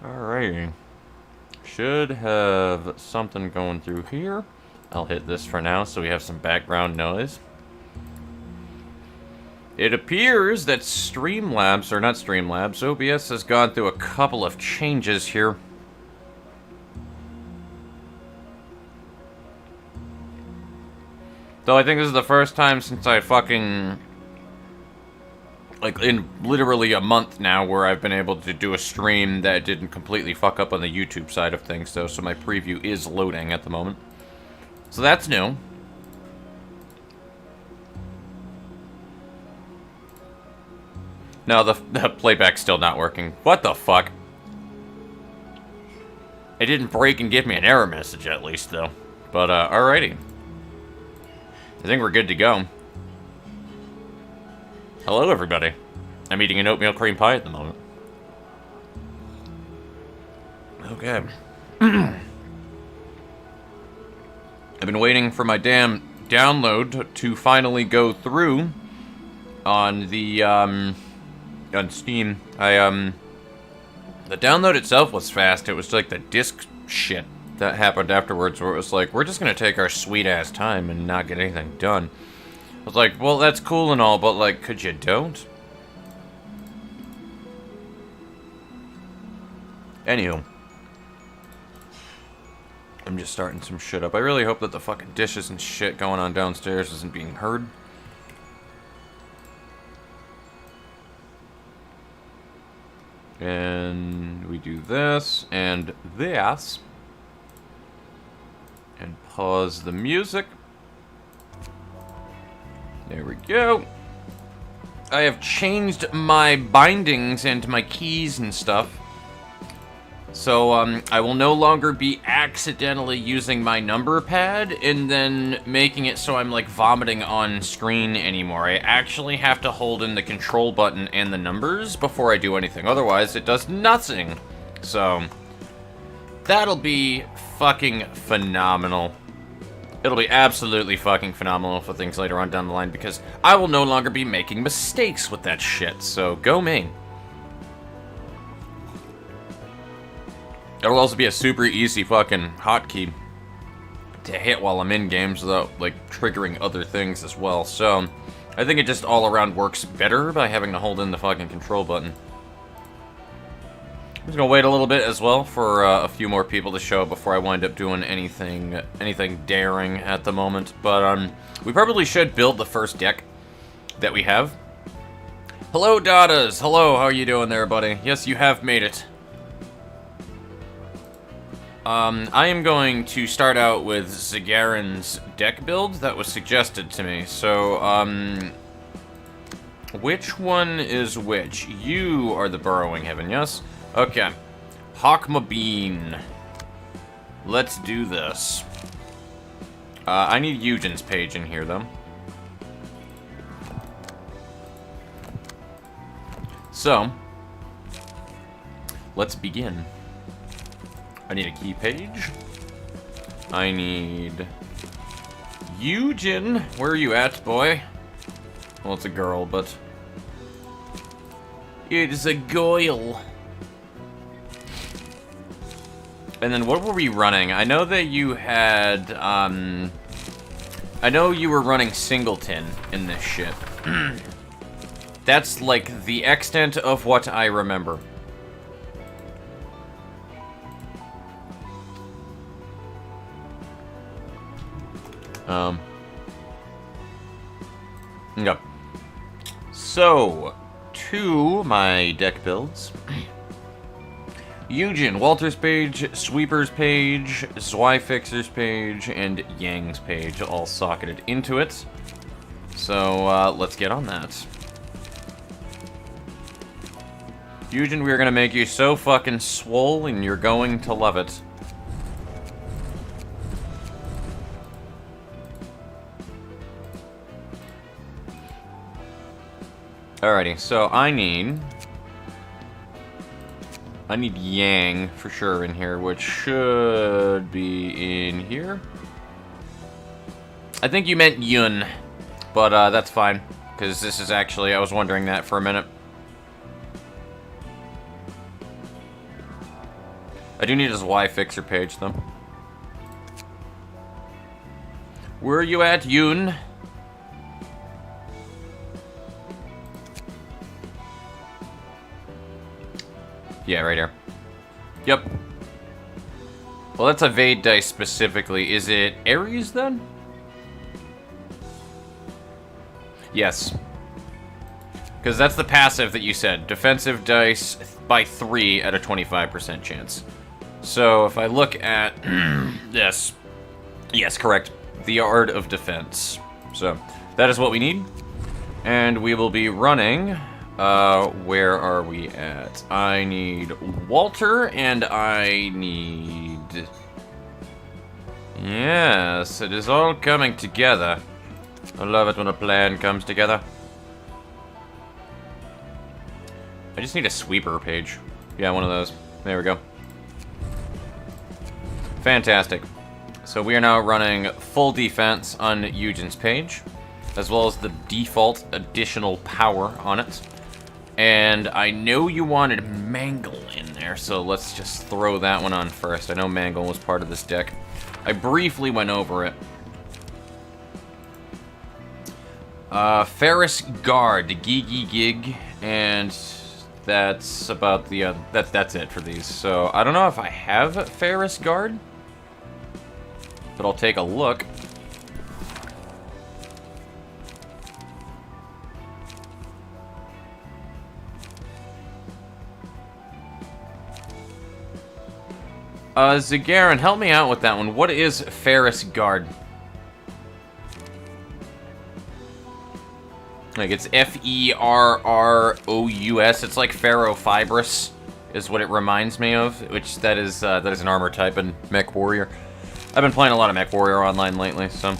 Alrighty. Should have something going through here. I'll hit this for now so we have some background noise. It appears that Streamlabs, or not Streamlabs, OBS has gone through a couple of changes here. Though I think this is the first time since I fucking... like, in literally a month now where I've been able to do a stream that didn't completely fuck up on the YouTube side of things, though, so my preview is loading at the moment. So that's new. No, the playback's still not working. What the fuck? It didn't break and give me an error message, at least, though. But, alrighty. I think we're good to go. Hello, everybody. I'm eating an oatmeal cream pie at the moment. Okay. I've been waiting for my damn download to finally go through on the, on Steam. The download itself was fast. It was like the disc shit that happened afterwards where it was like, we're just gonna take our sweet-ass time and not get anything done. I was like, well, that's cool and all, but, like, could you don't? Anywho. I'm just starting some shit up. I really hope that the fucking dishes and shit going on downstairs isn't being heard. And we do this and this. And pause the music. There we go. I have changed my bindings and my keys and stuff. So, I will no longer be accidentally using my number pad and then making it so I'm, like, vomiting on screen anymore. I actually have to hold in the control button and the numbers before I do anything. Otherwise, it does nothing. So, that'll be fucking phenomenal. It'll be absolutely fucking phenomenal for things later on down the line because I will no longer be making mistakes with that shit. So, go me. It'll also be a super easy fucking hotkey to hit while I'm in games without, like, triggering other things as well. So, I think it just all around works better by having to hold in the fucking control button. I'm just gonna wait a little bit as well for a few more people to show up before I wind up doing anything daring at the moment. But, we probably should build the first deck that we have. Hello, Dadas! Hello, how are you doing there, buddy? Yes, you have made it. I am going to start out with Zagaran's deck build that was suggested to me. So, which one is which? You are the Burrowing Heaven, yes? Okay. Hawkma Bean. Let's do this. I need Eugen's page in here, though. So, let's begin. I need a key page. I need Eugen. Where are you at, boy? Well, it's a girl, but it is a goyle. And then what were we running? I know that you had, I know you were running Singleton in this shit. That's, like, the extent of what I remember. Okay. So, to my deck builds. Eugen, Walter's page, Sweeper's page, Zwifixer's page, and Yang's page all socketed into it. So, let's get on that. Eugen, we're gonna make you so fucking swole and you're going to love it. Alrighty, so I need Yang for sure in here, which should be in here. I think you meant Yun, but that's fine, because this is actually, I was wondering that for a minute. I do need his Y fixer page, though. Where are you at, Yoon? Yeah, right here. Yep. Well, that's a Vade dice specifically. Is it Ares, then? Yes. Because that's the passive that you said. Defensive dice by 3 at a 25% chance. So, if I look at this... Yes, correct. The Art of Defense. So, that is what we need. And we will be running... where are we at? I need Walter, and I need... Yes, it is all coming together. I love it when a plan comes together. I just need a sweeper page. Yeah, one of those. There we go. Fantastic. So we are now running full defense on Eugen's page, as well as the default additional power on it. And I know you wanted Mangle in there, so let's just throw that one on first. I know Mangle was part of this deck. I briefly went over it. Ferris Guard, Gigi Gig, and that's about the, that's it for these. So, I don't know if I have Ferris Guard, but I'll take a look. Zagaran, help me out with that one. What is Ferris Guard? Like, it's Ferrous. It's like Ferrofibrous, is what it reminds me of. Which, that is an armor type in Mech Warrior. I've been playing a lot of Mech Warrior online lately, so...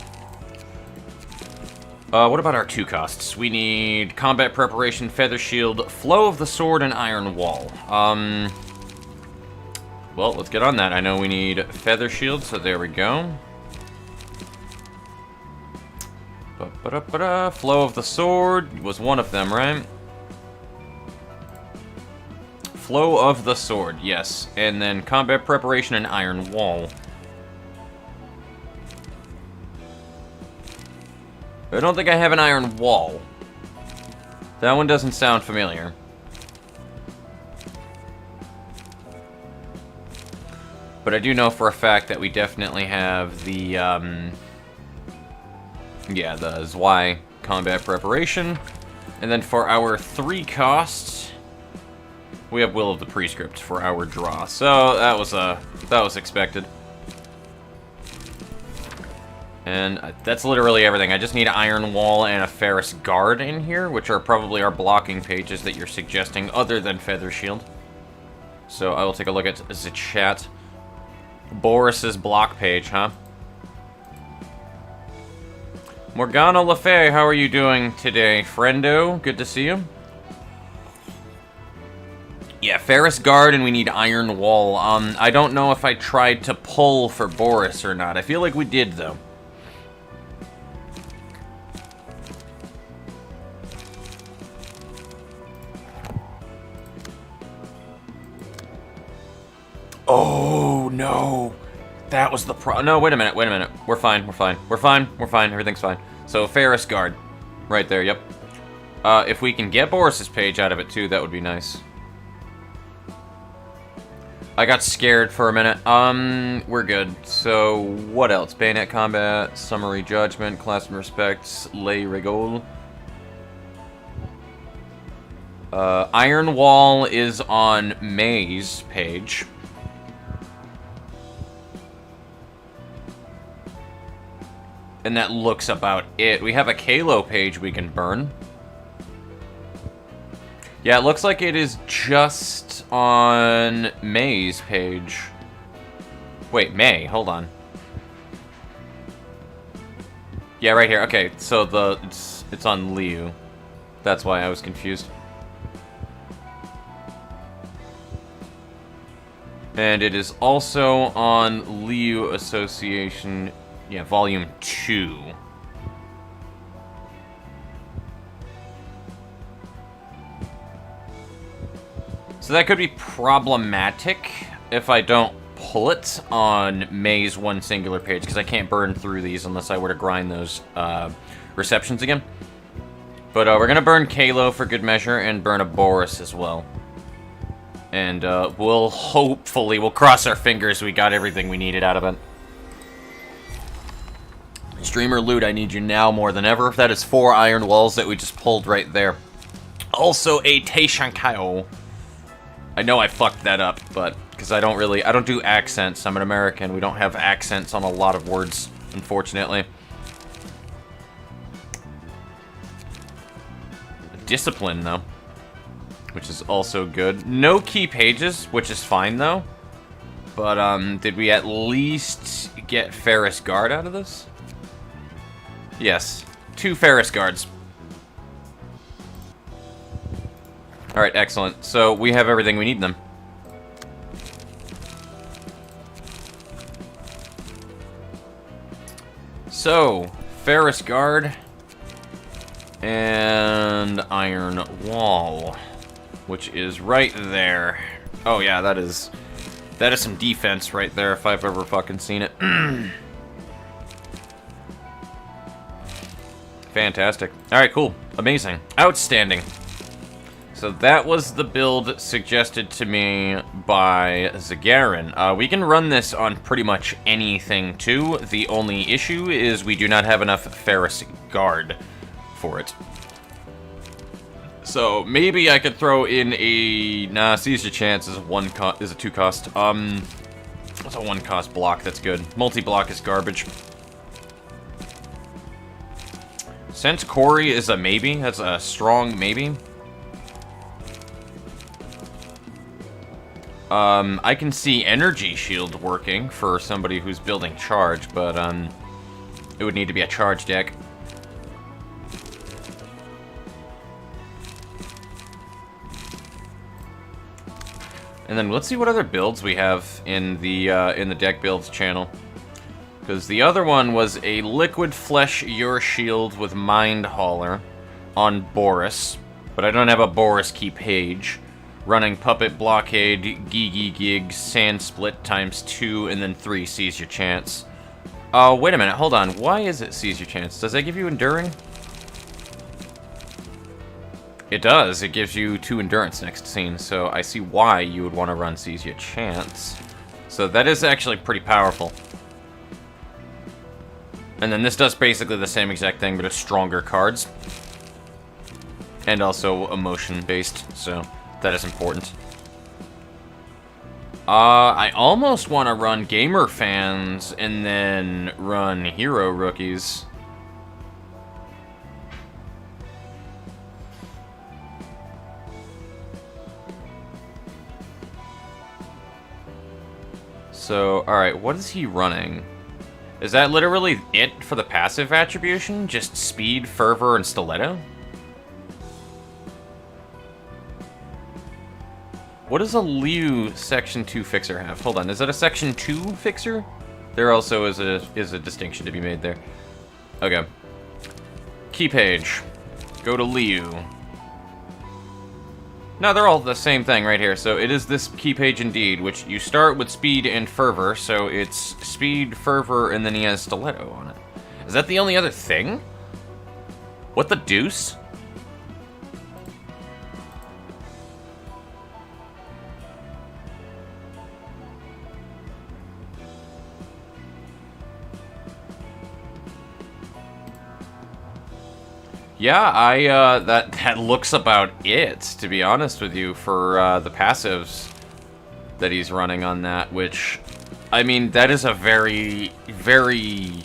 what about our 2 costs? We need Combat Preparation, Feather Shield, Flow of the Sword, and Iron Wall. Well, let's get on that. I know we need Feather Shield, so there we go. Flow of the Sword was one of them, right? Flow of the Sword, yes. And then Combat Preparation and Iron Wall. I don't think I have an Iron Wall. That one doesn't sound familiar. But I do know for a fact that we definitely have the, yeah, the Zwei Combat Preparation. And then for our 3 costs, we have Will of the Prescript for our draw. So that was expected. And that's literally everything. I just need Iron Wall and a Ferris Guard in here, which are probably our blocking pages that you're suggesting, other than Feather Shield. So I will take a look at the chat. Boris's block page, huh? Morgana LaFay, how are you doing today? Friendo, good to see you. Yeah, Ferris Guard, and we need Iron Wall. I don't know if I tried to pull for Boris or not. I feel like we did, though. Oh, no. That was the No, wait a minute, wait a minute. We're fine, we're fine. We're fine, we're fine, everything's fine. So, Ferris Guard. Right there, yep. If we can get Boris's page out of it, too, that would be nice. I got scared for a minute. We're good. So, what else? Bayonet Combat, Summary Judgment, Class and Respects, Lay Rigole. Iron Wall is on May's page. And that looks about it. We have a Kalo page we can burn. Yeah, it looks like it is just on May's page. Wait, May, hold on. Yeah, right here. Okay, so it's on Liu. That's why I was confused. And it is also on Liu Association, yeah, Volume 2. So that could be problematic if I don't pull it on May's one singular page, because I can't burn through these unless I were to grind those receptions again. But we're going to burn Kalo for good measure, and burn a Boris as well. And we'll cross our fingers we got everything we needed out of it. Streamer loot, I need you now more than ever. That is 4 iron walls that we just pulled right there. Also a Teishankyo. I know I fucked that up, but because I don't do accents. I'm an American. We don't have accents on a lot of words, unfortunately. Discipline, though, which is also good. No key pages, which is fine, though. But, did we at least get Ferris Guard out of this? Yes. 2 Ferris Guards. Alright, excellent. So, we have everything we need then. So, Ferris Guard and Iron Wall, which is right there. Oh yeah, that is some defense right there if I've ever fucking seen it. Fantastic. Alright, cool. Amazing. Outstanding. So that was the build suggested to me by Zagarin. We can run this on pretty much anything, too. The only issue is we do not have enough Ferris Guard for it. So maybe I could throw in a... Nah, Seize Your Chance is a 2 cost. What's a 1 cost block? That's good. Multi-block is garbage. Sense Quarry is a maybe. That's a strong maybe. I can see Energy Shield working for somebody who's building Charge, but, it would need to be a Charge deck. And then let's see what other builds we have in the deck builds channel. Because the other one was a Liquid Flesh Your Shield with Mind Hauler on Boris. But I don't have a Boris key page. Running Puppet, Blockade, Gig, Sand Split ×2, and then 3 Seize Your Chance. Oh, wait a minute, hold on. Why is it Seize Your Chance? Does that give you Enduring? It does. It gives you 2 Endurance next scene, so I see why you would want to run Seize Your Chance. So that is actually pretty powerful. And then this does basically the same exact thing, but it's stronger cards. And also emotion-based, so that is important. I almost want to run Gamer Fans and then run Hero Rookies. So, alright, what is he running? Is that literally it for the passive attribution? Just Speed, Fervor, and Stiletto? What does a Liu Section 2 Fixer have? Hold on, is that a Section 2 Fixer? There also is a distinction to be made there. Okay. Key page. Go to Liu. No, they're all the same thing right here. So it is this key page indeed, which you start with Speed and Fervor. So it's Speed, Fervor, and then he has Stiletto on it. Is that the only other thing? What the deuce? Yeah, that looks about it, to be honest with you, for the passives that he's running on that, which, I mean, that is a very, very,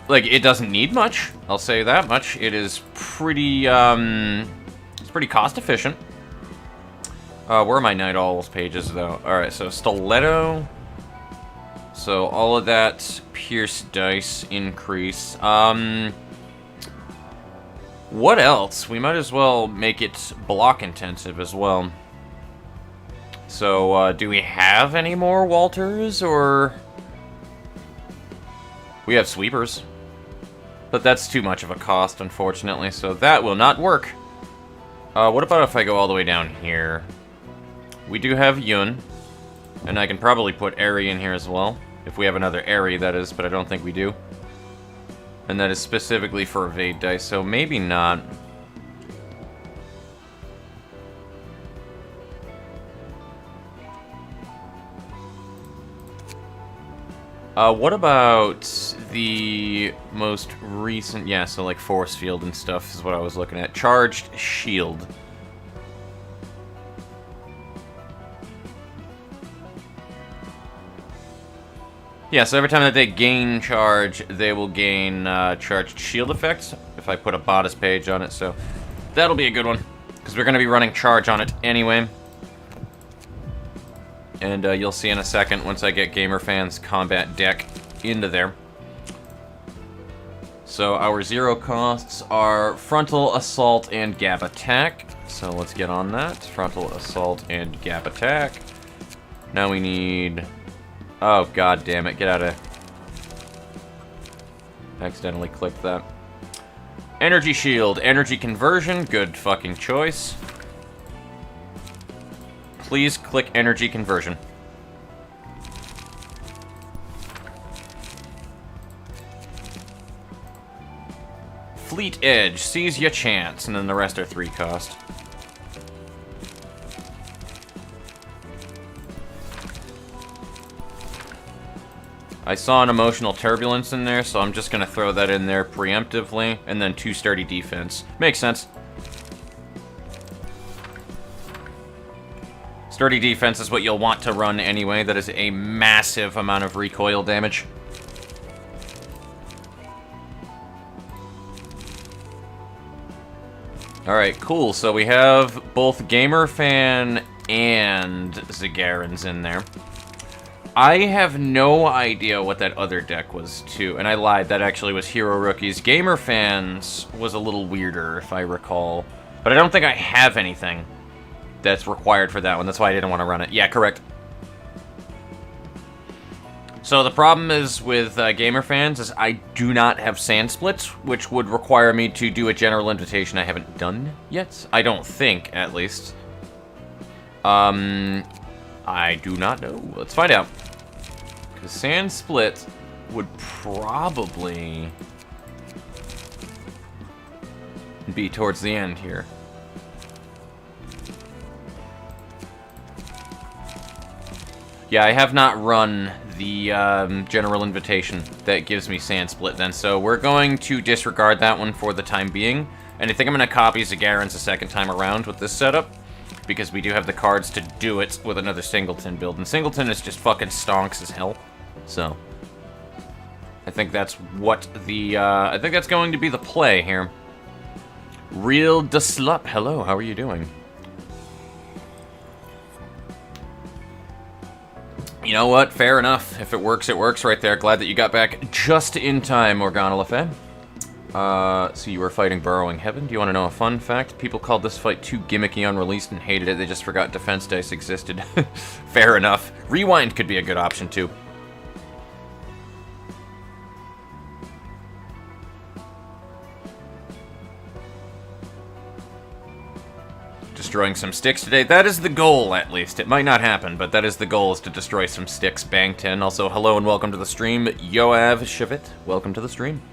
like, it doesn't need much, I'll say that much. It is pretty, it's pretty cost efficient. Where are my Night Owls pages, though? Alright, so Stiletto, so all of that, Pierce Dice, increase, what else? We might as well make it block intensive as well. So, do we have any more Walters, or... We have Sweepers. But that's too much of a cost, unfortunately, so that will not work. What about if I go all the way down here? We do have Yun. And I can probably put Eri in here as well. If we have another Eri, that is, but I don't think we do. And that is specifically for evade dice, so maybe not. What about the most recent... Yeah, so like Force Field and stuff is what I was looking at. Charged Shield. Yeah, so every time that they gain charge, they will gain charged shield effects, if I put a bodice page on it, so that'll be a good one, because we're going to be running charge on it anyway. And you'll see in a second once I get GamerFan's combat deck into there. So our 0 costs are Frontal Assault and Gap Attack, so let's get on that. Frontal Assault and Gap Attack. Now we need... Oh, god damn it, get out of... Accidentally clicked that. Energy Shield, Energy Conversion, good fucking choice. Please click Energy Conversion. Fleet Edge, seize your chance, and then the rest are 3 cost. I saw an Emotional Turbulence in there, so I'm just going to throw that in there preemptively, and then 2 Sturdy Defense. Makes sense. Sturdy Defense is what you'll want to run anyway. That is a massive amount of recoil damage. Alright, cool. So we have both GamerFan and Zagaran's in there. I have no idea what that other deck was, too. And I lied, that actually was Hero Rookies. GamerFans was a little weirder, if I recall. But I don't think I have anything that's required for that one. That's why I didn't want to run it. Yeah, correct. So the problem is with GamerFans is I do not have Sand Splits, which would require me to do a general invitation I haven't done yet. I don't think, at least. I do not know. Let's find out. Because Sand Split would probably be towards the end here. Yeah, I have not run the general invitation that gives me Sand Split then, so we're going to disregard that one for the time being. And I think I'm going to copy Zagaran's a second time around with this setup, because we do have the cards to do it with another Singleton build, and Singleton is just fucking stonks as hell. So, I think that's what the, I think that's going to be the play here. Real Deslup, hello, how are you doing? You know what, fair enough. If it works right there. Glad that you got back just in time, Morgana Le Fay. So you were fighting Burrowing Heaven. Do you want to know a fun fact? People called this fight too gimmicky unreleased and hated it. They just forgot defense dice existed. Fair enough. Rewind could be a good option, too. Destroying some sticks today. That is the goal, at least. It might not happen, but that is the goal, is to destroy some sticks. Bang 10. Also, hello and welcome to the stream. Yoav Shavit, welcome to the stream.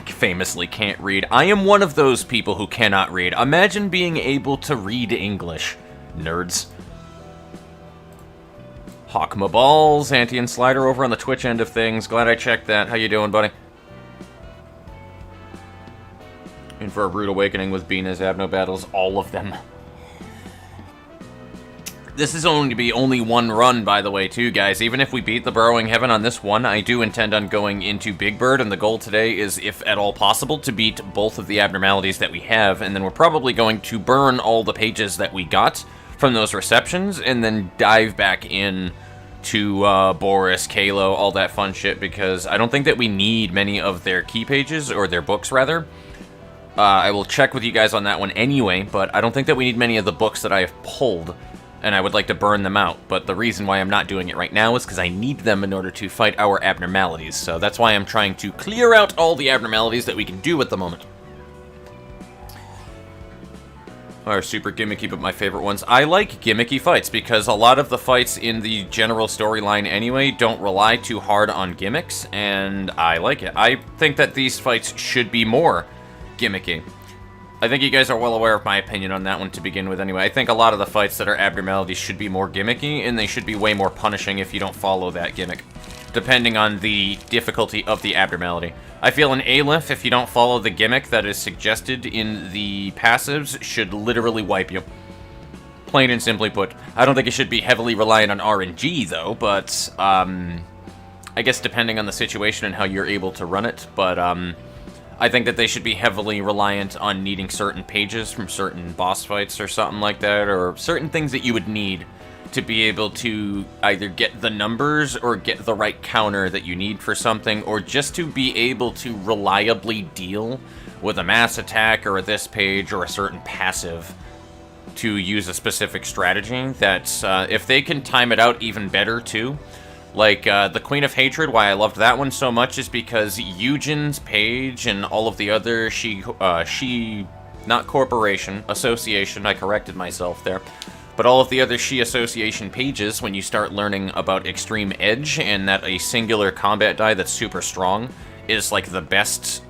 Famously can't read. I am one of those people who cannot read. Imagine being able to read English. Nerds. Hawkma Balls, Anti and Slider over on the Twitch end of things. Glad I checked that. How you doing, buddy? In for a rude awakening with Bina's Abno battles, all of them. This is only to be only one run, by the way, too, guys. Even if we beat the Burrowing Heaven on this one, I do intend on going into Big Bird, and the goal today is, if at all possible, to beat both of the abnormalities that we have, and then we're probably going to burn all the pages that we got from those receptions, and then dive back in to Boris, Kalo, all that fun shit, because I don't think that we need many of their key pages, or their books, rather. I will check with you guys on that one anyway, but I don't think that we need many of the books that I have pulled, and I would like to burn them out. But the reason why I'm not doing it right now is because I need them in order to fight our abnormalities, so that's why I'm trying to clear out all the abnormalities that we can do at the moment. are super gimmicky, but my favorite ones. I like gimmicky fights because a lot of the fights in the general storyline anyway don't rely too hard on gimmicks, and I like it. I think that these fights should be more gimmicky. I think you guys are well aware of my opinion on that one to begin with anyway. I think a lot of the fights that are abnormalities should be more gimmicky, and they should be way more punishing if you don't follow that gimmick, depending on the difficulty of the abnormality. I feel an Aleph, if you don't follow the gimmick that is suggested in the passives, should literally wipe you. Plain and simply put. I don't think it should be heavily reliant on RNG, though, but, I guess depending on the situation and how you're able to run it, but, I think that they should be heavily reliant on needing certain pages from certain boss fights or something like that, or certain things that you would need to be able to either get the numbers or get the right counter that you need for something, or just to be able to reliably deal with a mass attack or this page or a certain passive to use a specific strategy. That's, if they can time it out even better too. Like, the Queen of Hatred, why I loved that one so much is because Eugen's page and all of the other not corporation, association, I corrected myself there, but all of the other She Association pages, when you start learning about Extreme Edge and that a singular combat die that's super strong is like the best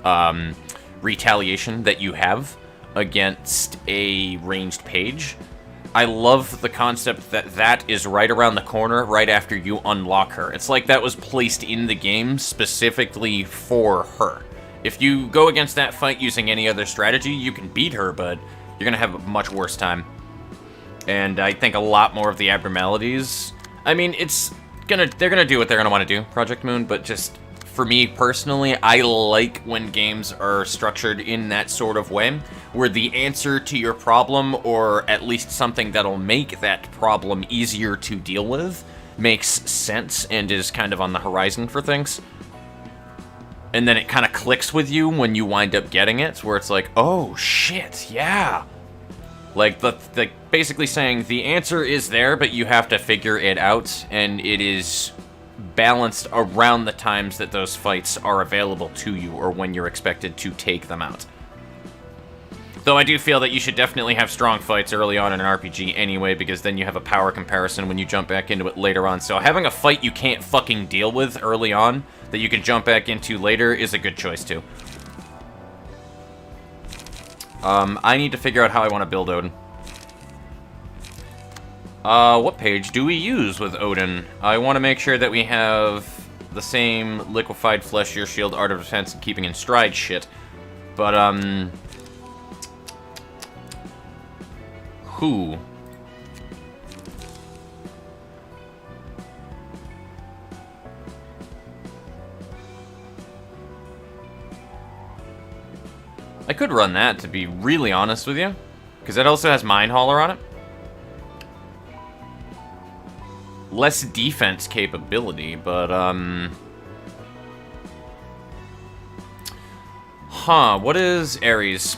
retaliation that you have against a ranged page. I love the concept that that is right around the corner right after you unlock her. It's like that was placed in the game specifically for her. If you go against that fight using any other strategy, you can beat her, but you're gonna have a much worse time. And I think a lot more of the abnormalities, I mean, they're gonna do what they're gonna want to do, Project Moon, but just, for me personally, I like when games are structured in that sort of way, where the answer to your problem, or at least something that'll make that problem easier to deal with, makes sense and is kind of on the horizon for things. And then it kind of clicks with you when you wind up getting it, where it's like, oh shit, yeah. Like, basically saying the answer is there, but you have to figure it out, and it is balanced around the times that those fights are available to you, or when you're expected to take them out. Though I do feel that you should definitely have strong fights early on in an RPG anyway, because then you have a power comparison when you jump back into it later on. So having a fight you can't fucking deal with early on, that you can jump back into later, is a good choice too. I need to figure out how I want to build Odin. What page do we use with Odin? I want to make sure that we have the same liquefied flesh, your shield, art of defense, and keeping in stride shit. But, who? I could run that, to be really honest with you, because it also has Mind Hauler on it. Less defense capability, but, what is Ares?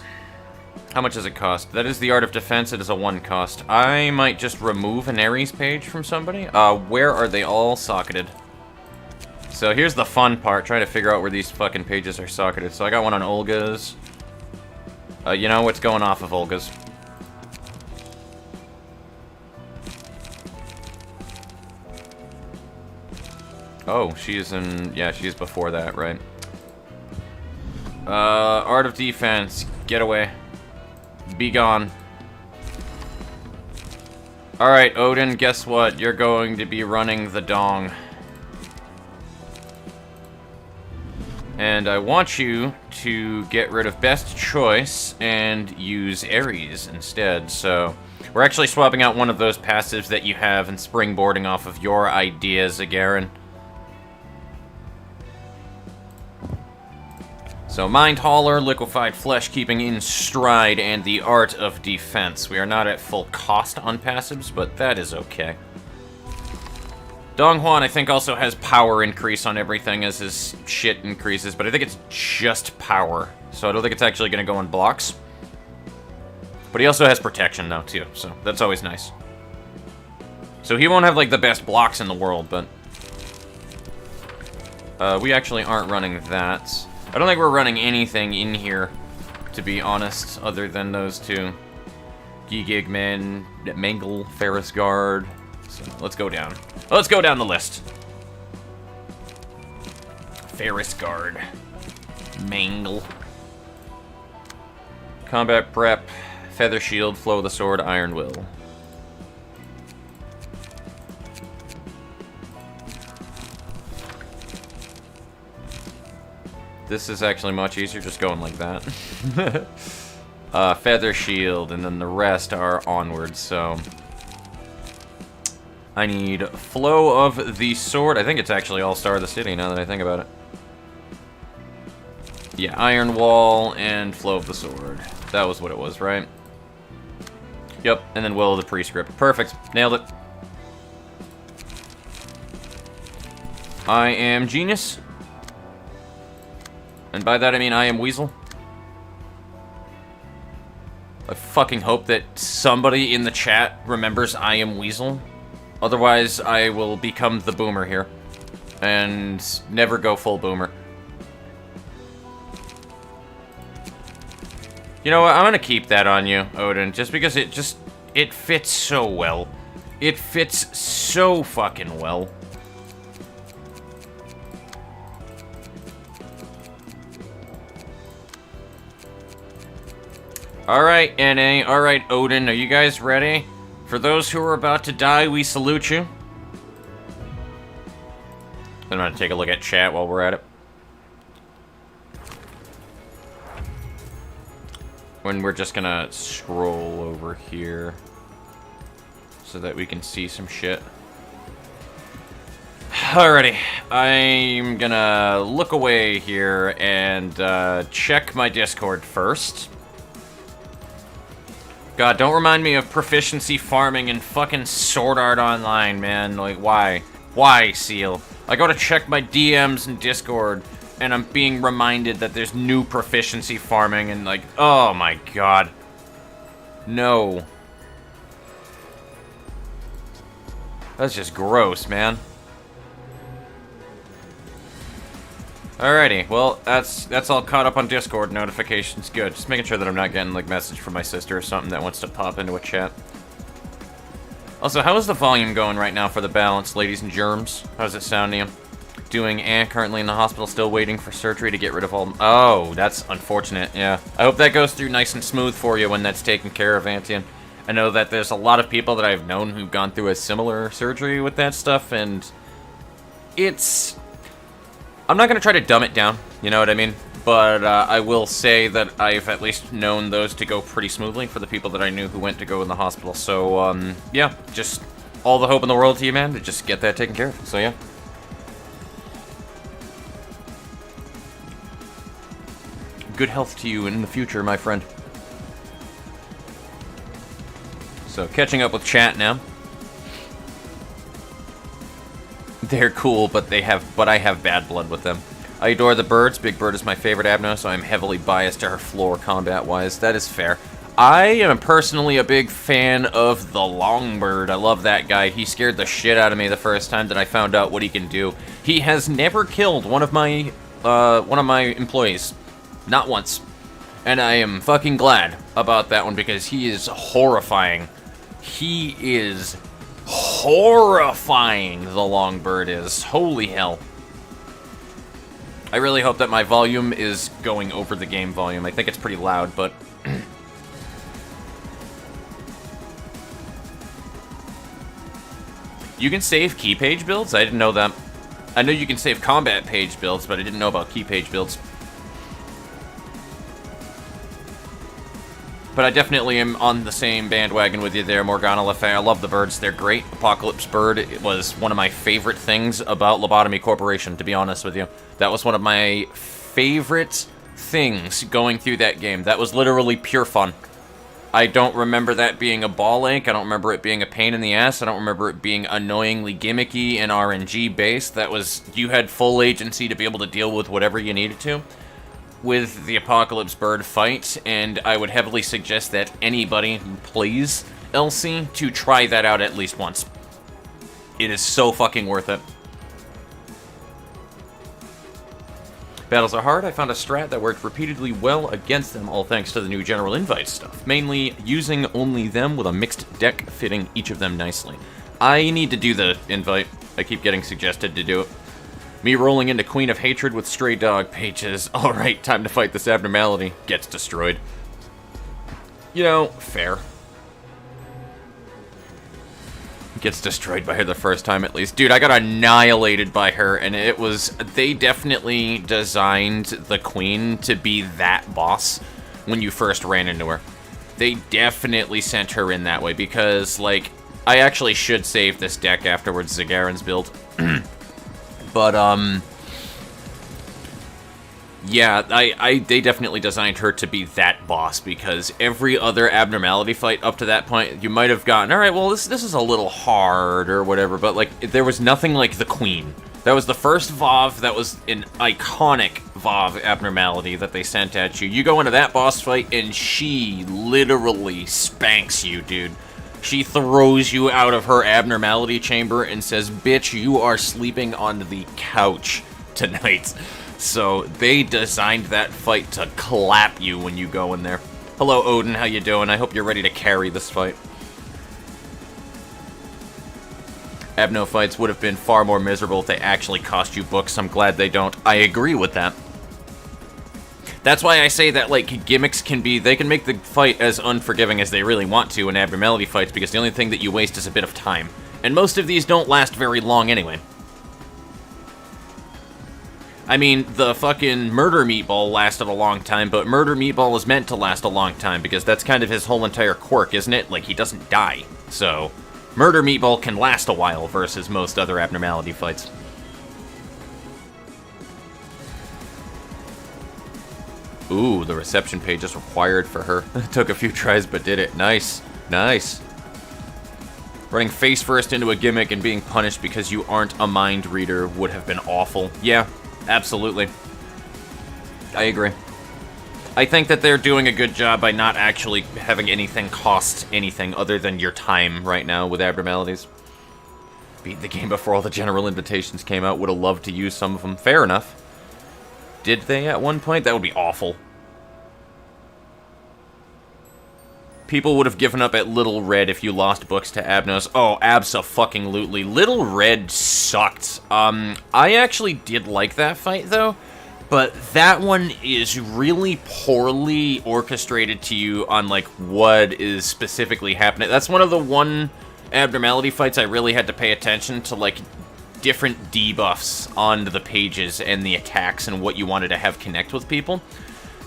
How much does it cost? That is the Art of Defense, it is a 1 cost. I might just remove an Ares page from somebody. Where are they all socketed? So here's the fun part, trying to figure out where these fucking pages are socketed. So I got one on Olga's. You know what's going off of Olga's? Oh, she's in... yeah, she's before that, right? Art of Defense. Get away. Be gone. Alright, Odin, guess what? You're going to be running the dong. And I want you to get rid of Best Choice and use Ares instead, so... we're actually swapping out one of those passives that you have and springboarding off of your ideas, Agarin. So, Mind Hauler, Liquefied Flesh, keeping in stride, and the Art of Defense. We are not at full cost on passives, but that is okay. Donghuan, I think, also has power increase on everything as his shit increases, but I think it's just power. So I don't think it's actually going to go in blocks. But he also has protection now, too, so that's always nice. So he won't have, like, the best blocks in the world, but... we actually aren't running that. I don't think we're running anything in here, to be honest, other than those two. Gigigman, Mangle, Ferris Guard. So let's go down. Let's go down the list. Ferris Guard. Mangle. Combat Prep. Feather Shield, Flow of the Sword, Iron Will. This is actually much easier, just going like that. Feather Shield, and then the rest are onwards, so... I need Flow of the Sword. I think it's actually all Star of the City, now that I think about it. Yeah, Iron Wall and Flow of the Sword. That was what it was, right? Yep, and then Will of the Prescript. Perfect. Nailed it. I am Genius. And by that I mean I am Weasel. I fucking hope that somebody in the chat remembers I am Weasel. Otherwise, I will become the boomer here. And never go full boomer. You know what? I'm gonna keep that on you, Odin, just because it fits so well. It fits so fucking well. Alright, NA. Alright, Odin. Are you guys ready? For those who are about to die, we salute you. I'm gonna take a look at chat while we're at it. When we're just gonna scroll over here so that we can see some shit. Alrighty, I'm gonna look away here and check my Discord first. God, don't remind me of proficiency farming and fucking Sword Art Online, man. Like, why? Why, Seal? I go to check my DMs and Discord, and I'm being reminded that there's new proficiency farming, and like, oh my god. No. That's just gross, man. Alrighty, well, that's all caught up on Discord notifications. Good. Just making sure that I'm not getting, like, message from my sister or something that wants to pop into a chat. Also, how is the volume going right now for the balance, ladies and germs? How's it sound to you? Doing currently in the hospital, still waiting for surgery to get rid of all... Oh, that's unfortunate, yeah. I hope that goes through nice and smooth for you when that's taken care of, Antian. I know that there's a lot of people that I've known who've gone through a similar surgery with that stuff, and... It's... I'm not going to try to dumb it down, you know what I mean? But I will say that I've at least known those to go pretty smoothly for the people that I knew who went to go in the hospital. So, yeah, just all the hope in the world to you, man, to just get that taken care of. So, yeah. Good health to you in the future, my friend. So, catching up with chat now. They're cool, but I have bad blood with them. I adore the birds. Big Bird is my favorite Abno, so I'm heavily biased to her floor combat-wise. That is fair. I am personally a big fan of the Longbird. I love that guy. He scared the shit out of me the first time that I found out what he can do. He has never killed one of my employees. Not once. And I am fucking glad about that one because he is horrifying. He is horrifying, the Longbird is. Holy hell. I really hope that my volume is going over the game volume. I think it's pretty loud, but... You can save key page builds? I didn't know that. I know you can save combat page builds, but I didn't know about key page builds. But I definitely am on the same bandwagon with you there, Morgana Le Fay. I love the birds. They're great. Apocalypse Bird it was one of my favorite things about Lobotomy Corporation, to be honest with you. That was one of my favorite things going through that game. That was literally pure fun. I don't remember that being a ball ache. I don't remember it being a pain in the ass. I don't remember it being annoyingly gimmicky and RNG based. That was, you had full agency to be able to deal with whatever you needed to with the Apocalypse Bird fight, and I would heavily suggest that anybody who plays LC to try that out at least once. It is so fucking worth it. Battles are hard. I found a strat that worked repeatedly well against them, all thanks to the new general invite stuff. Mainly using only them with a mixed deck fitting each of them nicely. I need to do the invite. I keep getting suggested to do it. Me rolling into Queen of Hatred with Stray Dog pages. Alright, time to fight this abnormality. Gets destroyed. You know, fair. Gets destroyed by her the first time, at least. Dude, I got annihilated by her, and it was... They definitely designed the Queen to be that boss when you first ran into her. They definitely sent her in that way, because, like... I actually should save this deck afterwards, Zagaran's build. But, yeah, they definitely designed her to be that boss, because every other abnormality fight up to that point, you might have gotten, alright, well, this is a little hard, or whatever, but, like, there was nothing like the Queen. That was the first VoV that was an iconic VoV abnormality that they sent at you. You go into that boss fight, and she literally spanks you, dude. She throws you out of her abnormality chamber and says, bitch, you are sleeping on the couch tonight. So they designed that fight to clap you when you go in there. Hello, Odin, how you doing? I hope you're ready to carry this fight. Abno fights would have been far more miserable if they actually cost you books. I'm glad they don't. I agree with that. That's why I say that, like, gimmicks can be... They can make the fight as unforgiving as they really want to in abnormality fights, because the only thing that you waste is a bit of time. And most of these don't last very long anyway. I mean, the fucking Murder Meatball lasted a long time, but Murder Meatball was meant to last a long time, because that's kind of his whole entire quirk, isn't it? Like, he doesn't die. So, Murder Meatball can last a while versus most other abnormality fights. Ooh, the reception page is required for her. Took a few tries, but did it. Nice. Nice. Running face first into a gimmick and being punished because you aren't a mind reader would have been awful. Yeah, absolutely. I agree. I think that they're doing a good job by not actually having anything cost anything other than your time right now with abnormalities. Beat the game before all the general invitations came out. Would have loved to use some of them. Fair enough. Did they at one point? That would be awful. People would have given up at Little Red if you lost books to Abnos. Oh, abso-fucking-lutely. Little Red sucked. I actually did like that fight, though. But that one is really poorly orchestrated to you on, like, what is specifically happening. That's one of the one abnormality fights I really had to pay attention to, like, different debuffs on the pages and the attacks and what you wanted to have connect with people.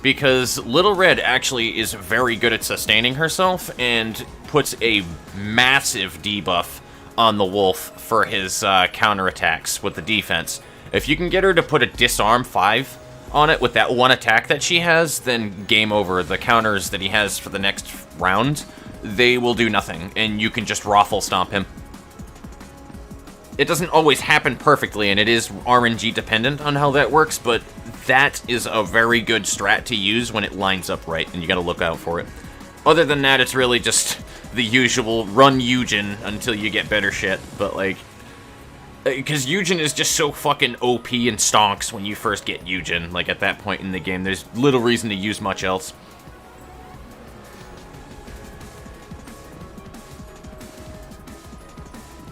Because Little Red actually is very good at sustaining herself and puts a massive debuff on the Wolf for his counterattacks with the defense. If you can get her to put a Disarm 5 on it with that one attack that she has, then game over. The counters that he has for the next round, they will do nothing, and you can just Raffle Stomp him. It doesn't always happen perfectly, and it is RNG dependent on how that works, but that is a very good strat to use when it lines up right, and you gotta look out for it. Other than that, it's really just the usual run Eugen until you get better shit, but like... Because Eugen is just so fucking OP and stonks when you first get Eugen, like at that point in the game. There's little reason to use much else.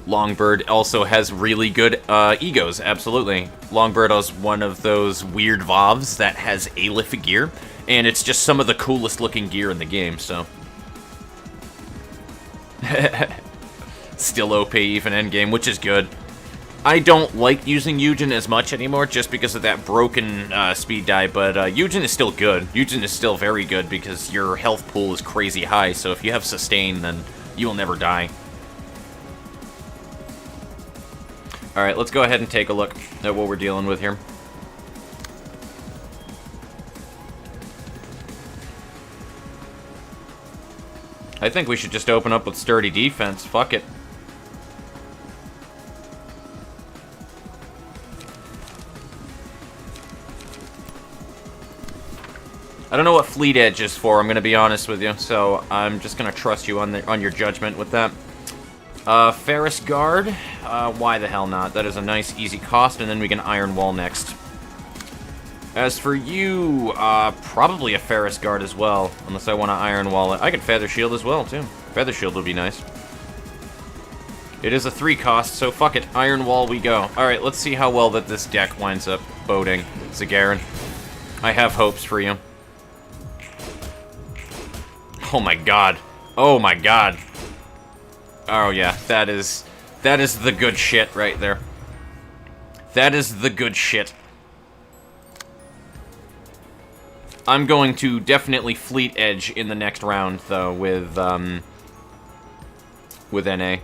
Longbird also has really good egos, absolutely. Longbird is one of those weird VoVs that has Aleph gear, and it's just some of the coolest looking gear in the game, so... Still OP even endgame, which is good. I don't like using Eugen as much anymore, just because of that broken speed die, but Eugen is still good. Eugen is still very good, because your health pool is crazy high, so if you have sustain, then you will never die. Alright, let's go ahead and take a look at what we're dealing with here. I think we should just open up with sturdy defense. Fuck it. I don't know what Fleet Edge is for, I'm going to be honest with you, so I'm just going to trust you on your judgment with that. Ferris Guard, why the hell not? That is a nice, easy cost, and then we can Iron Wall next. As for you, probably a Ferris Guard as well, unless I want to Iron Wall it. I could Feather Shield as well, too. Feather Shield would be nice. It is a 3 cost, so fuck it. Iron Wall we go. Alright, let's see how well that this deck winds up boating. Zagaran, I have hopes for you. Oh my god. Oh my god. Oh yeah, that is the good shit right there. That is the good shit. I'm going to definitely Fleet Edge in the next round, though, with NA.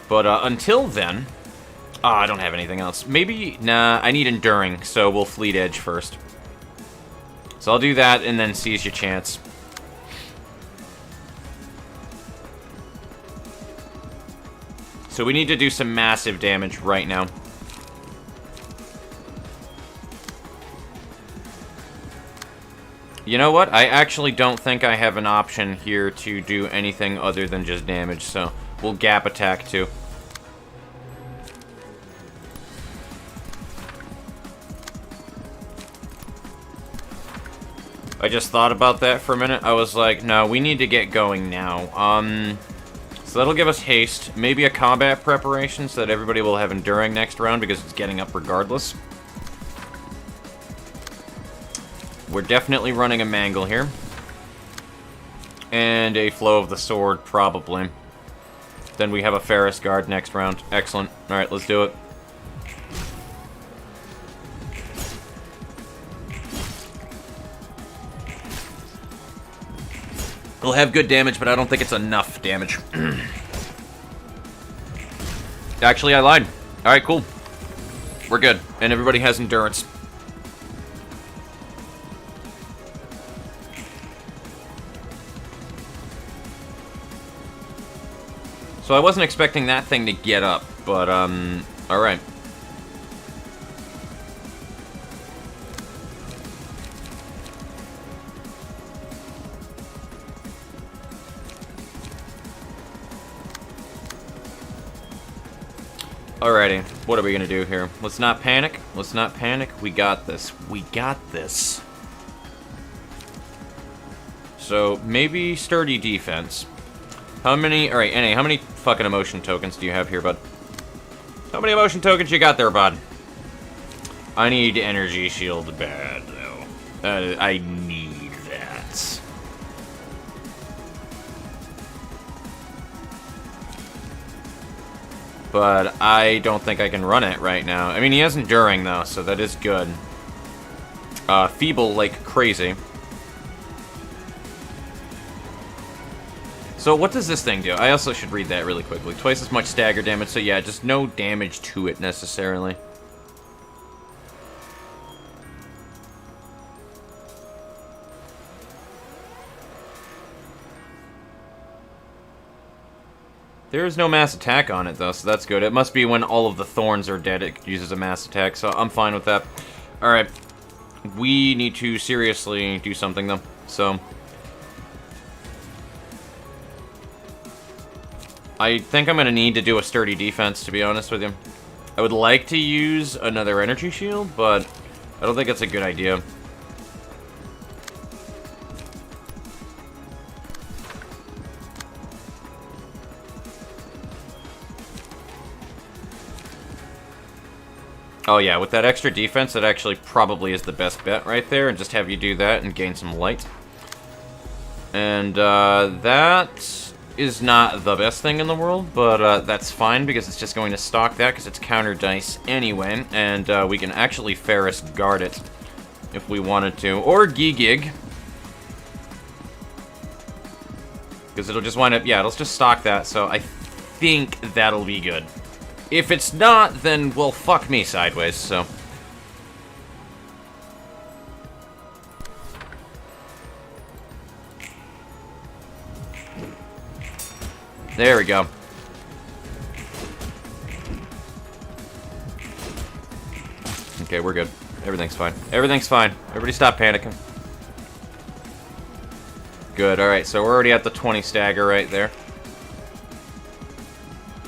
But until then, I don't have anything else. Maybe, nah, I need Enduring, so we'll Fleet Edge first. So I'll do that and then seize your chance. So we need to do some massive damage right now. You know what? I actually don't think I have an option here to do anything other than just damage, so we'll Gap Attack too. I just thought about that for a minute. I was like, no, we need to get going now. So that'll give us haste, maybe a combat preparation so that everybody will have Enduring next round because it's getting up regardless. We're definitely running a Mangle here. And a Flow of the Sword, probably. Then we have a Ferris Guard next round. Excellent. Alright, let's do it. It'll have good damage, but I don't think it's enough damage. Actually, I lied. Alright, cool. We're good. And everybody has Endurance. So I wasn't expecting that thing to get up, but, alright. Alrighty, what are we gonna do here? Let's not panic. Let's not panic. We got this. We got this. So, maybe Sturdy Defense. How many... Alright, NA, how many fucking emotion tokens do you have here, bud? How many emotion tokens you got there, bud? I need Energy Shield bad, though. I need that. But I don't think I can run it right now. I mean, he has Enduring, though, so that is good. Feeble like crazy. So what does this thing do? I also should read that really quickly. Twice as much stagger damage, so yeah, just no damage to it necessarily. There is no mass attack on it, though, so that's good. It must be when all of the thorns are dead, it uses a mass attack, so I'm fine with that. Alright. We need to seriously do something, though, so... I think I'm going to need to do a Sturdy Defense, to be honest with you. I would like to use another Energy Shield, but I don't think it's a good idea. Oh yeah, with that extra defense, that actually probably is the best bet right there, and just have you do that and gain some light. And that is not the best thing in the world, but that's fine because it's just going to stock that because it's counter dice anyway, and we can actually Ferris Guard it if we wanted to, or Gig. Because it'll just wind up, yeah, it'll just stock that, so I think that'll be good. If it's not, then, well, fuck me sideways, so. There we go. Okay, we're good. Everything's fine. Everything's fine. Everybody stop panicking. Good, alright, so we're already at the 20 stagger right there.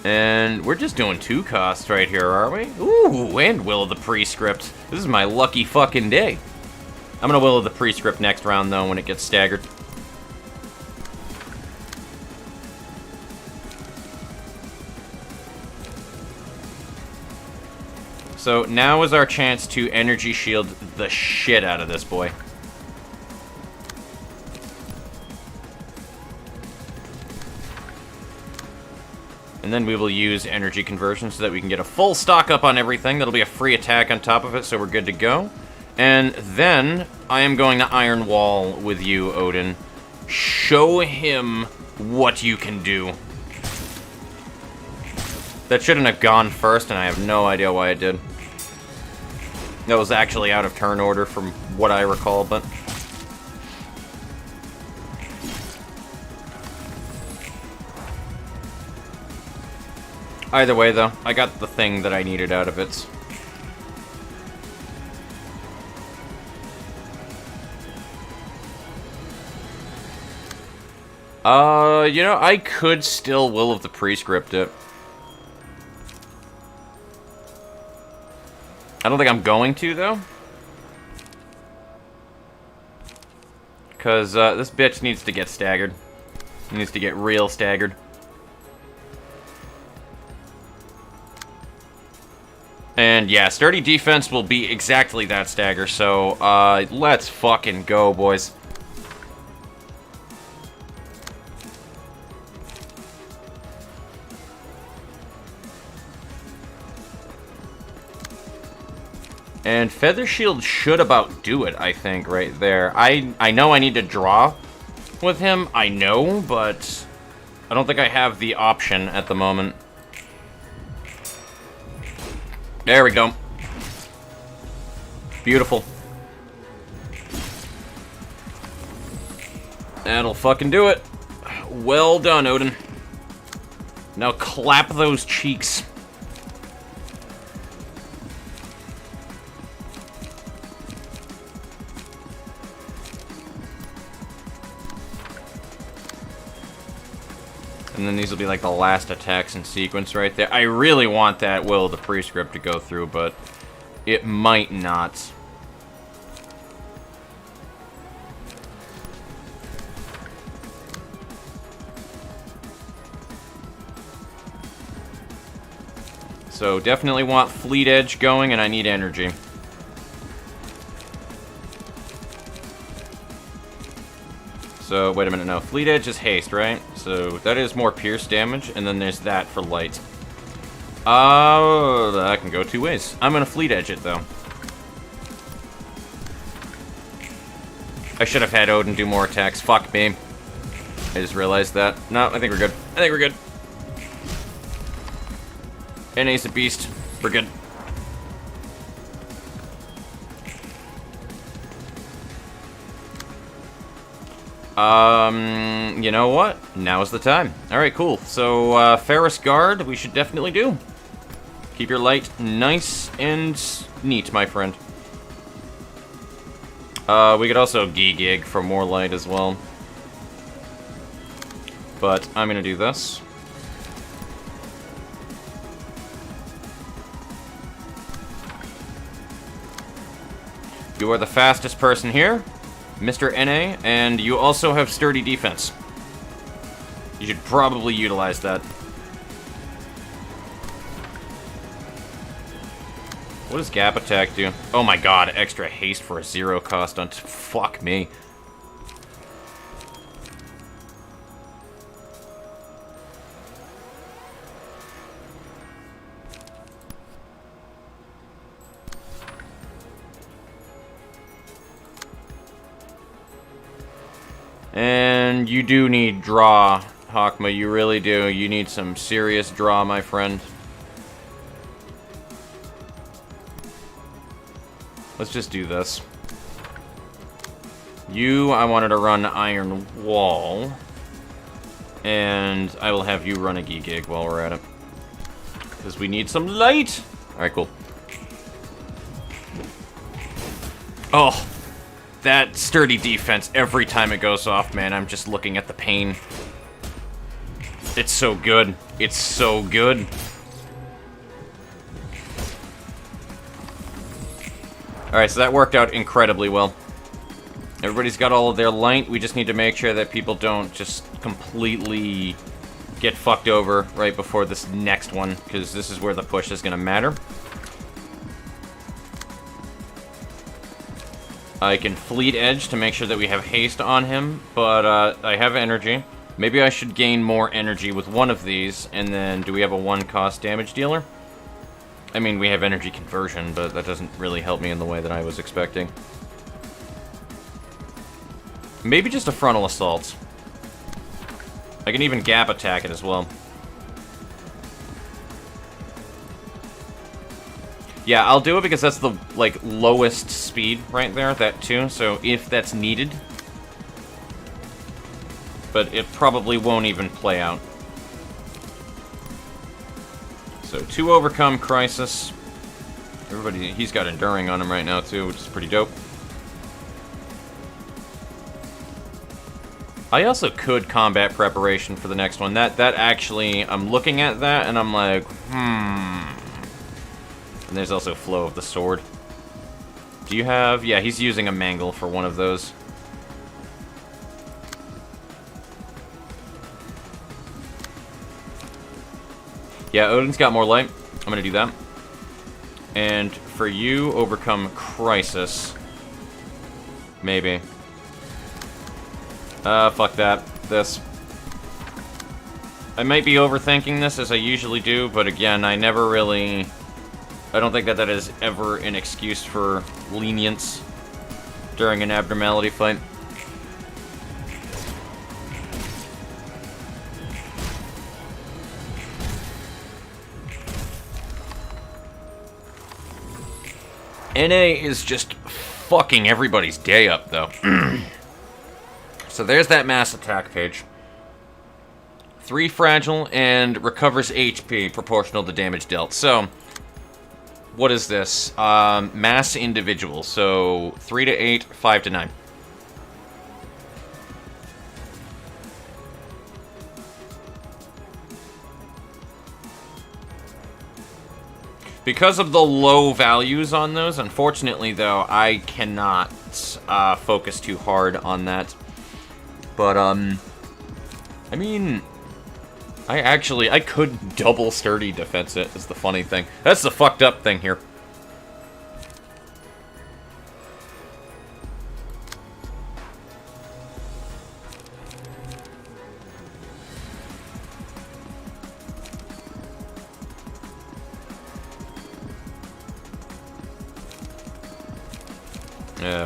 And we're just doing 2 costs right here, are we? Ooh, and Will of the Prescript. This is my lucky fucking day. I'm gonna Will of the Prescript next round, though, when it gets staggered. So now is our chance to energy shield the shit out of this boy. And then we will use energy conversion so that we can get a full stock up on everything. That'll be a free attack on top of it, so we're good to go. And then I am going to Iron Wall with you, Odin. Show him what you can do. That shouldn't have gone first, and I have no idea why it did. That was actually out of turn order from what I recall, but... Either way, though, I got the thing that I needed out of it. You know, I could still Will of the Prescript it. I don't think I'm going to, though. Because, this bitch needs to get staggered. It needs to get real staggered. And yeah, sturdy defense will be exactly that stagger, so let's fucking go, boys. And Feather Shield should about do it, I think, right there. I know I need to draw with him, I know, but I don't think I have the option at the moment. There we go. Beautiful. That'll fucking do it. Well done, Odin. Now clap those cheeks. And then these will be like the last attacks in sequence right there. I really want that Will of the Prescript to go through, but it might not. So definitely want Fleet Edge going, and I need energy. So, wait a minute, no. Fleet Edge is haste, right? So, that is more pierce damage, and then there's that for light. That can go 2 ways. I'm gonna Fleet Edge it, though. I should have had Odin do more attacks. Fuck me. I just realized that. No, I think we're good. I think we're good. And Ace of Beast. We're good. You know what? Now's the time. Alright, cool. So, Ferris Guard, we should definitely do. Keep your light nice and neat, my friend. We could also Gig for more light as well. But I'm gonna do this. You are the fastest person here, Mr. NA, and you also have sturdy defense. You should probably utilize that. What does Gap Attack do? Oh my god, extra haste for a 0 cost on... Fuck me. And you do need draw, Hakma, you really do. You need some serious draw, my friend. Let's just do this. You, I wanted to run Iron Wall. And I will have you run a Gig while we're at it. Because we need some light! Alright, cool. Oh! That sturdy defense, every time it goes off, man, I'm just looking at the pain. It's so good. It's so good. Alright, so that worked out incredibly well. Everybody's got all of their light. We just need to make sure that people don't just completely get fucked over right before this next one, because this is where the push is going to matter. I can Fleet Edge to make sure that we have haste on him, but I have energy. Maybe I should gain more energy with one of these, and then do we have a 1-cost damage dealer? I mean, we have energy conversion, but that doesn't really help me in the way that I was expecting. Maybe just a frontal assault. I can even gap attack it as well. Yeah, I'll do it because that's the, like, lowest speed right there, that too, so if that's needed. But it probably won't even play out. So, 2 overcome Crisis. Everybody, he's got Enduring on him right now too, which is pretty dope. I also could combat preparation for the next one. That actually, I'm looking at that and I'm like, And there's also Flow of the Sword. Do you have... Yeah, he's using a Mangle for one of those. Yeah, Odin's got more light. I'm gonna do that. And for you, overcome Crisis. Maybe. Fuck that. This. I might be overthinking this, as I usually do, but again, I never really... I don't think that that is ever an excuse for lenience during an abnormality fight. NA is just fucking everybody's day up, though. So there's that mass attack page. 3 fragile and recovers HP proportional to damage dealt. So, what is this? Mass individual. So, 3 to 8, 5 to 9. Because of the low values on those, unfortunately, though, I cannot focus too hard on that. But, I mean, I could double sturdy defense it, is the funny thing. That's the fucked up thing here.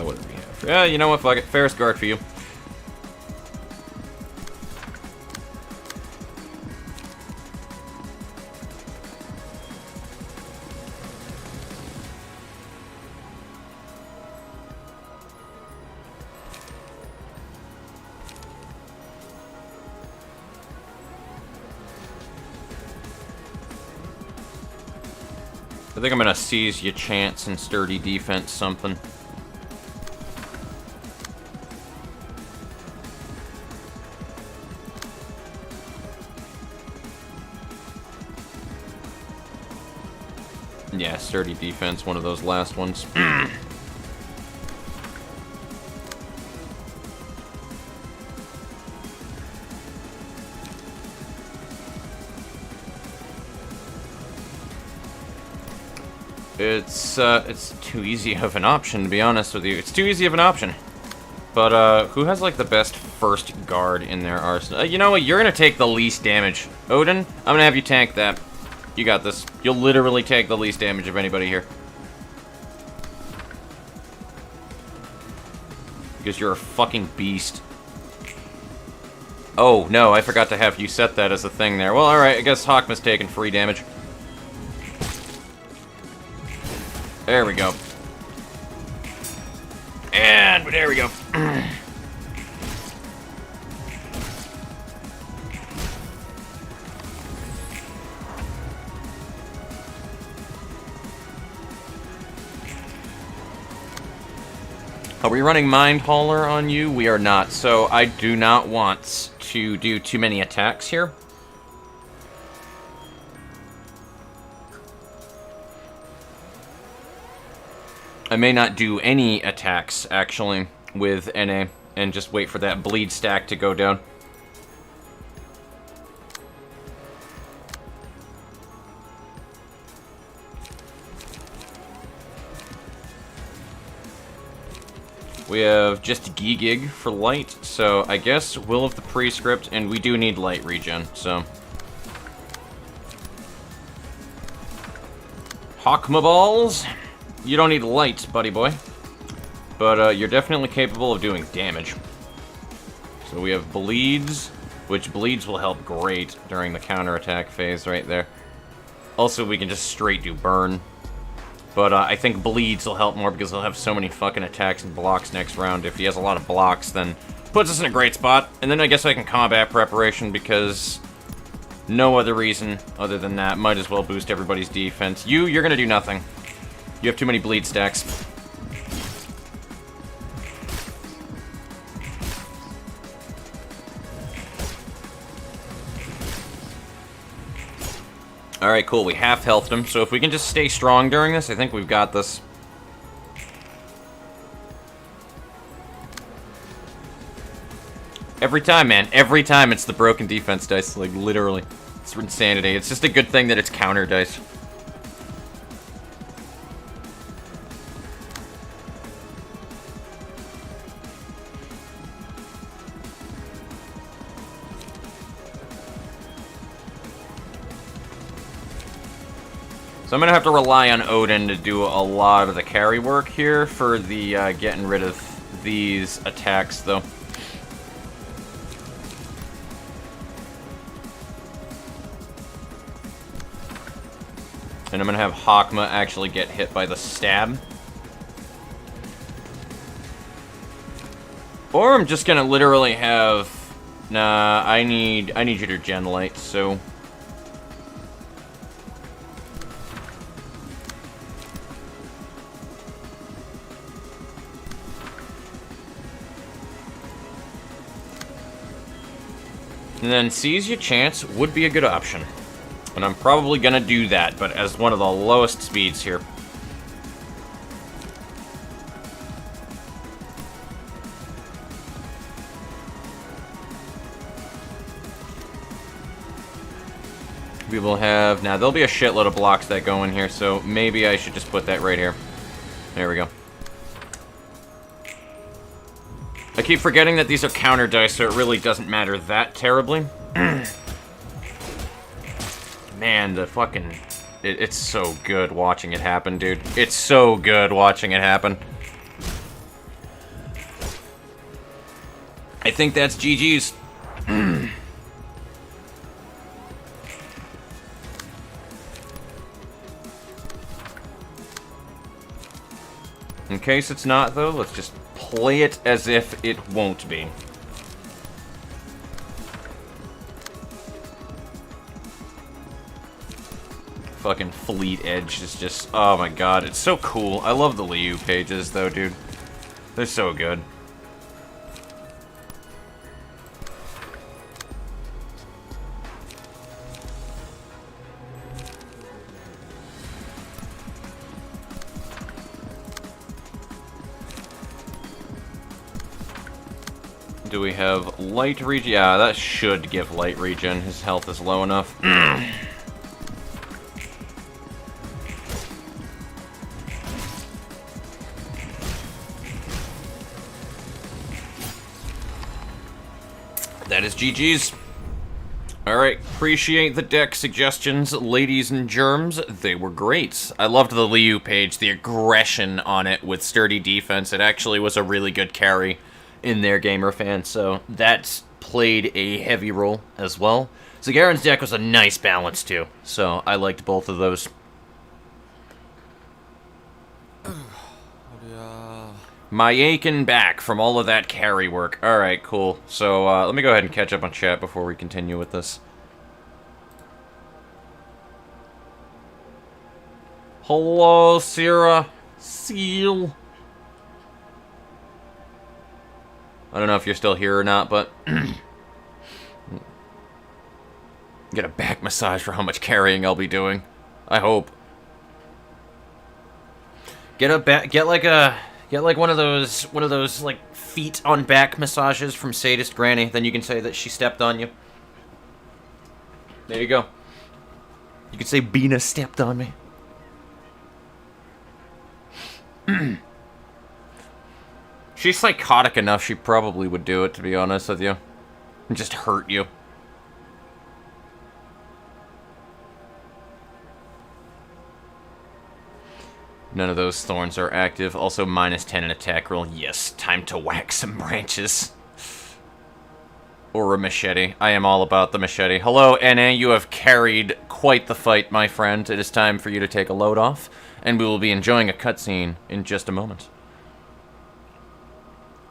What do we have? Yeah, you know what, fuck it. Ferris Guard for you. I think I'm gonna seize your chance and sturdy defense something. Yeah, sturdy defense, one of those last ones. It's too easy of an option, to be honest with you. It's too easy of an option. But, who has, like, the best first guard in their arsenal? You know what? You're gonna take the least damage. Odin, I'm gonna have you tank that. You got this. You'll literally take the least damage of anybody here. Because you're a fucking beast. Oh, no, I forgot to have you set that as a thing there. Well, alright, I guess Hawkman's taking free damage. There we go. And there we go. Are we running Mind Hauler on you? We are not, so I do not want to do too many attacks here. I may not do any attacks, actually, with NA, and just wait for that bleed stack to go down. We have just Gig for light, so I guess Will of the Prescript, and we do need light regen, so... Hawkma Balls! You don't need light, buddy boy. But you're definitely capable of doing damage. So we have Bleeds, which Bleeds will help great during the counterattack phase right there. Also, we can just straight do Burn. But I think Bleeds will help more because he'll have so many fucking attacks and blocks next round. If he has a lot of blocks, then puts us in a great spot. And then I guess I can Combat Preparation because no other reason other than that. Might as well boost everybody's defense. You're gonna do nothing. You have too many bleed stacks. Alright, cool. We half-healthed him, so if we can just stay strong during this, I think we've got this. Every time, man. Every time it's the broken defense dice. Like, literally. It's insanity. It's just a good thing that it's counter dice. So I'm going to have to rely on Odin to do a lot of the carry work here for the getting rid of these attacks, though. And I'm going to have Hawkma actually get hit by the stab. Or I'm just going to literally have... Nah, I need you to gen light, so... And then Seize Your Chance would be a good option. And I'm probably gonna do that, but as one of the lowest speeds here. We will have... Now, there'll be a shitload of blocks that go in here, so maybe I should just put that right here. There we go. I keep forgetting that these are counter dice, so it really doesn't matter that terribly. Man, the fucking... It's so good watching it happen, dude. It's so good watching it happen. I think that's GG's. In case it's not, though, let's just play it as if it won't be. Fucking Fleet Edge is just... Oh my god, it's so cool. I love the Liu pages, though, dude. They're so good. Do we have light regen? Yeah, that should give light regen. His health is low enough. That is GG's. Alright, appreciate the deck suggestions, ladies and germs. They were great. I loved the Liu page, the aggression on it with sturdy defense. It actually was a really good carry in their gamer fans, so that's played a heavy role as well. Zagaran's deck was a nice balance too, so I liked both of those. My aching back from all of that carry work. Alright, cool. So, let me go ahead and catch up on chat before we continue with this. Hello, Sierra. Seal. I don't know if you're still here or not, but... Get a back massage for how much carrying I'll be doing. I hope. Get like one of those like feet on back massages from Sadist Granny. Then you can say that she stepped on you. There you go. You could say Bina stepped on me. She's psychotic enough, she probably would do it, to be honest with you. And just hurt you. None of those thorns are active. Also, -10 in attack roll. Yes, time to whack some branches. Or a machete. I am all about the machete. Hello, Anna. You have carried quite the fight, my friend. It is time for you to take a load off, and we will be enjoying a cutscene in just a moment.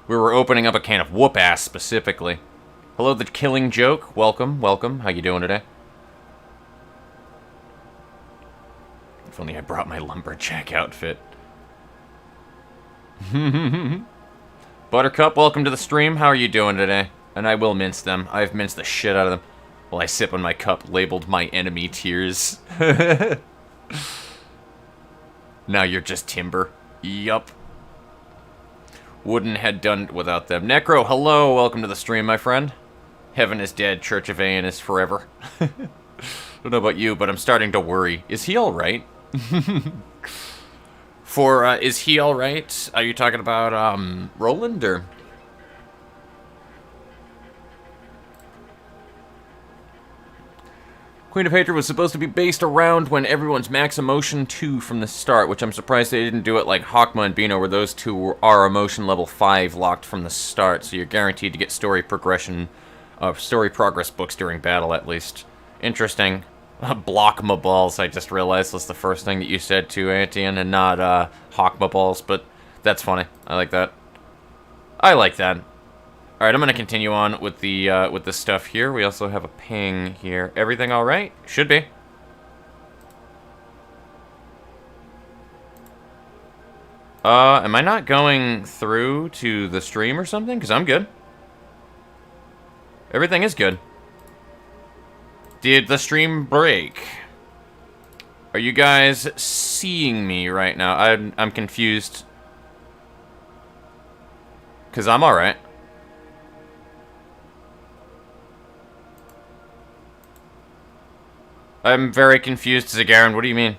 We were opening up a can of whoop-ass, specifically. Hello, The Killing Joke. Welcome, welcome. How you doing today? If only I brought my lumberjack outfit. Buttercup, welcome to the stream. How are you doing today? And I will mince them. I've minced the shit out of them. While I sip on my cup labeled My Enemy Tears. Now you're just timber. Yup. Wouldn't have done without them. Necro, hello. Welcome to the stream, my friend. Heaven is dead. Church of Aeon is forever. Don't know about you, but I'm starting to worry. Is he alright? Is he alright? Are you talking about, Roland, or? Queen of Hatred was supposed to be based around when everyone's max emotion 2 from the start, which I'm surprised they didn't do it like Hakma and Bino, where those two are emotion level 5 locked from the start, so you're guaranteed to get story progress books during battle, at least. Interesting. Block my balls, I just realized was the first thing that you said to Antian, and not, hawk my balls, but that's funny. I like that. I like that. Alright, I'm gonna continue on with the stuff here. We also have a ping here. Everything alright? Should be. Am I not going through to the stream or something? Because I'm good. Everything is good. Did the stream break? Are you guys seeing me right now? I'm confused. Because I'm alright. I'm very confused, Zagaran. What do you mean?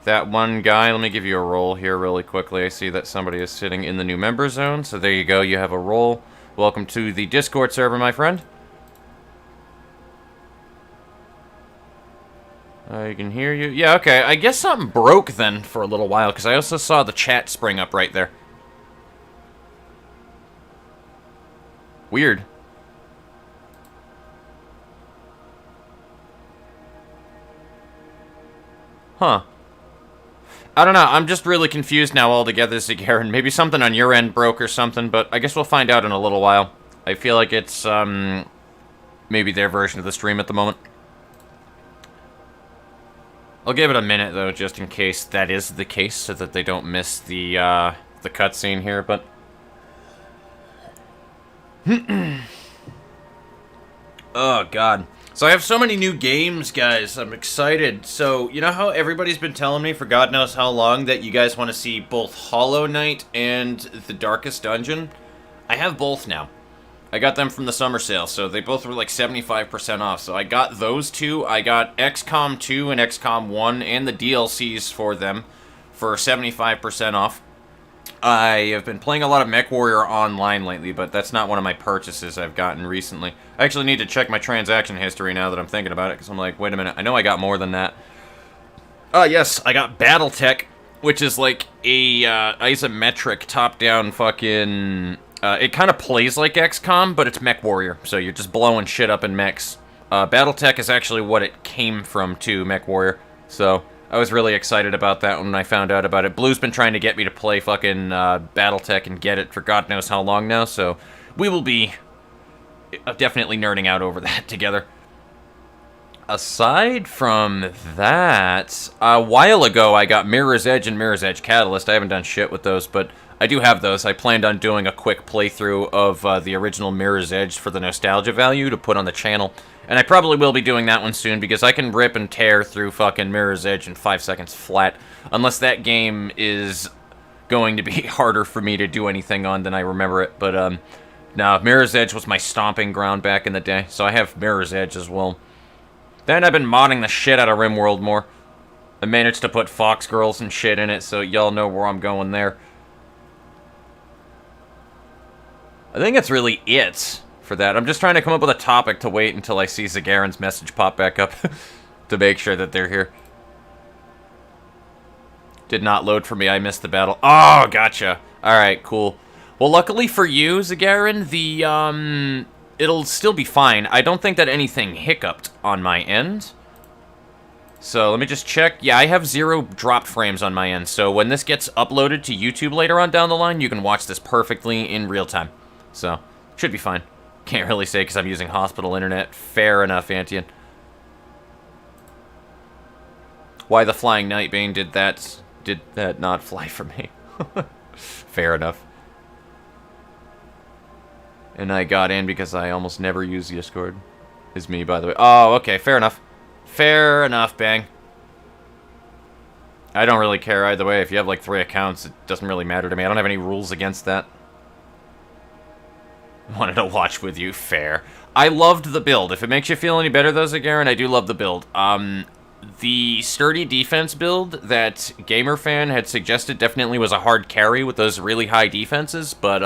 That one guy, let me give you a roll here really quickly. I see that somebody is sitting in the new member zone, so there you go, you have a roll. Welcome to the Discord server, my friend. I can hear you. Yeah, okay, I guess something broke then for a little while, because I also saw the chat spring up right there. Weird. Huh. I don't know, I'm just really confused now altogether, Zagaran. Maybe something on your end broke or something, but I guess we'll find out in a little while. I feel like it's, maybe their version of the stream at the moment. I'll give it a minute, though, just in case that is the case, so that they don't miss the cutscene here, but... Oh, God. So I have so many new games, guys. I'm excited. So, you know how everybody's been telling me for God knows how long that you guys want to see both Hollow Knight and The Darkest Dungeon? I have both now. I got them from the summer sale, so they both were like 75% off. So I got those two. I got XCOM 2 and XCOM 1 and the DLCs for them for 75% off. I have been playing a lot of MechWarrior Online lately, but that's not one of my purchases I've gotten recently. I actually need to check my transaction history now that I'm thinking about it, because I'm like, wait a minute, I know I got more than that. Yes, I got Battletech, which is like a isometric top-down fucking... it kind of plays like XCOM, but it's MechWarrior, so you're just blowing shit up in mechs. Battletech is actually what it came from, too, MechWarrior, so... I was really excited about that when I found out about it. Blue's been trying to get me to play fucking Battletech and get it for God knows how long now, so we will be definitely nerding out over that together. Aside from that, a while ago I got Mirror's Edge and Mirror's Edge Catalyst. I haven't done shit with those, but I do have those. I planned on doing a quick playthrough of the original Mirror's Edge for the nostalgia value to put on the channel And I probably will be doing that one soon, because I can rip and tear through fucking Mirror's Edge in 5 seconds flat. Unless that game is going to be harder for me to do anything on than I remember it. But, no, Mirror's Edge was my stomping ground back in the day, so I have Mirror's Edge as well. Then I've been modding the shit out of RimWorld more. I managed to put Fox Girls and shit in it, so y'all know where I'm going there. I think that's really it for that. I'm just trying to come up with a topic to wait until I see Zagaran's message pop back up to make sure that they're here. Did not load for me. I missed the battle. Oh, gotcha. Alright, cool. Well, luckily for you, Zagaran, it'll still be fine. I don't think that anything hiccuped on my end. So, let me just check. Yeah, I have 0 dropped frames on my end. So, when this gets uploaded to YouTube later on down the line, you can watch this perfectly in real time. So, should be fine. Can't really say because I'm using hospital internet. Fair enough, Antian. Why the Flying Nightbane did that not fly for me? Fair enough. And I got in because I almost never use Discord. Is me, by the way. Oh, okay, fair enough. Fair enough, Bang. I don't really care either way. If you have like 3 accounts, it doesn't really matter to me. I don't have any rules against that. Wanted to watch with you, fair. I loved the build. If it makes you feel any better, though, Zagaran, I do love the build. The sturdy defense build that GamerFan had suggested definitely was a hard carry with those really high defenses, but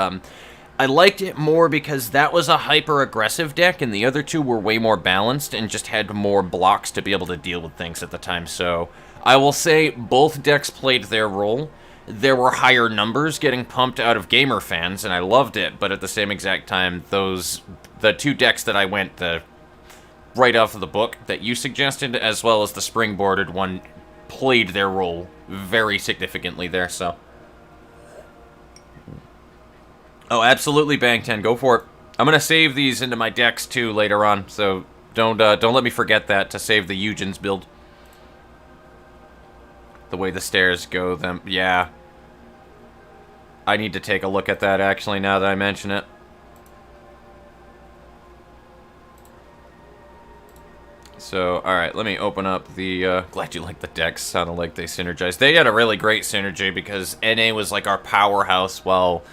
I liked it more because that was a hyper-aggressive deck, and the other two were way more balanced and just had more blocks to be able to deal with things at the time. So I will say both decks played their role. There were higher numbers getting pumped out of gamer fans, and I loved it, but at the same exact time, the 2 decks that I went right off of the book that you suggested, as well as the springboarded one, played their role very significantly there, so. Oh, absolutely, Bang 10, go for it. I'm gonna save these into my decks, too, later on, so don't let me forget that, to save the Eugen's build. The way the stairs go, yeah. I need to take a look at that, actually, now that I mention it. So, alright, let me open up the, glad you like the decks, sounded like they synergized. They had a really great synergy, because NA was like our powerhouse, while,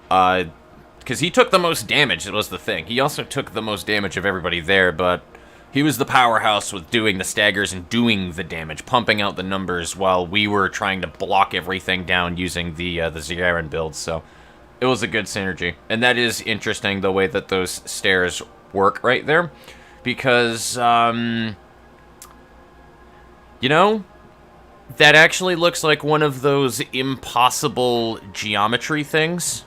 because he took the most damage, it was the thing. He also took the most damage of everybody there, but he was the powerhouse with doing the staggers and doing the damage, pumping out the numbers, while we were trying to block everything down using the Zagaran build, so it was a good synergy. And that is interesting, the way that those stairs work right there, because, you know, that actually looks like one of those impossible geometry things.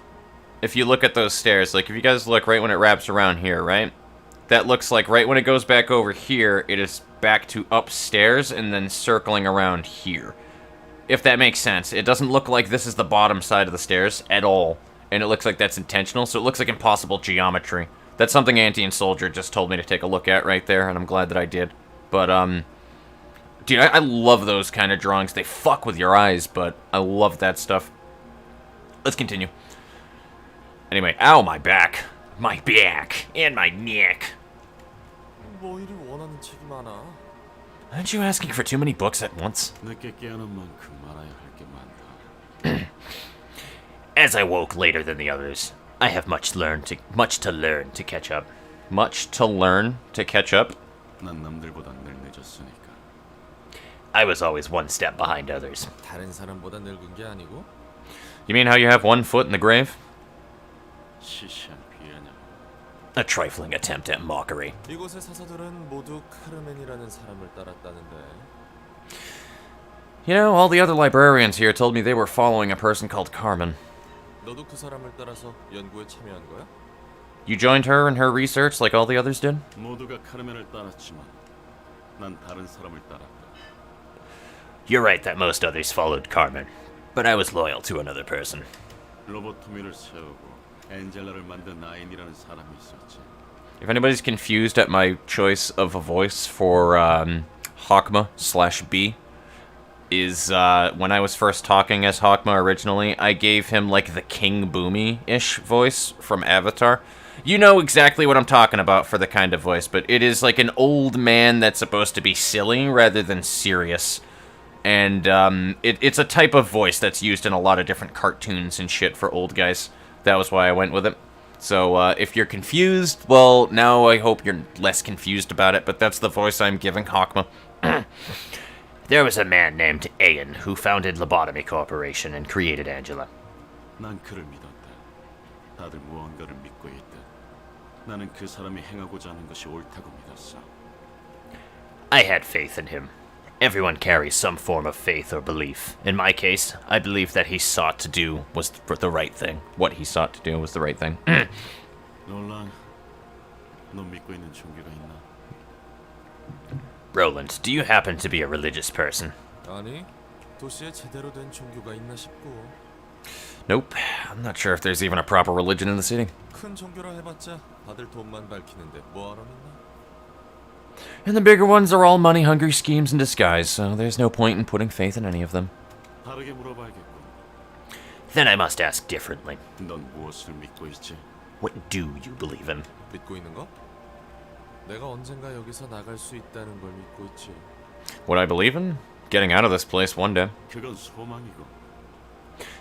If you look at those stairs, like, if you guys look right when it wraps around here, right? That looks like right when it goes back over here, it is back to upstairs and then circling around here. If that makes sense. It doesn't look like this is the bottom side of the stairs at all. And it looks like that's intentional, so it looks like impossible geometry. That's something Anti and Soldier just told me to take a look at right there, and I'm glad that I did. But, dude, I love those kind of drawings. They fuck with your eyes, but I love that stuff. Let's continue. Anyway, ow, my back. My back. And my neck. Aren't you asking for too many books at once? As I woke later than the others, I have much to learn to catch up. Much to learn to catch up? I was always one step behind others. You mean how you have one foot in the grave? A trifling attempt at mockery. You know, all the other librarians here told me they were following a person called Carmen. You joined her in her research like all the others did? You're right that most others followed Carmen, but I was loyal to another person. If anybody's confused at my choice of a voice for Hawkma/B, is when I was first talking as Hawkma originally, I gave him like the King Boomy-ish voice from Avatar. You know exactly what I'm talking about for the kind of voice, but it is like an old man that's supposed to be silly rather than serious. And it's a type of voice that's used in a lot of different cartoons and shit for old guys. That was why I went with it. So if you're confused, well, now I hope you're less confused about it, but that's the voice I'm giving Hakma. There was a man named Ayan who founded Lobotomy Corporation and created Angela. 난 그를 믿었다. 다들 무언가를 믿고 있다. 나는 그 사람이 행하고자 하는 것이 옳다고 믿었어. I had faith in him. Everyone carries some form of faith or belief. In my case, I believe that he sought to do was the right thing. What he sought to do was the right thing. 롤란, 너 믿고 있는 종교가 있나? Roland, do you happen to be a religious person? 아니, 도시에 제대로 된 종교가 있나 싶고. Nope. I'm not sure if there's even a proper religion in the city. 큰 종교라 해봤자 다들 돈만 밝히는데 뭐하러 믿나? And the bigger ones are all money-hungry schemes in disguise, so there's no point in putting faith in any of them. 다르게 물어봐야겠군. Then I must ask differently. 넌 무엇을 믿고 있지? What do you believe in? 믿고 있는 거? 내가 언젠가 여기서 나갈 수 있다는 걸 믿고 있지. What I believe in? Getting out of this place one day. 그건 소망이고.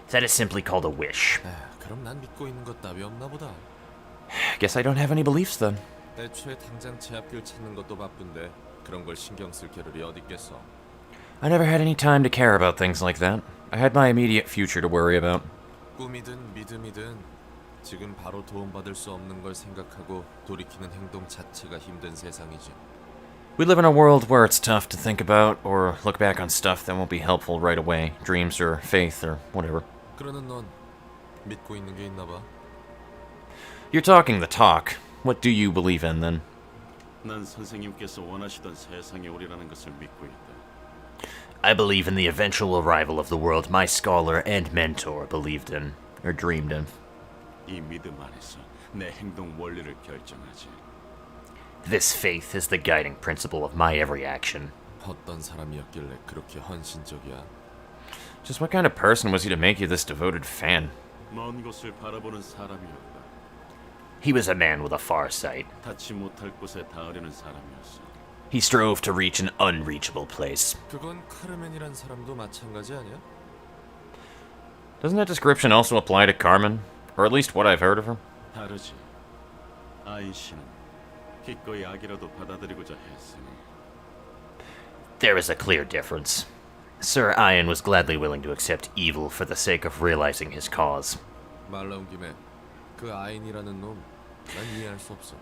That is simply called a wish. 그럼 난 믿고 있는 것 따위 없나 보다. Guess I don't have any beliefs then. 애초에 당장 제 앞길 찾는 것도 바쁜데 그런 걸 신경 쓸 겨를이 어디 있겠어. I never had any time to care about things like that. I had my immediate future to worry about. 꿈이든 믿음이든 지금 바로 도움받을 수 없는 걸 생각하고 돌이키는 행동 자체가 힘든 세상이지. We live in a world where it's tough to think about or look back on stuff that won't be helpful right away. Dreams or faith or whatever. 그러는 넌 믿고 있는 게 있나 봐. You're talking the talk. What do you believe in then? 난 선생님께서 원하시던 세상이 오리라는 것을 믿고 있다. I believe in the eventual arrival of the world my scholar and mentor believed in, or dreamed of. 이 믿음 안에서 내 행동 원리를 결정하지. This faith is the guiding principle of my every action. 어떤 사람이었길래 그렇게 헌신적이야? Just what kind of person was he to make you this devoted fan? 먼 곳을 바라보는 사람이었다. He was a man with a far sight. 닿지 못할 곳에 닿으려는 사람이었어. He strove to reach an unreachable place. 그건 카르멘이란 사람도 마찬가지 아니야? Doesn't that description also apply to Carmen? Or at least what I've heard of her? 다르지. 아인 씨는 기꺼이 악이라도 받아들이고자 했으니. There is a clear difference. Sir Ian was gladly willing to accept evil for the sake of realizing his cause. 말 나온 김에 그 아인이라는 놈, 난 이해할 수 없어.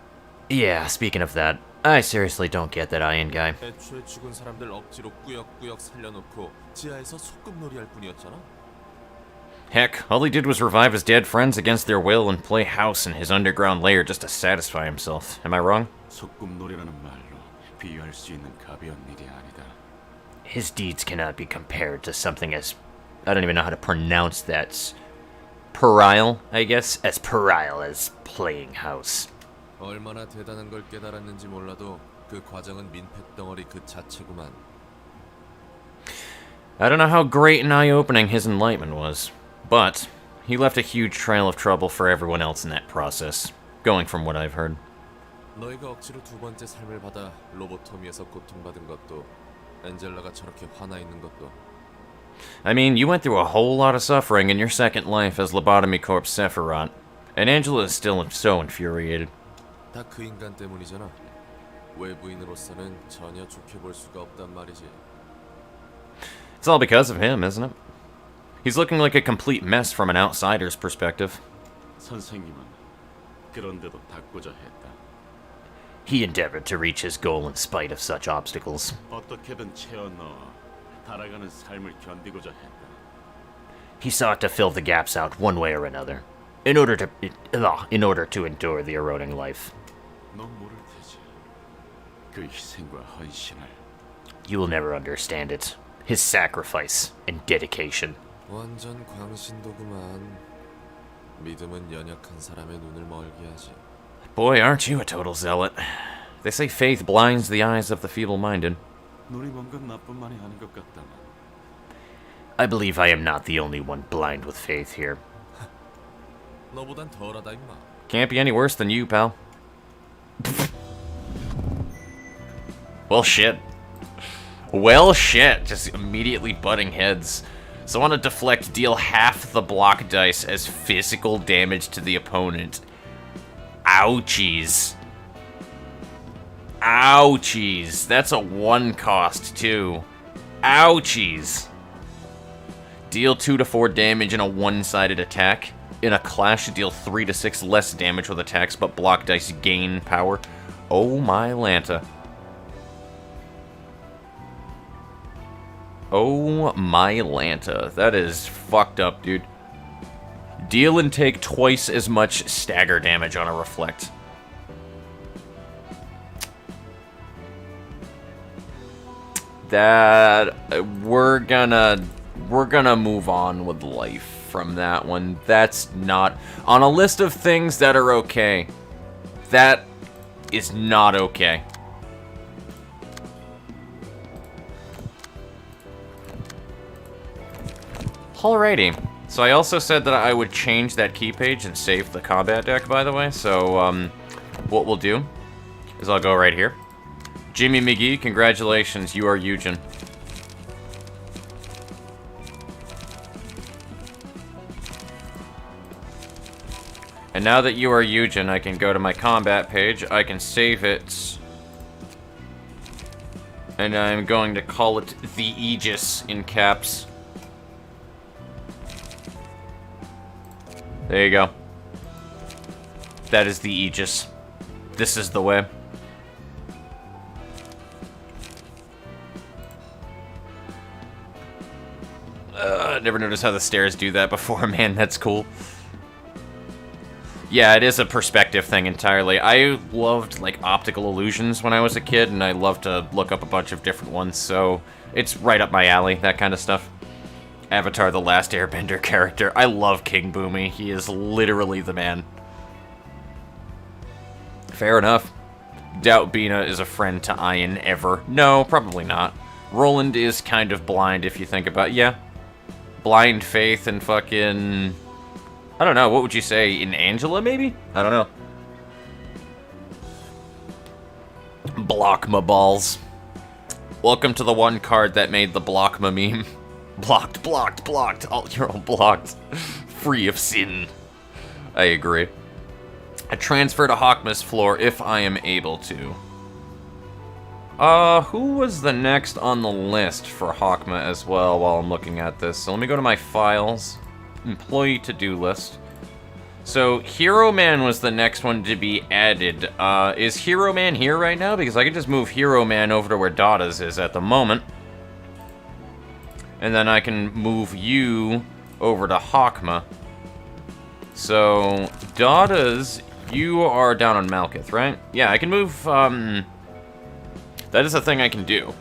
Yeah, speaking of that, I seriously don't get that Ian guy. 애초에 죽은 사람들 억지로 꾸역꾸역 살려놓고 지하에서 소꿉놀이 할 뿐이었잖아. Heck, all he did was revive his dead friends against their will and play house in his underground lair just to satisfy himself. Am I wrong? 소꿉놀이라는 말로 비유할 수 있는 가벼운 일이 아니다. His deeds cannot be compared to something as... I don't even know how to pronounce that. Puerile, I guess? As puerile as playing house. 얼마나 대단한 걸 깨달았는지 몰라도 그 과정은 민폐덩어리 그 자체구만. I don't know how great and eye-opening his enlightenment was, but he left a huge trail of trouble for everyone else in that process, going from what I've heard. 너희가 억지로 두 번째 삶을 받아 로보토미에서 고통받은 것도 엔젤라가 저렇게 화나 있는 것도 I mean, you went through a whole lot of suffering in your second life as Lobotomy Corp Sephiroth, and Angela is still so infuriated. 다 그 인간 때문이잖아. 외부인으로서는 전혀 좋게 볼 수가 없단 말이지. It's all because of him, isn't it? He's looking like a complete mess from an outsider's perspective. 선생님은 그런데도 닿고자 했다. He endeavored to reach his goal in spite of such obstacles. 어떻게든 채워 넣어 살아가는 삶을 견디고자 했다. He sought to fill the gaps out one way or another, in order to endure the eroding life. 넌 모를 테지. 그 희생과 헌신을. You will never understand it. His sacrifice and dedication. 완전 광신도구만. 믿음은 연약한 사람의 눈을 멀게 하지. Boy, aren't you a total zealot. They say faith blinds the eyes of the feeble-minded. 눈이 먼 건 나뿐만이 아닌 것 같다. I believe I am not the only one blind with faith here. 너보단 덜하다 임마. Can't be any worse than you, pal. Well, shit. Well, shit. Just immediately butting heads. So on a deflect, deal half the block dice as physical damage to the opponent. Ouchies. Ouchies. That's a 1 cost, too. Ouchies. Deal 2 to 4 damage in a one-sided attack. In a clash, deal 3 to 6 less damage with attacks, but block dice gain power. Oh my Lanta. Oh my Lanta. That is fucked up, dude. Deal and take twice as much stagger damage on a reflect. That we're gonna move on with life from that one. That's not on a list of things that are okay. That is not okay. Alrighty. So I also said that I would change that key page and save the combat deck, by the way. So what we'll do is I'll go right here. Jimmy McGee, congratulations, you are Eugen. And now that you are Eugen, I can go to my combat page, I can save it, and I'm going to call it the Aegis in caps. There you go. That is the Aegis. This is the way. Never noticed how the stairs do that before, man, that's cool. Yeah, it is a perspective thing entirely. I loved, like, optical illusions when I was a kid, and I loved to look up a bunch of different ones, so it's right up my alley, that kind of stuff. Avatar: The Last Airbender character. I love King Boomy. He is literally the man. Fair enough. Doubt Bina is a friend to Ian ever. No, probably not. Roland is kind of blind if you think about it. Yeah. Blind Faith and fucking... I don't know, what would you say? In Angela, maybe? I don't know. Blockma balls. Welcome to the one card that made the Blockma meme. Blocked, blocked, blocked. Oh, you're all blocked. Free of sin. I agree. I transfer to Hawkma's floor if I am able to. Who was the next on the list for Hawkma as well while I'm looking at this? So let me go to my files. Employee to-do list. So, Hero Man was the next one to be added. Is Hero Man here right now? Because I can just move Hero Man over to where Dada's is at the moment. And then I can move you over to Hawkma. So, Dada's, you are down on Malkuth, right? Yeah, I can move, that is a thing I can do.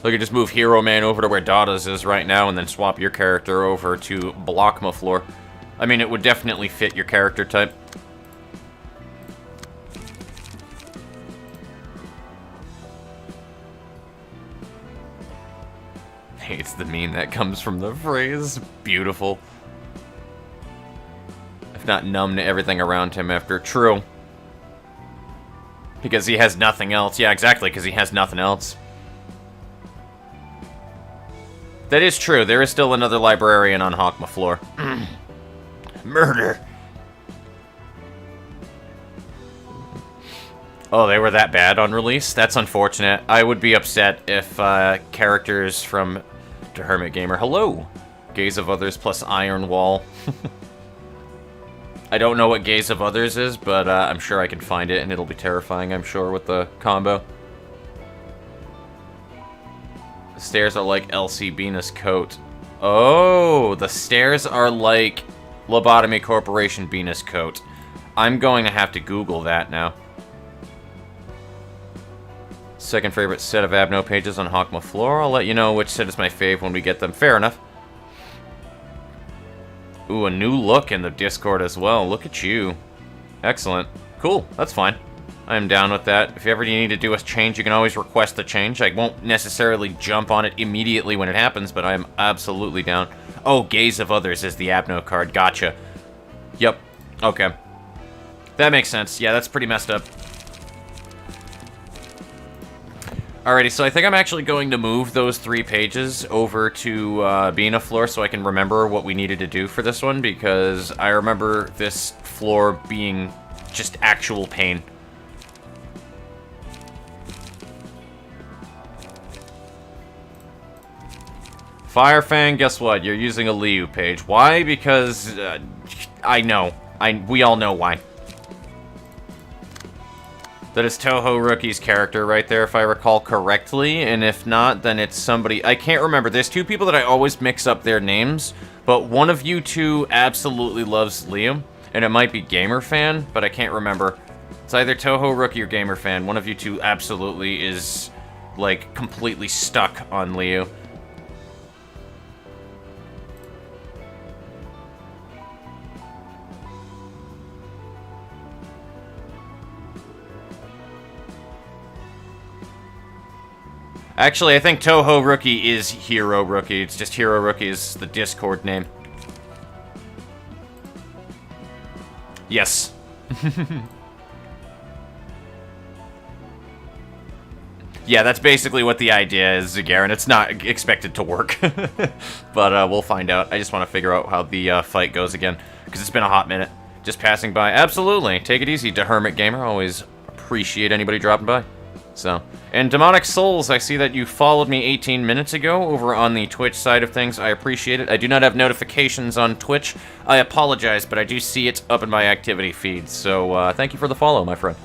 So I could just move Hero Man over to where Dada's is right now and then swap your character over to Blockma floor. I mean, it would definitely fit your character type. Hates the meme that comes from the phrase. Beautiful. If not numb to everything around him after. True. Because he has nothing else. Yeah, exactly, because he has nothing else. That is true. There is still another Librarian on Hawkma floor. Murder. Oh, they were that bad on release? That's unfortunate. I would be upset if characters from The Hermit Gamer... Hello! Gaze of Others plus Iron Wall. I don't know what Gaze of Others is, but I'm sure I can find it, and it'll be terrifying, I'm sure, with the combo. The stairs are like LC Bina's coat. Oh, the stairs are like Lobotomy Corporation Bina's coat. I'm going to have to Google that now. Second favorite set of Abno pages on Hawkma floor. I'll let you know which set is my fave when we get them. Fair enough. Ooh, a new look in the Discord as well. Look at you. Excellent. Cool. That's fine. I'm down with that. If ever you need to do a change, you can always request the change. I won't necessarily jump on it immediately when it happens, but I'm absolutely down. Oh, Gaze of Others is the Abno card. Gotcha. Yep. Okay. That makes sense. Yeah, that's pretty messed up. Alrighty, so I think I'm actually going to move those 3 pages over to being a floor so I can remember what we needed to do for this one, because I remember this floor being just actual pain. Firefang, guess what? You're using a Liu page. Why? Because I know. We all know why. That is Toho Rookie's character right there, if I recall correctly. And if not, then it's somebody... I can't remember. There's 2 people that I always mix up their names. But one of you 2 absolutely loves Liam. And it might be Gamer Fan, but I can't remember. It's either Toho Rookie or Gamer Fan. One of you 2 absolutely is, like, completely stuck on Liu. Actually, I think Toho Rookie is Hero Rookie. It's just Hero Rookie is the Discord name. Yes. Yeah, that's basically what the idea is, Garen. It's not expected to work. But we'll find out. I just want to figure out how the fight goes again, because it's been a hot minute. Just passing by. Absolutely. Take it easy, Hermit Gamer. Always appreciate anybody dropping by. So, and Demonic Souls, I see that you followed me 18 minutes ago over on the Twitch side of things. I appreciate it. I do not have notifications on Twitch. I apologize, but I do see it up in my activity feed. So, thank you for the follow, my friend.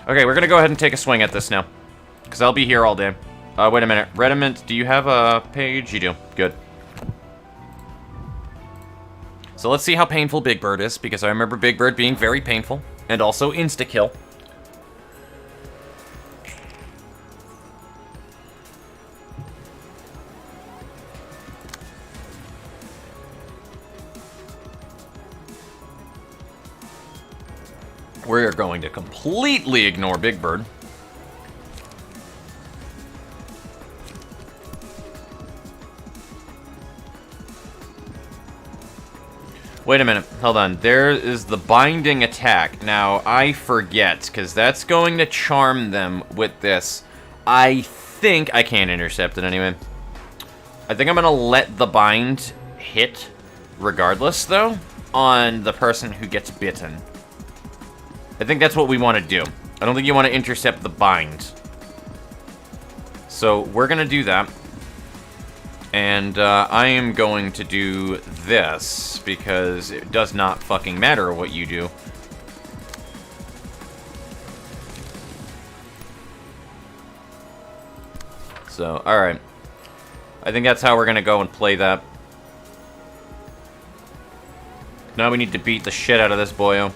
Okay, we're going to go ahead and take a swing at this now, because I'll be here all day. Wait a minute. Rediment, do you have a page? You do. Good. So let's see how painful Big Bird is, because I remember Big Bird being very painful, and also insta-kill. We're going to completely ignore Big Bird. Wait a minute, hold on. There is the binding attack. Now, I forget, because that's going to charm them with this. I think I can't intercept it anyway. I think I'm going to let the bind hit, regardless, though, on the person who gets bitten. I think that's what we want to do. I don't think you want to intercept the bind. So, we're going to do that. And I am going to do this, because it does not fucking matter what you do. So, alright. I think that's how we're gonna go and play that. Now we need to beat the shit out of this boyo.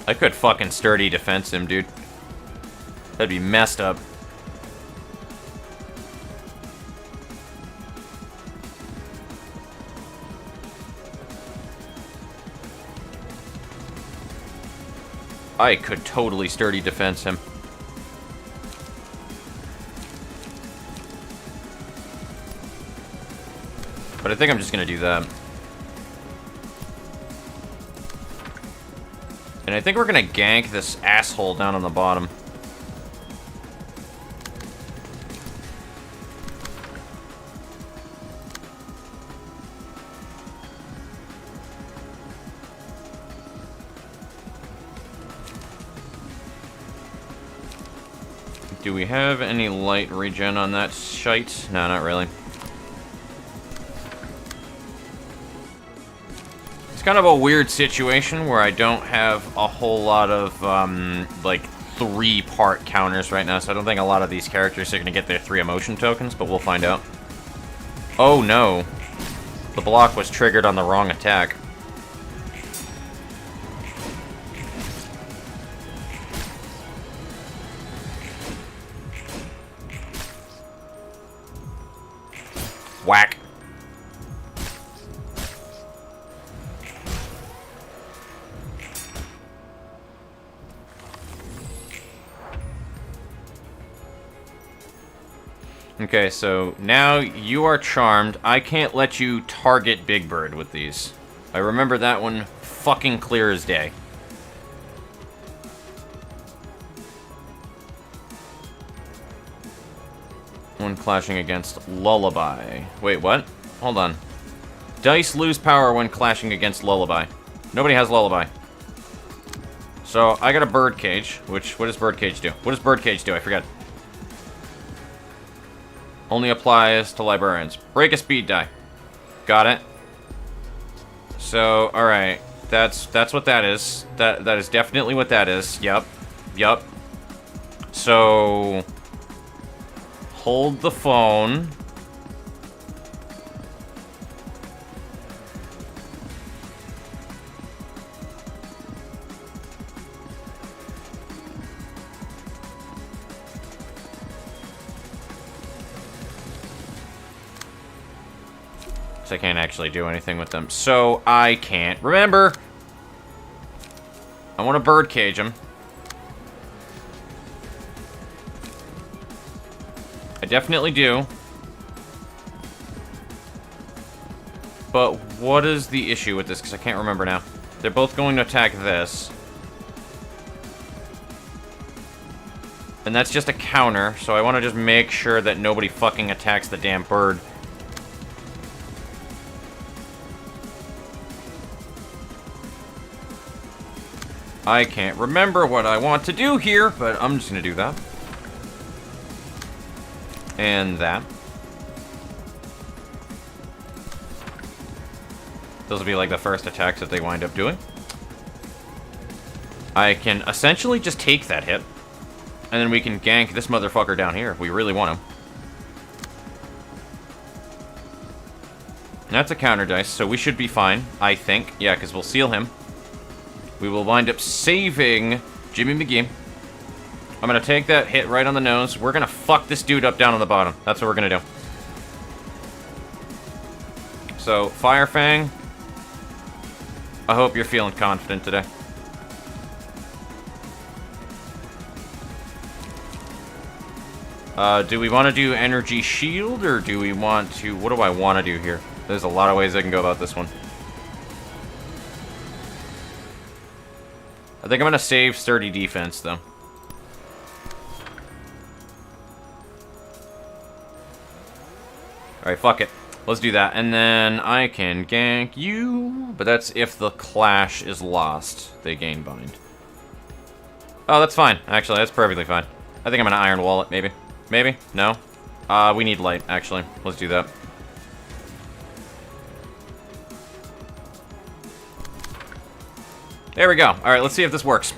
I could fucking sturdy defense him, dude. That'd be messed up. I could totally sturdy defense him. But I think I'm just gonna do that. And I think we're gonna gank this asshole down on the bottom. Do we have any light regen on that shite? No, not really. It's kind of a weird situation where I don't have a whole lot of, like, 3-part counters right now, so I don't think a lot of these characters are going to get their 3 emotion tokens, but we'll find out. Oh, no. The block was triggered on the wrong attack. Whack. Okay, so now you are charmed. I can't let you target Big Bird with these. I remember that one fucking clear as day. One clashing against Lullaby. Wait, what? Hold on. Dice lose power when clashing against Lullaby. Nobody has Lullaby. So, I got a Birdcage, which, what does Birdcage do? What does Birdcage do? I forget. Only applies to Librarians. Break a speed die. Got it. So, alright. That's what that is. That is definitely what that is. Yup. Yup. So... hold the phone. I can't actually do anything with them. So, I can't. Remember! I want to birdcage him. I definitely do. But what is the issue with this? Because I can't remember now. They're both going to attack this. And that's just a counter, so I want to just make sure that nobody fucking attacks the damn bird. I can't remember what I want to do here, but I'm just going to do that. And that. Those will be like the first attacks that they wind up doing. I can essentially just take that hit. And then we can gank this motherfucker down here if we really want him. And that's a counter dice, so we should be fine, I think. Yeah, because we'll seal him. We will wind up saving Jimmy McGee. I'm going to take that hit right on the nose. We're going to fuck this dude up down on the bottom. That's what we're going to do. So, Fire Fang. I hope you're feeling confident today. Do we want to do Energy Shield, or do we want to... what do I want to do here? There's a lot of ways I can go about this one. I think I'm going to save Sturdy Defense, though. Alright, fuck it. Let's do that. And then I can gank you. But that's if the clash is lost. They gain bind. Oh, that's fine. Actually, that's perfectly fine. I think I'm going to Iron Wall it, maybe. Maybe? No? We need light, actually. Let's do that. There we go. Alright, let's see if this works.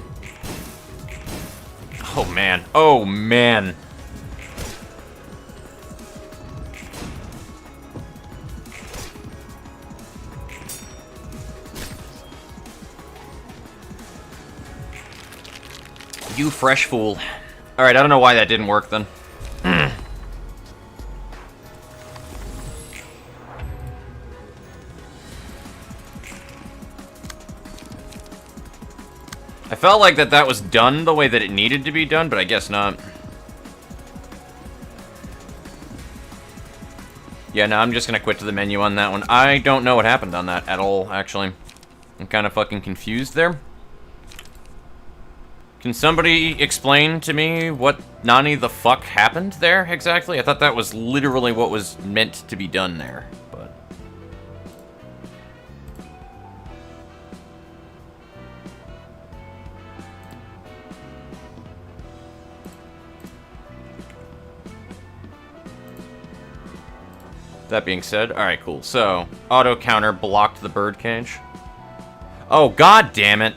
Oh, man. Oh, man. You fresh fool. Alright, I don't know why that didn't work then. I felt like that was done the way that it needed to be done, but I guess not. Yeah, no, I'm just gonna quit to the menu on that one. I don't know what happened on that at all, actually. I'm kind of fucking confused there. Can somebody explain to me what Nani the fuck happened there, exactly? I thought that was literally what was meant to be done there, but... That being said, alright, cool. So, auto counter blocked the birdcage. Oh, god damn it!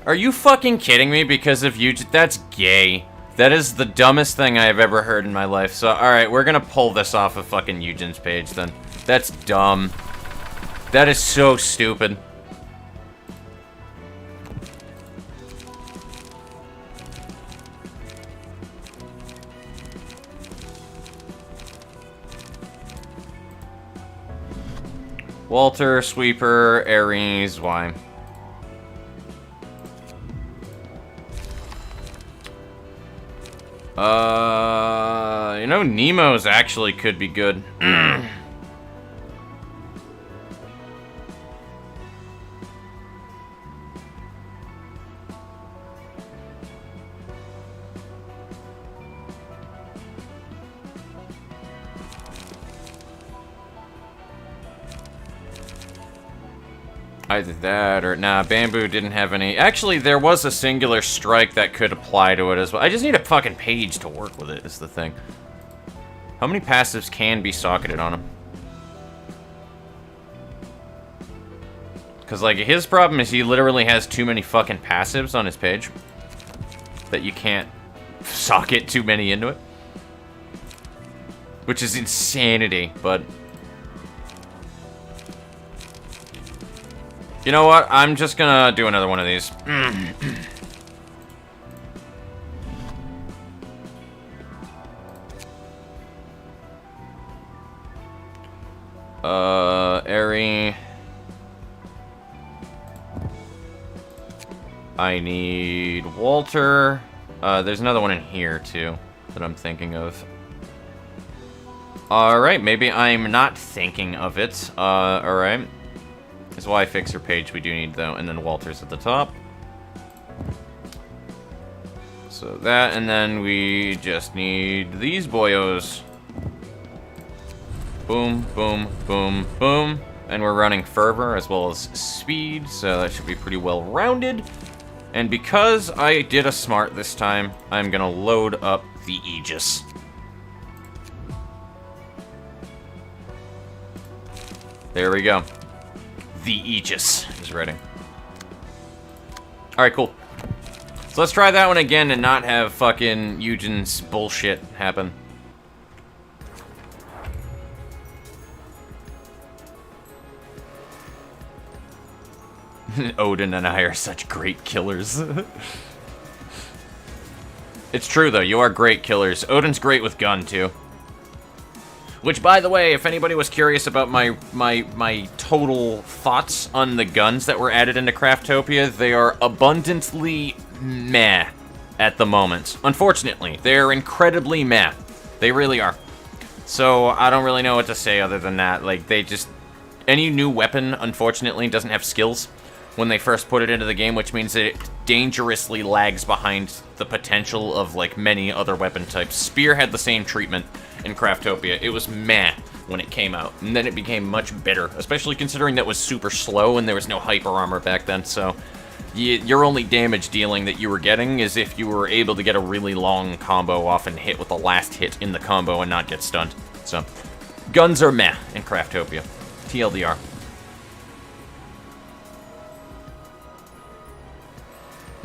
Are you fucking kidding me because of you? That's gay. That is the dumbest thing I have ever heard in my life. So, alright, we're gonna pull this off of fucking Eugen's page then. That's dumb. That is so stupid. Walter, Sweeper, Ares, why? You know, Nemo's actually could be good. Either that or... Nah, Bamboo didn't have any... Actually, there was a singular strike that could apply to it as well. I just need a fucking page to work with it, is the thing. How many passives can be socketed on him? Because, like, his problem is he literally has too many fucking passives on his page. That you can't socket too many into it. Which is insanity, but... You know what? I'm just gonna do another one of these. Airy. I need Walter. There's another one in here, too, that I'm thinking of. Alright, maybe I'm not thinking of it. Alright. Is why fixer page we do need, though, and then Walter's at the top. So that, and then we just need these boyos. Boom, boom, boom, boom. And we're running Fervor as well as Speed, so that should be pretty well-rounded. And because I did a smart this time, I'm gonna load up the Aegis. There we go. The Aegis is ready. Alright, cool. So let's try that one again and not have fucking Eugen's bullshit happen. Odin and I are such great killers. It's true, though. You are great killers. Odin's great with gun, too. Which, by the way, if anybody was curious about my total thoughts on the guns that were added into Craftopia, they are abundantly meh at the moment. Unfortunately, they're incredibly meh. They really are. So, I don't really know what to say other than that. Like, they just... Any new weapon, unfortunately, doesn't have skills when they first put it into the game, which means that it dangerously lags behind the potential of, like, many other weapon types. Spear had the same treatment in Craftopia. It was meh when it came out, and then it became much better, especially considering that was super slow and there was no hyper armor back then, so your only damage dealing that you were getting is if you were able to get a really long combo off and hit with the last hit in the combo and not get stunned. So, guns are meh in Craftopia. TLDR.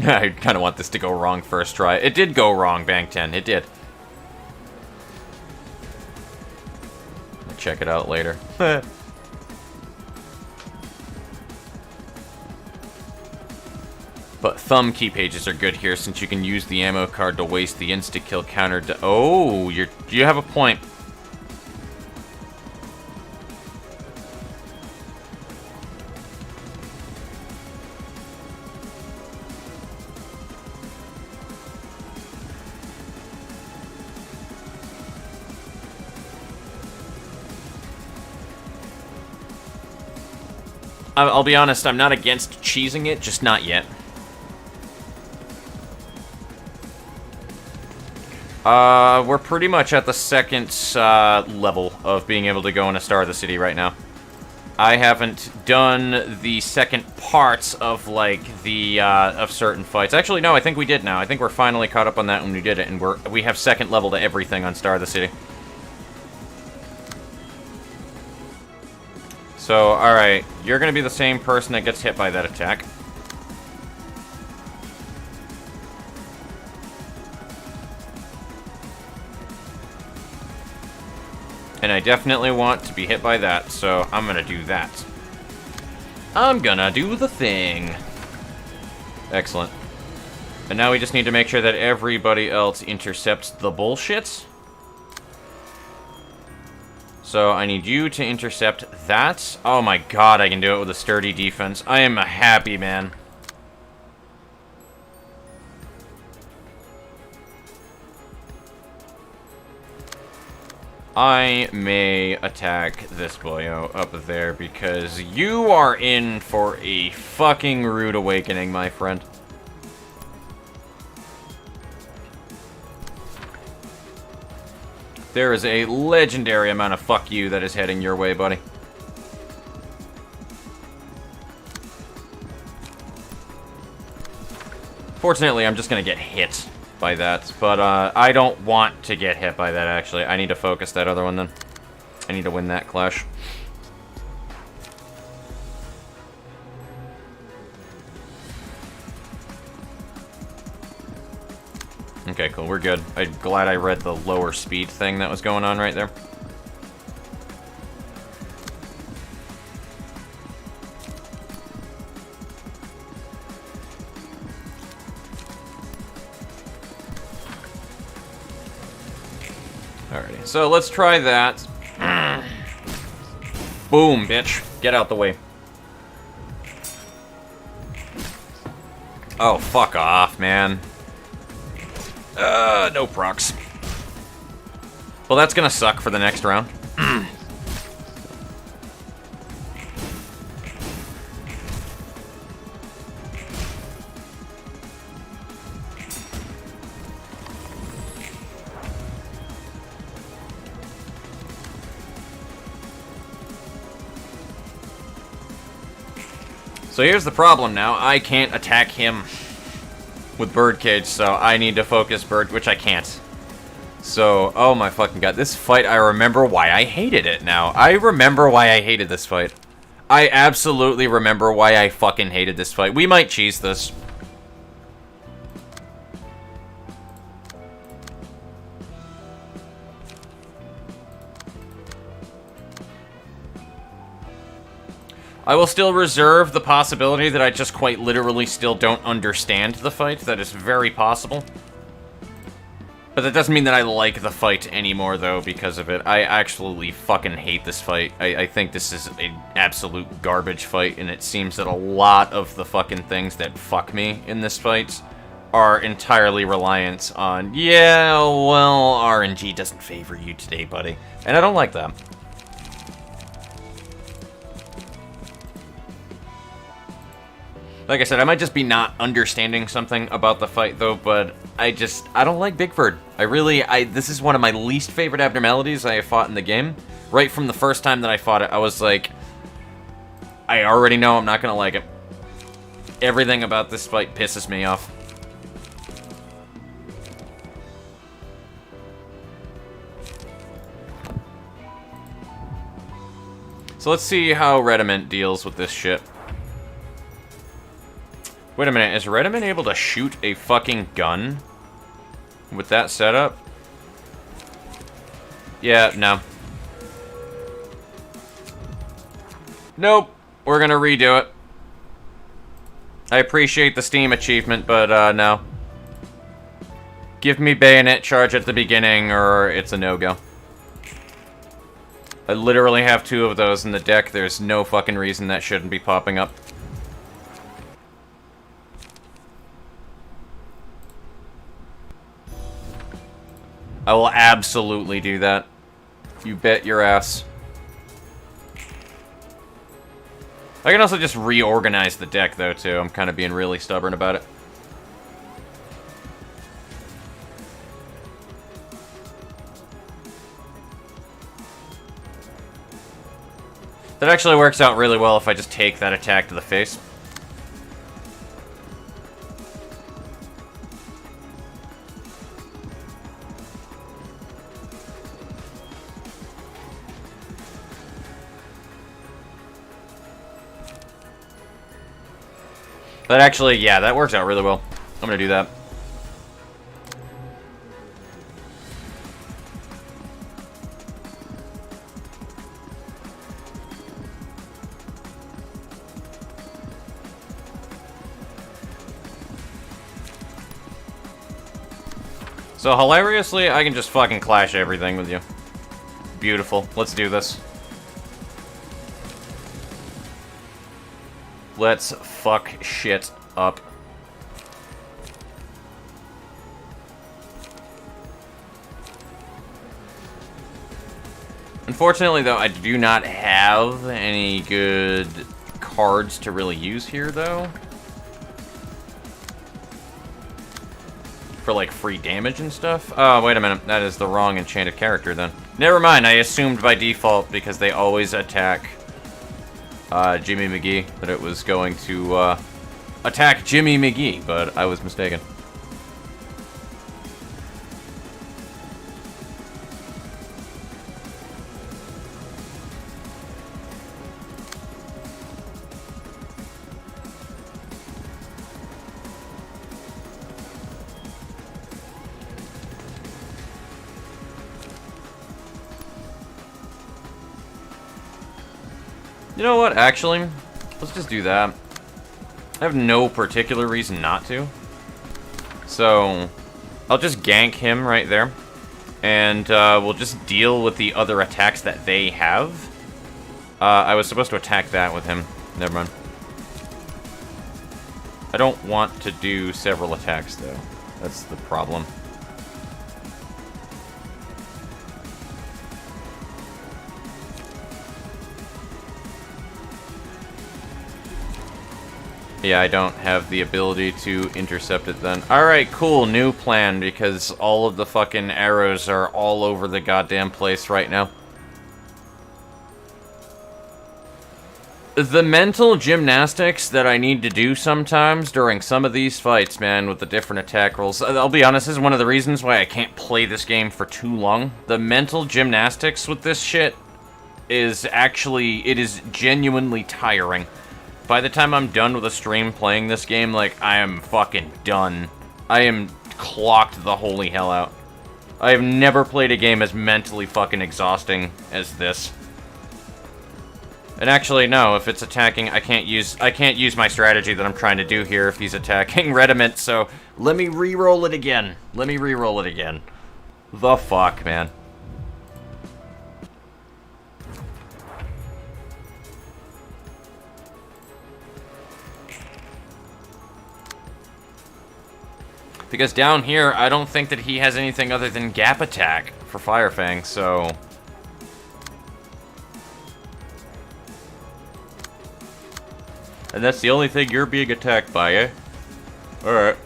I kind of want this to go wrong first try. It did go wrong, Bank 10. It did. I'll check it out later. But thumb key pages are good here since you can use the ammo card to waste the insta-kill counter to... Oh, you have a point. I'll be honest, I'm not against cheesing it, just not yet. We're pretty much at the second level of being able to go into Star of the City right now. I haven't done the second parts of, like, the, of certain fights. Actually, no, I think we did now. I think we're finally caught up on that when we did it, and we have second level to everything on Star of the City. So, alright, you're gonna be the same person that gets hit by that attack. And I definitely want to be hit by that, so I'm gonna do that. I'm gonna do the thing. Excellent. And now we just need to make sure that everybody else intercepts the bullshit. So I need you to intercept that. Oh my god, I can do it with a sturdy defense. I am a happy man. I may attack this boyo up there because you are in for a fucking rude awakening, my friend. There is a legendary amount of fuck you that is heading your way, buddy. Fortunately, I'm just gonna get hit by that, but I don't want to get hit by that, actually. I need to focus that other one, then. I need to win that clash. Okay, cool, we're good. I'm glad I read the lower speed thing that was going on right there. Alrighty, so let's try that. Boom, bitch. Get out the way. Oh, fuck off, man. No procs. Well, that's gonna suck for the next round. So here's the problem now. I can't attack him with Birdcage, so I need to focus Bird, which I can't. So, oh my fucking god. This fight, I remember why I hated it now. I remember why I hated this fight. I absolutely remember why I fucking hated this fight. We might cheese this. I will still reserve the possibility that I just quite literally still don't understand the fight. That is very possible. But that doesn't mean that I like the fight anymore, though, because of it. I actually fucking hate this fight. I think this is an absolute garbage fight, and it seems that a lot of the fucking things that fuck me in this fight are entirely reliant on, yeah, well, RNG doesn't favor you today, buddy. And I don't like that. Like I said, I might just be not understanding something about the fight, though, but I don't like Bigford. This is one of my least favorite abnormalities I have fought in the game. Right from the first time that I fought it, I was like, I already know I'm not gonna like it. Everything about this fight pisses me off. So let's see how Rediment deals with this shit. Wait a minute, is Rediment able to shoot a fucking gun with that setup? Yeah, no. Nope, we're gonna redo it. I appreciate the Steam achievement, but no. Give me bayonet charge at the beginning, or it's a no-go. I literally have 2 of those in the deck. There's no fucking reason that shouldn't be popping up. I will absolutely do that. You bet your ass. I can also just reorganize the deck, though, too. I'm kind of being really stubborn about it. That actually works out really well if I just take that attack to the face. That actually, yeah, that works out really well. I'm gonna do that. So, hilariously, I can just fucking clash everything with you. Beautiful. Let's do this. Let's fuck shit up. Unfortunately, though, I do not have any good cards to really use here, though. For, like, free damage and stuff. Oh, wait a minute. That is the wrong enchanted character, then. Never mind. I assumed by default, because they always attack Jimmy McGee, that it was going to attack Jimmy McGee, but I was mistaken. You know what, actually, let's just do that. I have no particular reason not to. So, I'll just gank him right there. And we'll just deal with the other attacks that they have. I was supposed to attack that with him. Never mind. I don't want to do several attacks, though. That's the problem. Yeah, I don't have the ability to intercept it then. Alright, cool, new plan, because all of the fucking arrows are all over the goddamn place right now. The mental gymnastics that I need to do sometimes during some of these fights, man, with the different attack rolls. I'll be honest, this is one of the reasons why I can't play this game for too long. The mental gymnastics with this shit is actually, it is genuinely tiring. By the time I'm done with a stream playing this game, like, I am fucking done. I am clocked the holy hell out. I have never played a game as mentally fucking exhausting as this. And actually, no, if it's attacking, I can't use my strategy that I'm trying to do here if he's attacking Rediment, so let me re-roll it again. Let me re-roll it again. The fuck, man. Because down here, I don't think that he has anything other than gap attack for Firefang, so... And that's the only thing you're being attacked by, eh? Alright.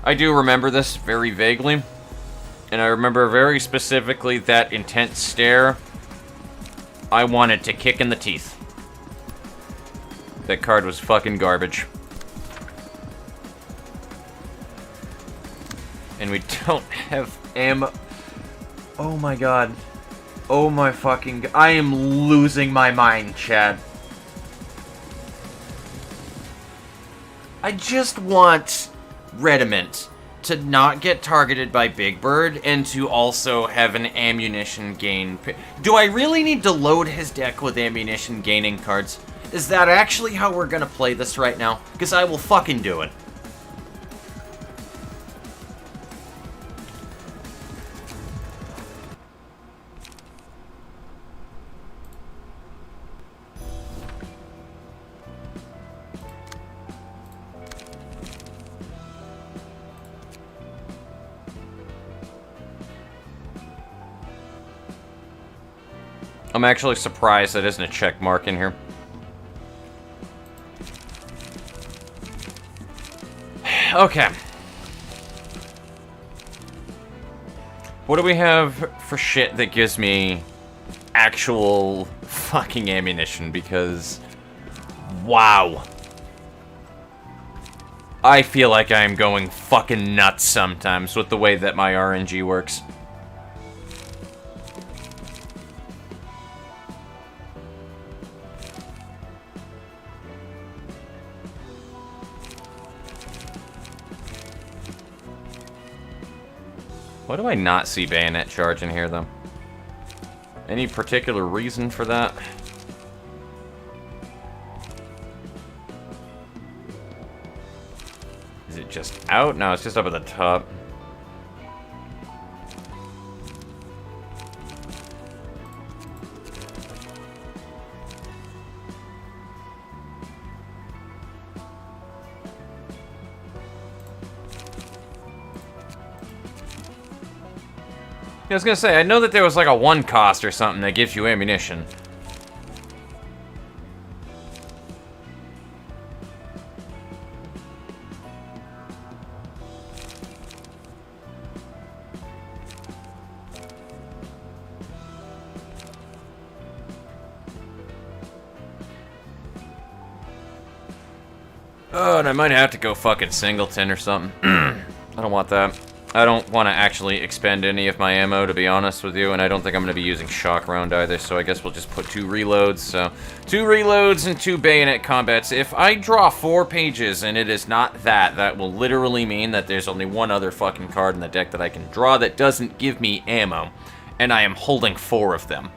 I do remember this very vaguely, and I remember very specifically that intense stare. I wanted to kick in the teeth. That card was fucking garbage. And we don't have ammo. Oh my god. Oh my fucking... I am losing my mind, Chad. I just want Rediment to not get targeted by Big Bird and to also have an ammunition gain. Do I really need to load his deck with ammunition gaining cards? Is that actually how we're gonna play this right now? Because I will fucking do it. I'm actually surprised that isn't a check mark in here. Okay. What do we have for shit that gives me actual fucking ammunition? Because, wow. I feel like I am going fucking nuts sometimes with the way that my RNG works. Why do I not see bayonet charge in here, though? Any particular reason for that? Is it just out? No, it's just up at the top. I was gonna say, I know that there was like a 1 cost or something that gives you ammunition. Oh, and I might have to go fucking singleton or something. I don't want that. I don't want to actually expend any of my ammo, to be honest with you, and I don't think I'm going to be using shock round either, so I guess we'll just put 2 reloads. So, 2 reloads and 2 bayonet combats. If I draw 4 pages and it is not that, that will literally mean that there's only 1 other fucking card in the deck that I can draw that doesn't give me ammo, and I am holding 4 of them.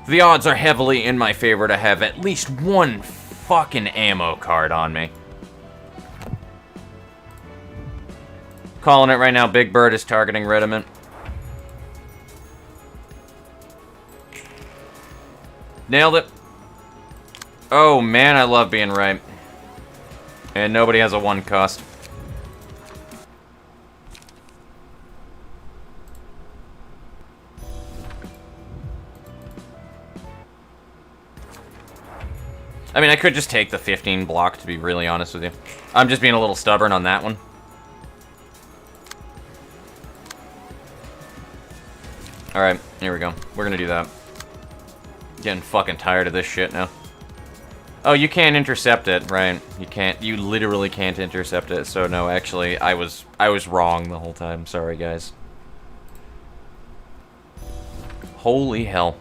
The odds are heavily in my favor to have at least 1 fucking ammo card on me. Calling it right now, Big Bird is targeting Rediment. Nailed it. Oh man, I love being right. And nobody has a 1 cost. I mean, I could just take the 15 block, to be really honest with you. I'm just being a little stubborn on that one. Alright, here we go. We're gonna do that. Getting fucking tired of this shit now. Oh, you can't intercept it, right? You can't. You literally can't intercept it. So no, actually, I was wrong the whole time. Sorry, guys. Holy hell.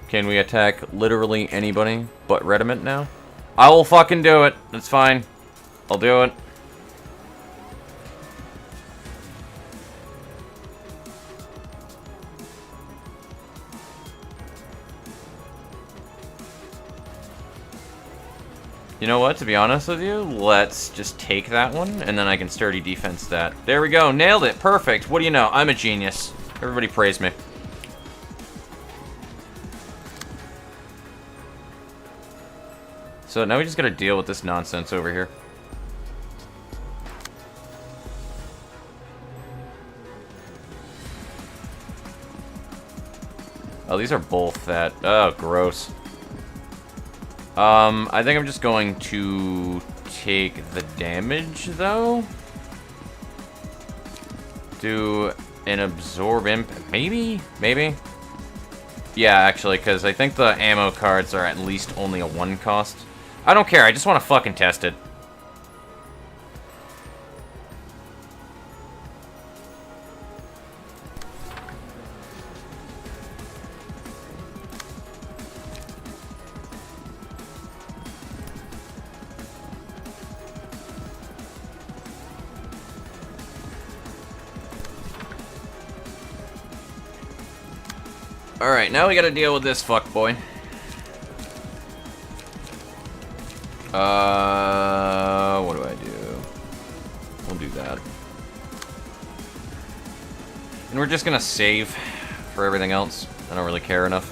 Can we attack literally anybody but Rediment now? I will fucking do it. It's fine. I'll do it. You know what, to be honest with you, let's just take that one, and then I can sturdy defense that. There we go, nailed it, perfect. What do you know, I'm a genius. Everybody praise me. So now we just gotta deal with this nonsense over here. Oh, these are both that. Oh, gross. I think I'm just going to take the damage, though. Do an absorb impact. Maybe? Maybe? Yeah, actually, because I think the ammo cards are at least only a 1 cost. I don't care, I just want to fucking test it. Alright, now we gotta deal with this fuckboy. What do I do? We'll do that. And we're just gonna save for everything else. I don't really care enough.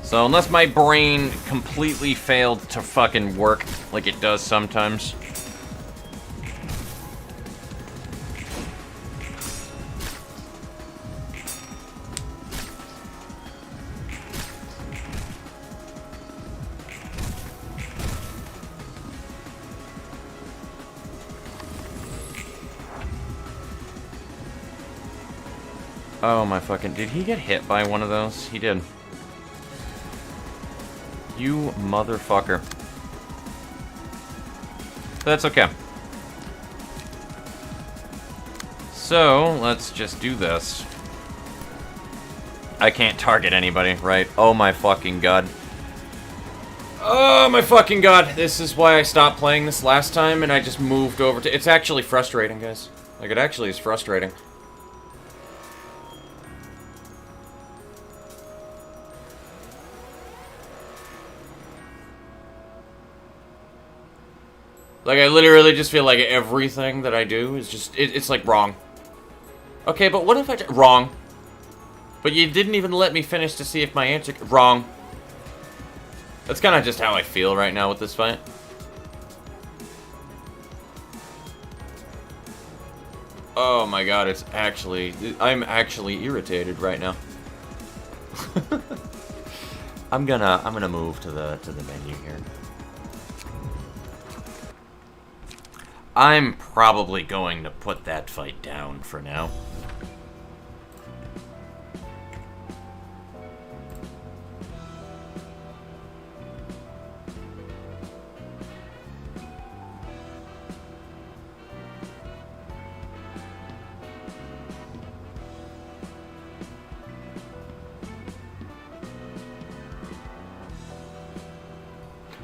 So unless my brain completely failed to fucking work like it does sometimes. Oh my fucking... Did he get hit by one of those? He did. You motherfucker. That's okay. So, let's just do this. I can't target anybody, right? Oh my fucking god. Oh my fucking god. This is why I stopped playing this last time and I just moved over to... It's actually frustrating, guys. Like, it actually is frustrating. Like, I literally just feel like everything that I do is just... It's like, wrong. Okay, but what if I... Wrong. But you didn't even let me finish to see if my answer... Wrong. That's kind of just how I feel right now with this fight. Oh my god, it's actually... I'm actually irritated right now. I'm gonna move to the menu here. I'm probably going to put that fight down for now.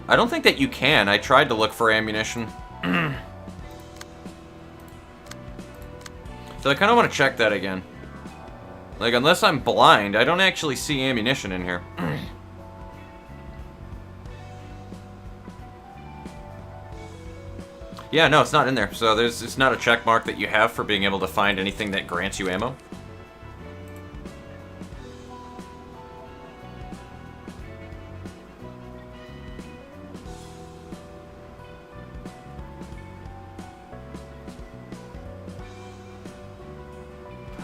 I don't think that you can. I tried to look for ammunition. So I kind of want to check that again. Like, unless I'm blind, I don't actually see ammunition in here. Yeah, no, it's not in there. So it's not a check mark that you have for being able to find anything that grants you ammo.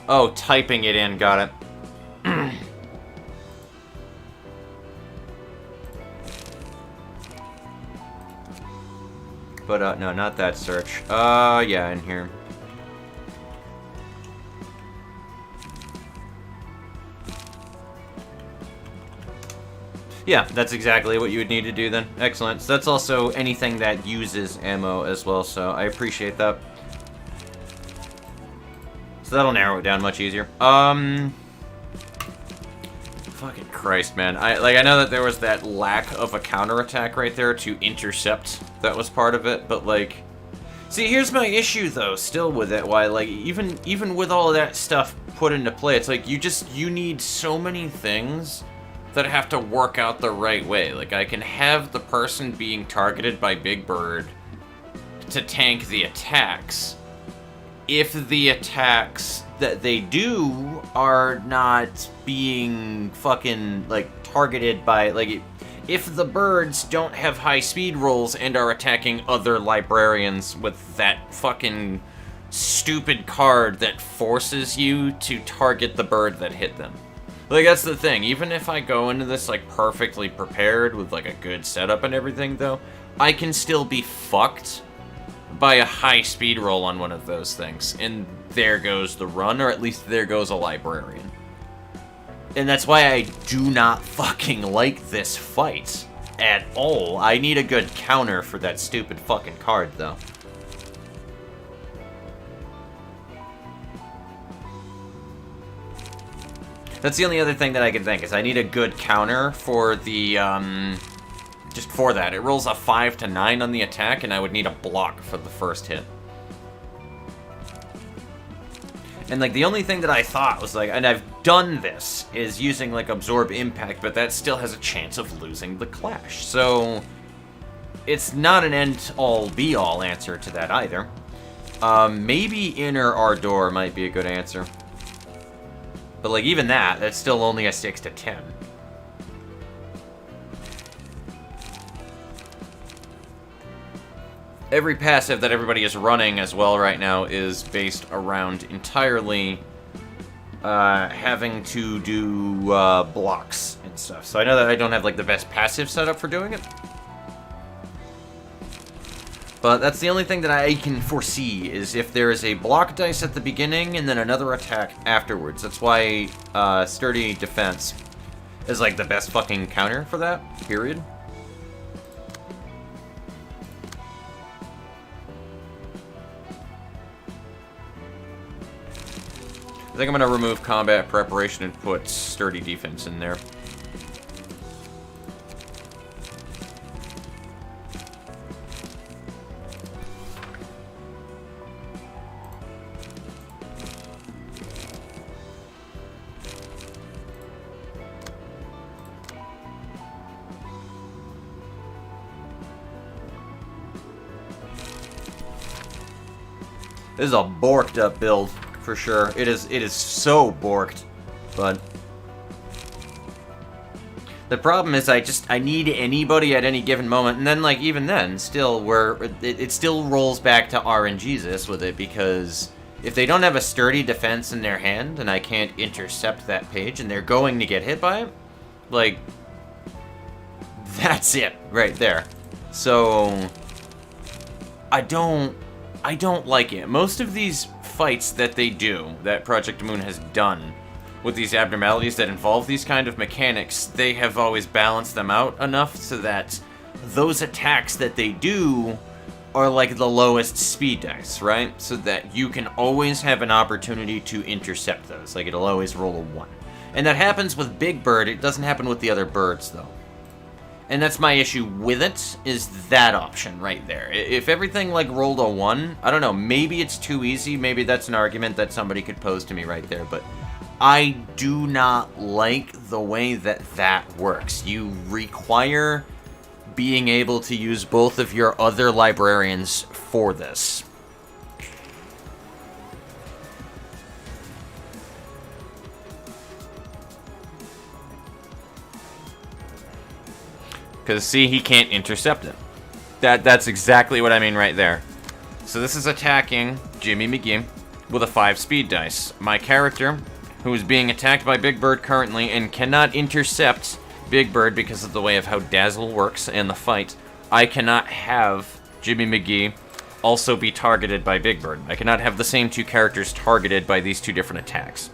Oh, typing it in, got it. But, no, not that search. Yeah, in here. Yeah, that's exactly what you would need to do then. Excellent. So that's also anything that uses ammo as well, so I appreciate that. So that'll narrow it down much easier. Fucking Christ, man. I know that there was that lack of a counterattack right there to intercept. That was part of it, but like... See, here's my issue though, still with it, why, like, even with all of that stuff put into play, it's like, you need so many things that have to work out the right way. Like, I can have the person being targeted by Big Bird to tank the attacks, if the attacks that they do are not being fucking, like, targeted by, like, if the birds don't have high speed rolls and are attacking other librarians with that fucking stupid card that forces you to target the bird that hit them. Like, that's the thing. Even if I go into this, like, perfectly prepared with, like, a good setup and everything, though, I can still be fucked by a high speed roll on one of those things. And there goes the run, or at least there goes a librarian. And that's why I do not fucking like this fight at all. I need a good counter for that stupid fucking card, though. That's the only other thing that I can think, is I need a good counter for the, just for that. It rolls a 5 to 9 on the attack, and I would need a block for the first hit. And, like, the only thing that I thought was, like, and I've done this, is using, like, Absorb Impact, but that still has a chance of losing the Clash. So, it's not an end-all, be-all answer to that either. Maybe Inner Ardor might be a good answer. But, like, even that's still only a 6 to 10. Every passive that everybody is running as well right now is based around entirely having to do blocks and stuff. So I know that I don't have, like, the best passive setup for doing it. But that's the only thing that I can foresee, is if there is a block dice at the beginning and then another attack afterwards. That's why Sturdy Defense is, like, the best fucking counter for that, period. I think I'm going to remove Combat Preparation and put Sturdy Defense in there. This is a borked up build, for sure. It is so borked, but the problem is I need anybody at any given moment, and then, like, even then, still, it still rolls back to RNGesus with it, because If they don't have a sturdy defense in their hand, and I can't intercept that page, and they're going to get hit by it, like, that's it right there. So I don't like it. Most of these fights that they do, that Project Moon has done with these abnormalities that involve these kind of mechanics, they have always balanced them out enough so that those attacks that they do are like the lowest speed dice, right? So that you can always have an opportunity to intercept those. Like, it'll always roll a 1. And that happens with Big Bird. It doesn't happen with the other birds, though. And that's my issue with it, is that option right there. If everything, like, rolled a 1, I don't know, maybe it's too easy. Maybe that's an argument that somebody could pose to me right there, but I do not like the way that that works. You require being able to use both of your other librarians for this. Because, see, he can't intercept it. That's exactly what I mean right there. So this is attacking Jimmy McGee with a 5 speed dice. My character, who is being attacked by Big Bird currently and cannot intercept Big Bird because of the way of how Dazzle works and the fight, I cannot have Jimmy McGee also be targeted by Big Bird. I cannot have the same 2 characters targeted by these 2 different attacks.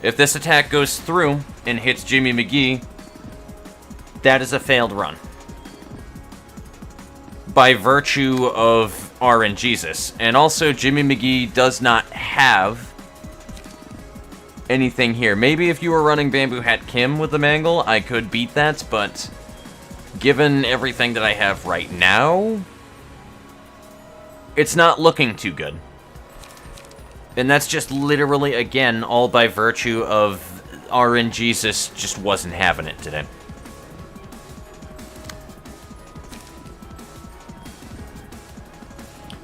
If this attack goes through and hits Jimmy McGee, that is a failed run. By virtue of RNGesus. And also, Jimmy McGee does not have anything here. Maybe if you were running Bamboo Hat Kim with the Mangle, I could beat that, but given everything that I have right now, it's not looking too good. And that's just literally, again, all by virtue of RNGesus just wasn't having it today.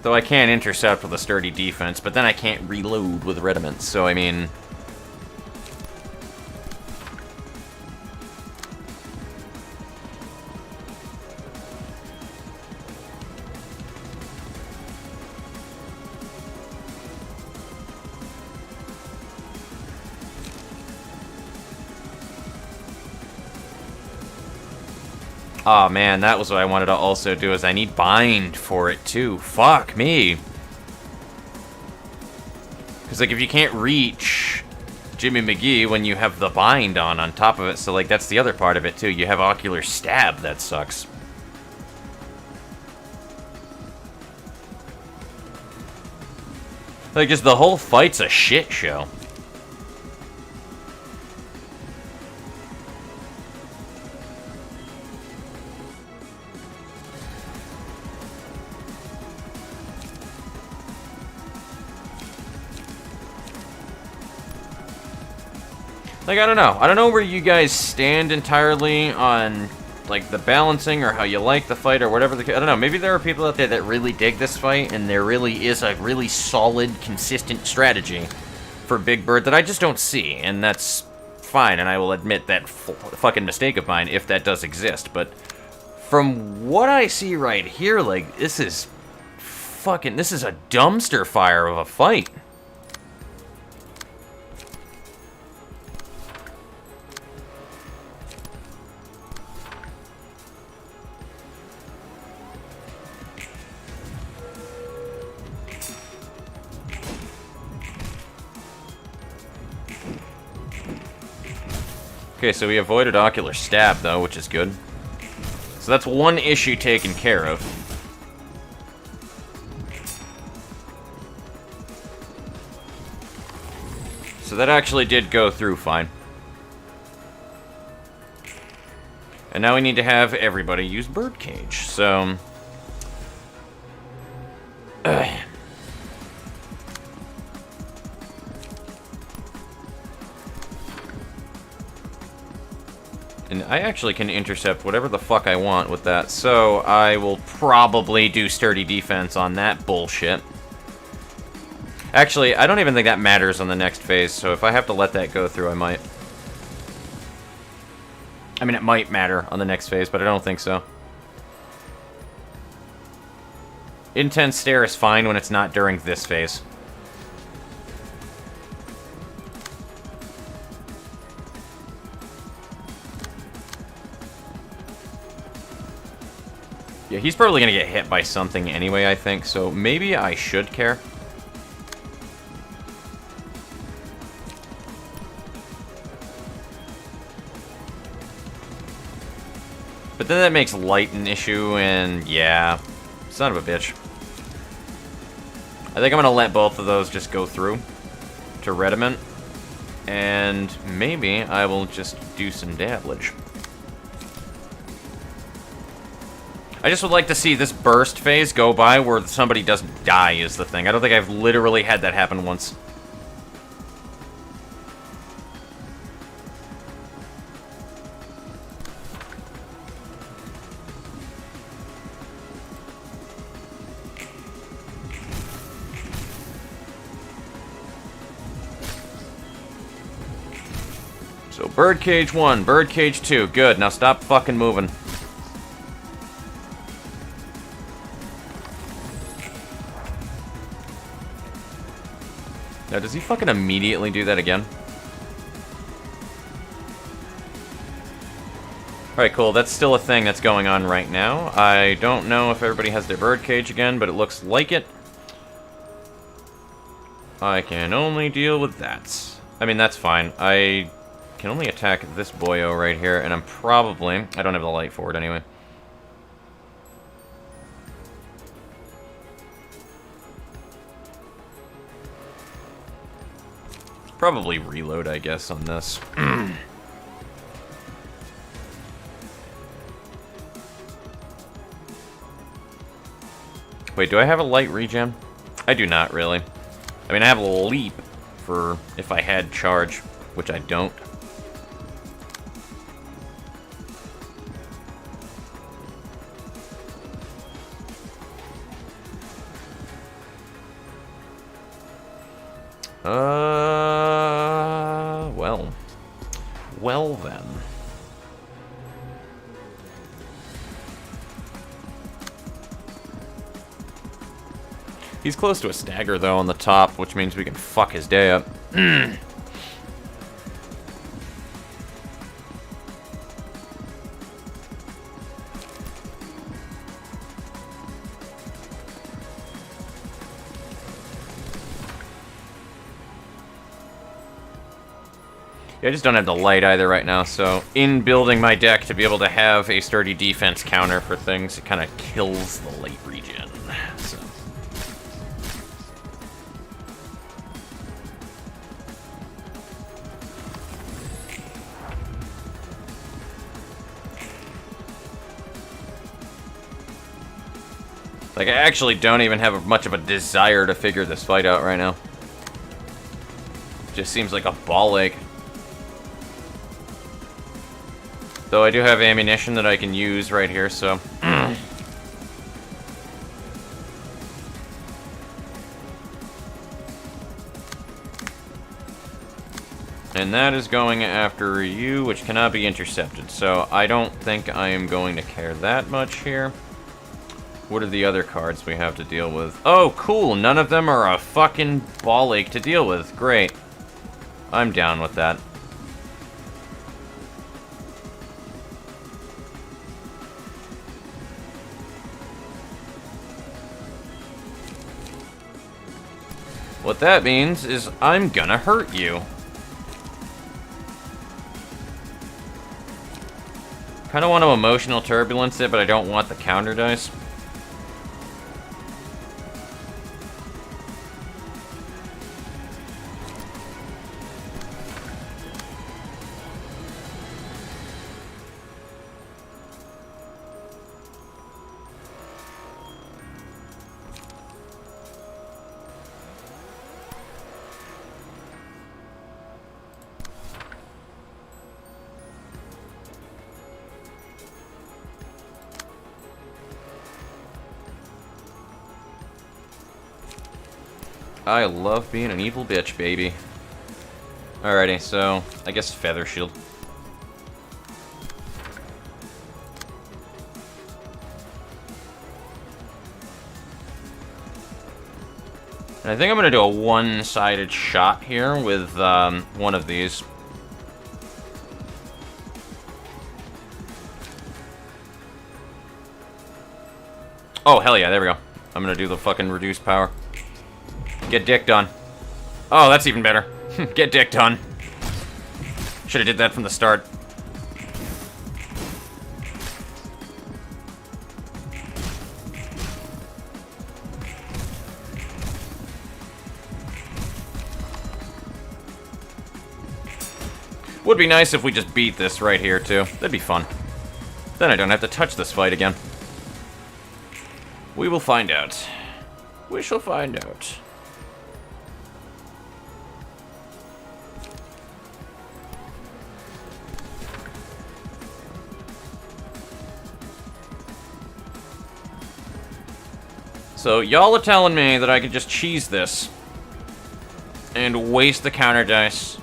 Though I can intercept with a sturdy defense, but then I can't reload with Rediments, so I mean... Oh man, that was what I wanted to also do, is I need bind for it too. Fuck me. Because, like, if you can't reach Jimmy McGee when you have the bind on top of it, so, like, that's the other part of it too. You have Ocular Stab, that sucks. Like, just the whole fight's a shit show. Like, I don't know. I don't know where you guys stand entirely on, like, the balancing or how you like the fight or whatever the... I don't know. Maybe there are people out there that really dig this fight and there really is a really solid, consistent strategy for Big Bird that I just don't see. And that's fine, and I will admit that fucking mistake of mine if that does exist. But from what I see right here, like, this is fucking... This is a dumpster fire of a fight. Okay, so we avoided Ocular Stab, though, which is good. So that's one issue taken care of. So that actually did go through fine. And now we need to have everybody use Birdcage, so... And I actually can intercept whatever the fuck I want with that, so I will probably do sturdy defense on that bullshit. Actually, I don't even think that matters on the next phase, so if I have to let that go through, I might. I mean, it might matter on the next phase, but I don't think so. Intense Stare is fine when it's not during this phase. Yeah, he's probably gonna get hit by something anyway, I think, so maybe I should care. But then that makes light an issue, and yeah, son of a bitch. I think I'm gonna let both of those just go through to Rediment, and maybe I will just do some damage. I just would like to see this burst phase go by where somebody doesn't die is the thing. I don't think I've literally had that happen once. So birdcage 1, birdcage 2, good. Now stop fucking moving. Now, does he fucking immediately do that again? Alright, cool. That's still a thing that's going on right now. I don't know if everybody has their birdcage again, but it looks like it. I can only deal with that. I mean, that's fine. I can only attack this boyo right here, and I'm probably... I don't have the light for it anyway. Probably reload, I guess, on this. Wait, do I have a light regen? I do not, really. I mean, I have a leap for if I had charge, which I don't. Well then. He's close to a stagger, though, on the top, which means we can fuck his day up. Yeah, I just don't have the light either right now, so in building my deck to be able to have a sturdy defense counter for things, it kind of kills the late regen. So. Like, I actually don't even have much of a desire to figure this fight out right now. Just seems like a ball ache. Though I do have ammunition that I can use right here, so... And that is going after you, which cannot be intercepted, so I don't think I am going to care that much here. What are the other cards we have to deal with? Oh, cool! None of them are a fucking ball ache to deal with. Great. I'm down with that. What that means is I'm gonna hurt you. Kinda want to emotional turbulence it, but I don't want the counter dice. I love being an evil bitch, baby. Alrighty, so I guess Feather Shield. And I think I'm gonna do a one-sided shot here with one of these. Oh, hell yeah, there we go. I'm gonna do the fucking reduced power. Get dick done. Oh, that's even better. Get dick done. Should've did that from the start. Would be nice if we just beat this right here, too. That'd be fun. Then I don't have to touch this fight again. We will find out. We shall find out. So, y'all are telling me that I could just cheese this and waste the counter dice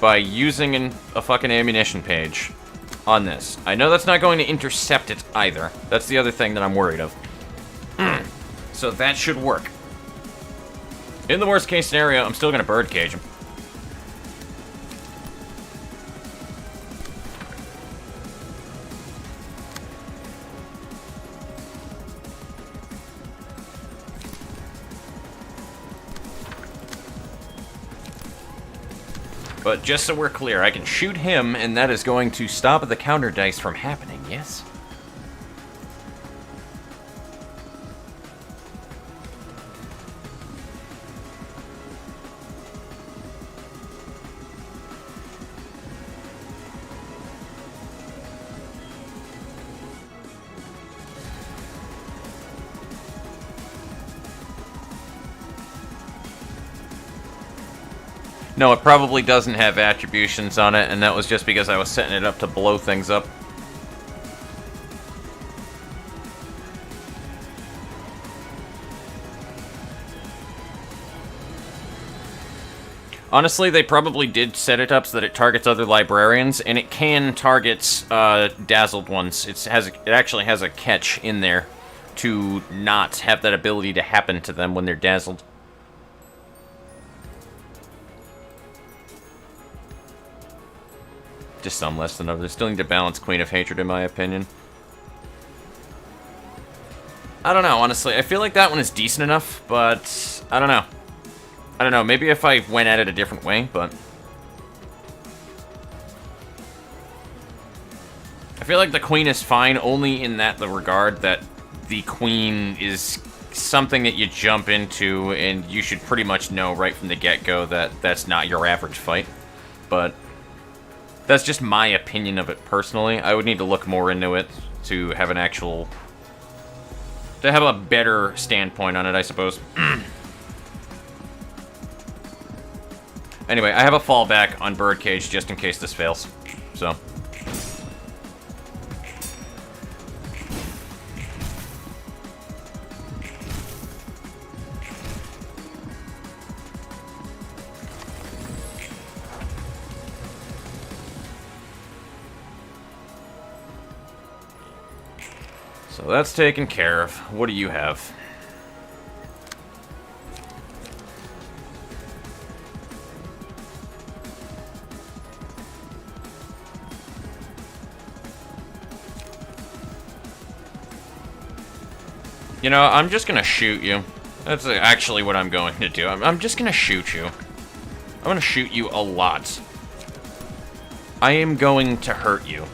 by using a fucking ammunition page on this. I know that's not going to intercept it either. That's the other thing that I'm worried of. So that should work. In the worst case scenario, I'm still going to birdcage him. But just so we're clear, I can shoot him, and that is going to stop the counter dice from happening, yes? No, it probably doesn't have attributions on it, and that was just because I was setting it up to blow things up. Honestly, they probably did set it up so that it targets other librarians, and it can target dazzled ones. It actually has a catch in there to not have that ability to happen to them when they're dazzled. Just some less than others. Still need to balance Queen of Hatred, in my opinion. I don't know, honestly. I feel like that one is decent enough, but I don't know. I don't know, maybe if I went at it a different way, but I feel like the Queen is fine only in the regard that the Queen is something that you jump into, and you should pretty much know right from the get-go that that's not your average fight. But that's just my opinion of it personally. I would need to look more into it to have an actual... to have a better standpoint on it, I suppose. Anyway, I have a fallback on Birdcage just in case this fails. So... so that's taken care of. What do you have? You know, I'm just gonna shoot you. That's actually what I'm going to do. I'm just gonna shoot you. I'm gonna shoot you a lot. I am going to hurt you.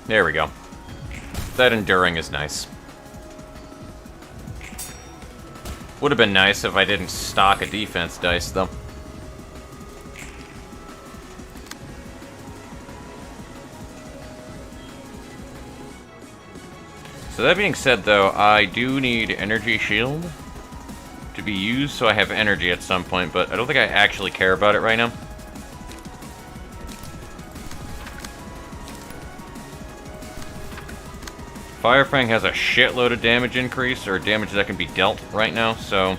There we go. That enduring is nice. Would have been nice if I didn't stock a defense dice, though. So that being said, though, I do need energy shield to be used, so I have energy at some point, but I don't think I actually care about it right now. Firefang has a shitload of damage increase, or damage that can be dealt right now, so...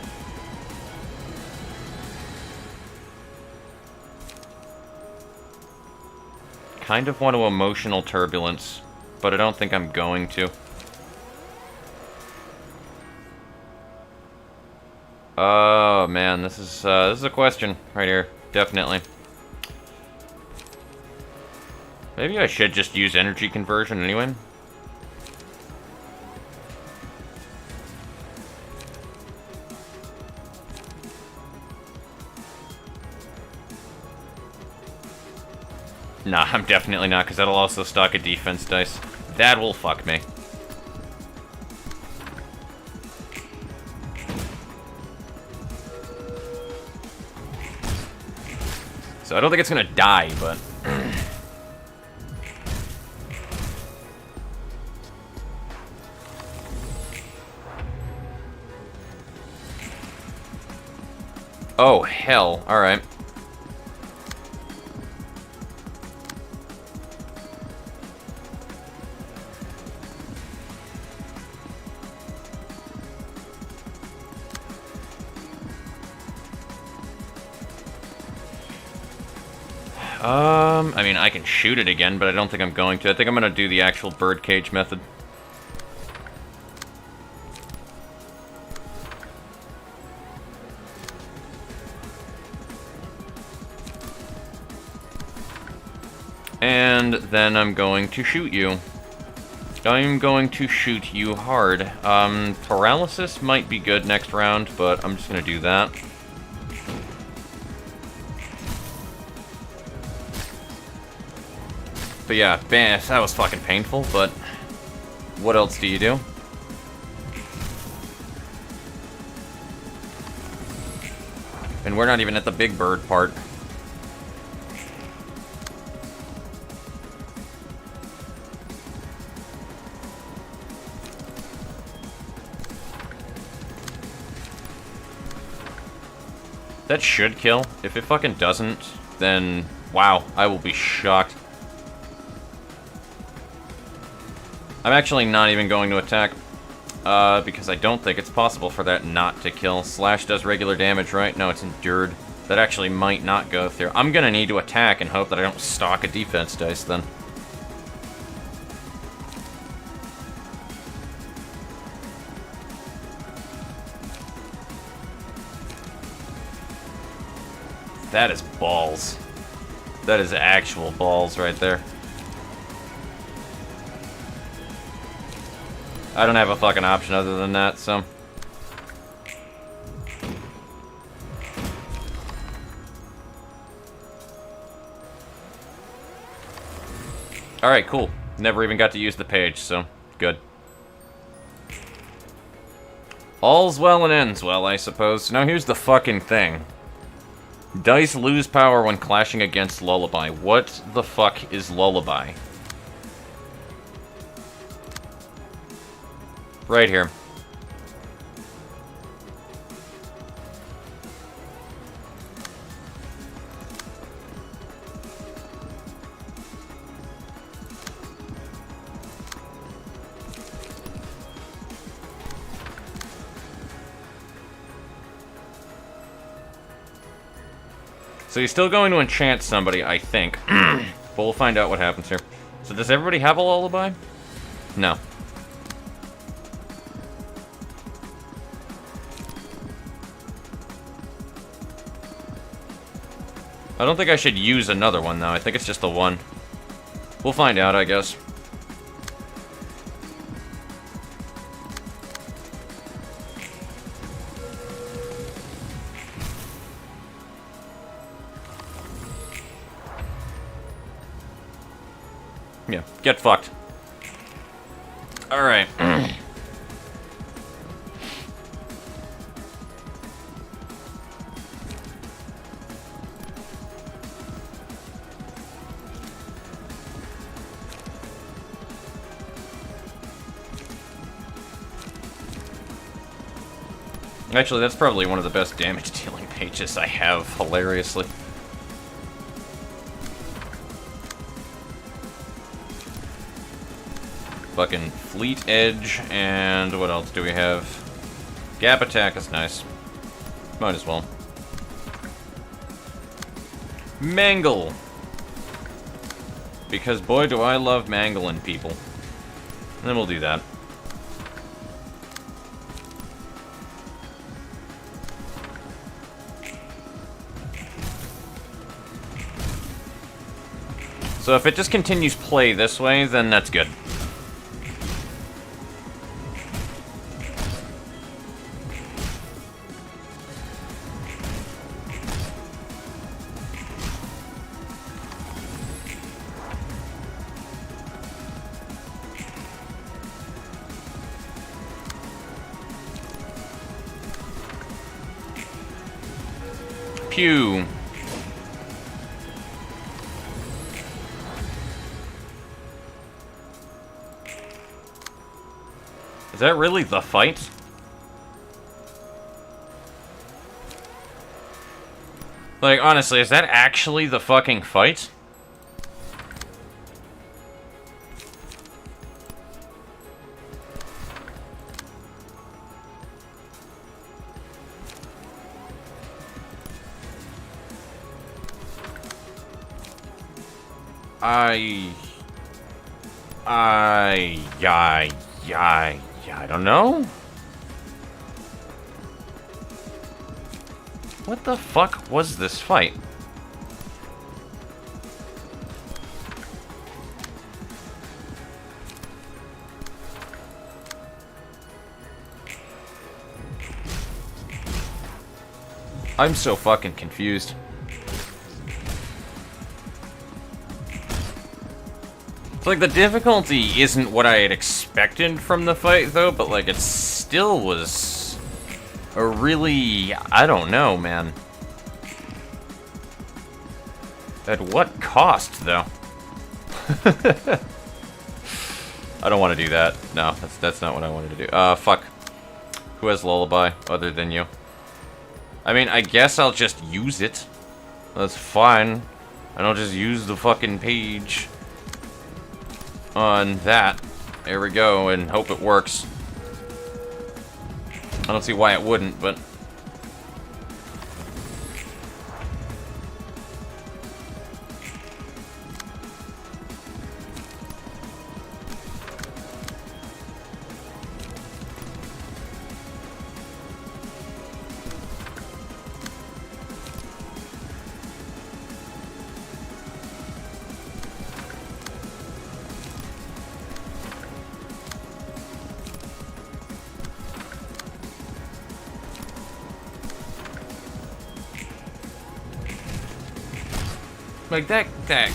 kind of want to emotional turbulence, but I don't think I'm going to. Oh man, this is a question right here, definitely. Maybe I should just use energy conversion anyway. Nah, I'm definitely not, because that'll also stock a defense dice. That will fuck me. So I don't think it's gonna die, but... Oh, hell. Alright. I mean, I can shoot it again, but I don't think I'm going to. I think I'm gonna do the actual birdcage method. And then I'm going to shoot you. I'm going to shoot you hard. Paralysis might be good next round, but I'm just gonna do that. But yeah, bam, that was fucking painful, but what else do you do? And we're not even at the big bird part. That should kill. If it fucking doesn't, then wow, I will be shocked. I'm actually not even going to attack, because I don't think it's possible for that not to kill. Slash does regular damage, right? No, it's endured. That actually might not go through. I'm gonna need to attack and hope that I don't stock a defense dice then. That is balls. That is actual balls right there. I don't have a fucking option other than that, so... Alright, cool. Never even got to use the page, so good. All's well and ends well, I suppose. Now here's the fucking thing. Dice lose power when clashing against Lullaby. What the fuck is Lullaby? Right here. So he's still going to enchant somebody, I think. But we'll find out what happens here. So does everybody have a lullaby? No. I don't think I should use another one, though. I think it's just the one. We'll find out, I guess. Yeah, get fucked. Alright. Actually, that's probably one of the best damage-dealing pages I have, hilariously. Fucking Fleet Edge, and what else do we have? Gap Attack is nice. Might as well. because boy do I love mangling people. And then we'll do that. So if it just continues play this way, then that's good. Pew. Is that really the fight? Like, honestly, is that actually the fucking fight? I don't know. What the fuck was this fight? I'm so fucking confused. Like, the difficulty isn't what I had expected from the fight, though, but, like, it still was a really... I don't know, man. At what cost, though? I don't want to do that. No, that's not what I wanted to do. Fuck. Who has Lullaby other than you? I mean, I guess I'll just use it. That's fine. And I'll just use the fucking page on that. There we go, and hope it works. I don't see why it wouldn't, but... Like, that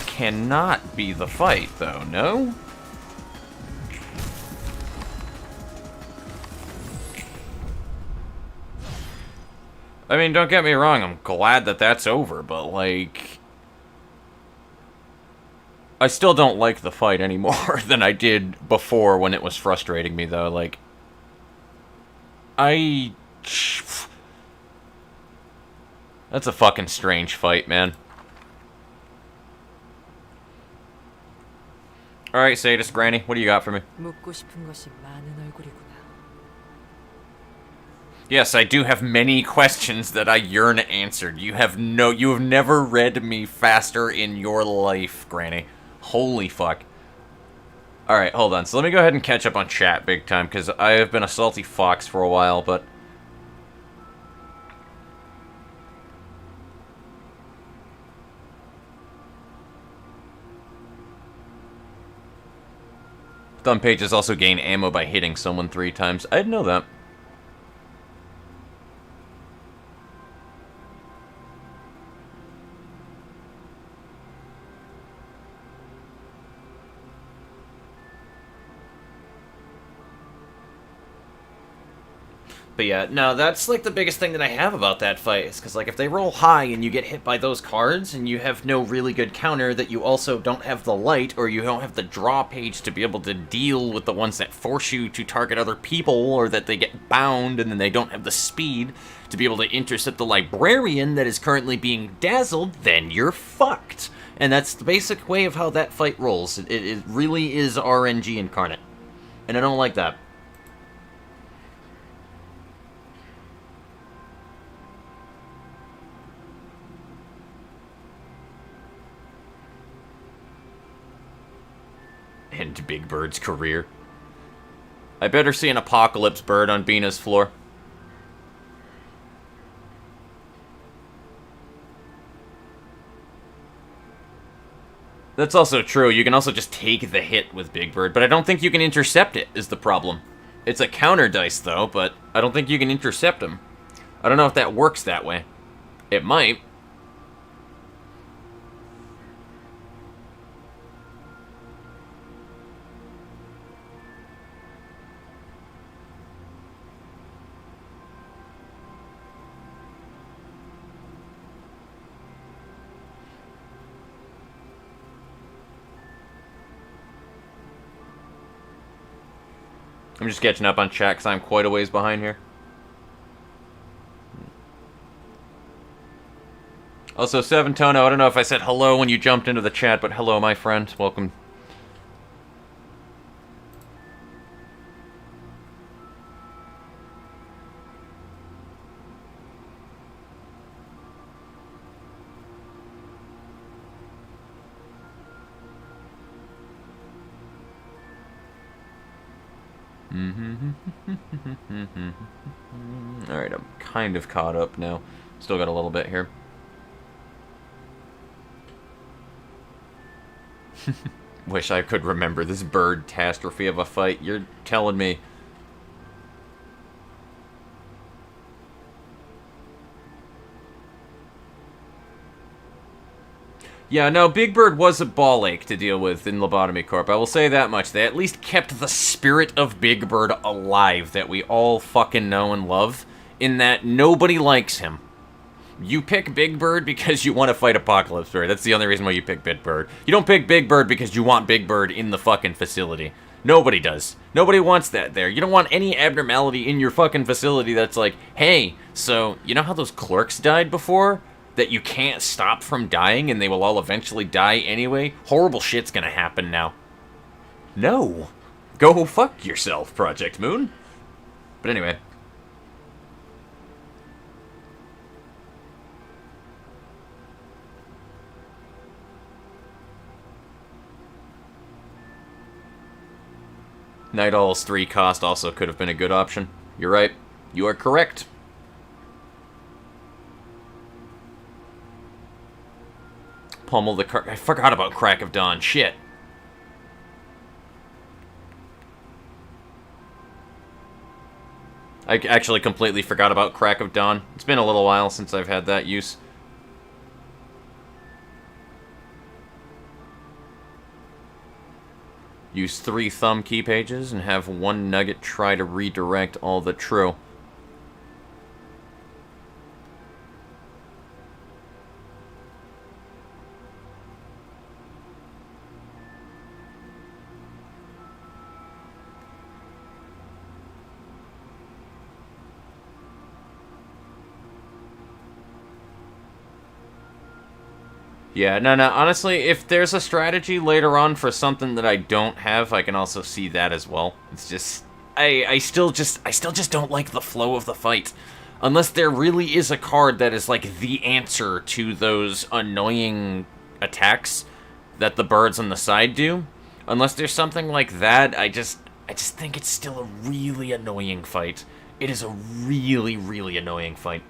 cannot be the fight, though, no? I mean, don't get me wrong, I'm glad that that's over, but, like... I still don't like the fight any more than I did before when it was frustrating me, though, like... That's a fucking strange fight, man. Alright, Sadist Granny, what do you got for me? 묻고 싶은 것이 많은 얼굴이구나. Yes, I do have many questions that I yearn answered. You have never read me faster in your life, Granny. Holy fuck. Alright, hold on. So let me go ahead and catch up on chat big time, because I have been a salty fox for a while, but... Thumb pages also gain ammo by hitting someone 3 times. I didn't know that. But yeah, no, that's like the biggest thing that I have about that fight, is because like if they roll high and you get hit by those cards and you have no really good counter, that you also don't have the light or you don't have the draw page to be able to deal with the ones that force you to target other people, or that they get bound and then they don't have the speed to be able to intercept the Librarian that is currently being dazzled, then you're fucked. And that's the basic way of how that fight rolls. It really is RNG incarnate. And I don't like that. End Big Bird's career. I better see an apocalypse bird on Bina's floor. That's also true. You can also just take the hit with Big Bird, but I don't think you can intercept it, is the problem. It's a counter dice, though, but I don't think you can intercept him. I don't know if that works that way. It might. I'm just catching up on chat because I'm quite a ways behind here. Also, Seven Tono, I don't know if I said hello when you jumped into the chat, but hello, my friend. Welcome. Alright, I'm kind of caught up now. Still got a little bit here. Wish I could remember this bird catastrophe of a fight. You're telling me. Yeah, no, Big Bird was a ball ache to deal with in Lobotomy Corp. I will say that much. They at least kept the spirit of Big Bird alive that we all fucking know and love, in that nobody likes him. You pick Big Bird because you want to fight Apocalypse Bird. That's the only reason why you pick Big Bird. You don't pick Big Bird because you want Big Bird in the fucking facility. Nobody does. Nobody wants that there. You don't want any abnormality in your fucking facility that's like, hey, so, you know how those clerks died before? That you can't stop from dying and they will all eventually die anyway? Horrible shit's gonna happen now. No. Go fuck yourself, Project Moon. But anyway. Night Owl's 3 cost also could have been a good option. You're right. You are correct. Pummel the car. I forgot about Crack of Dawn. Shit. I actually completely forgot about Crack of Dawn. It's been a little while since I've had that use. Use 3 thumb key pages and have 1 nugget try to redirect all the true. Yeah, no, honestly, if there's a strategy later on for something that I don't have, I can also see that as well. It's just, I still just don't like the flow of the fight. Unless there really is a card that is like the answer to those annoying attacks that the birds on the side do. Unless there's something like that, I just think it's still a really annoying fight. It is a really, really annoying fight.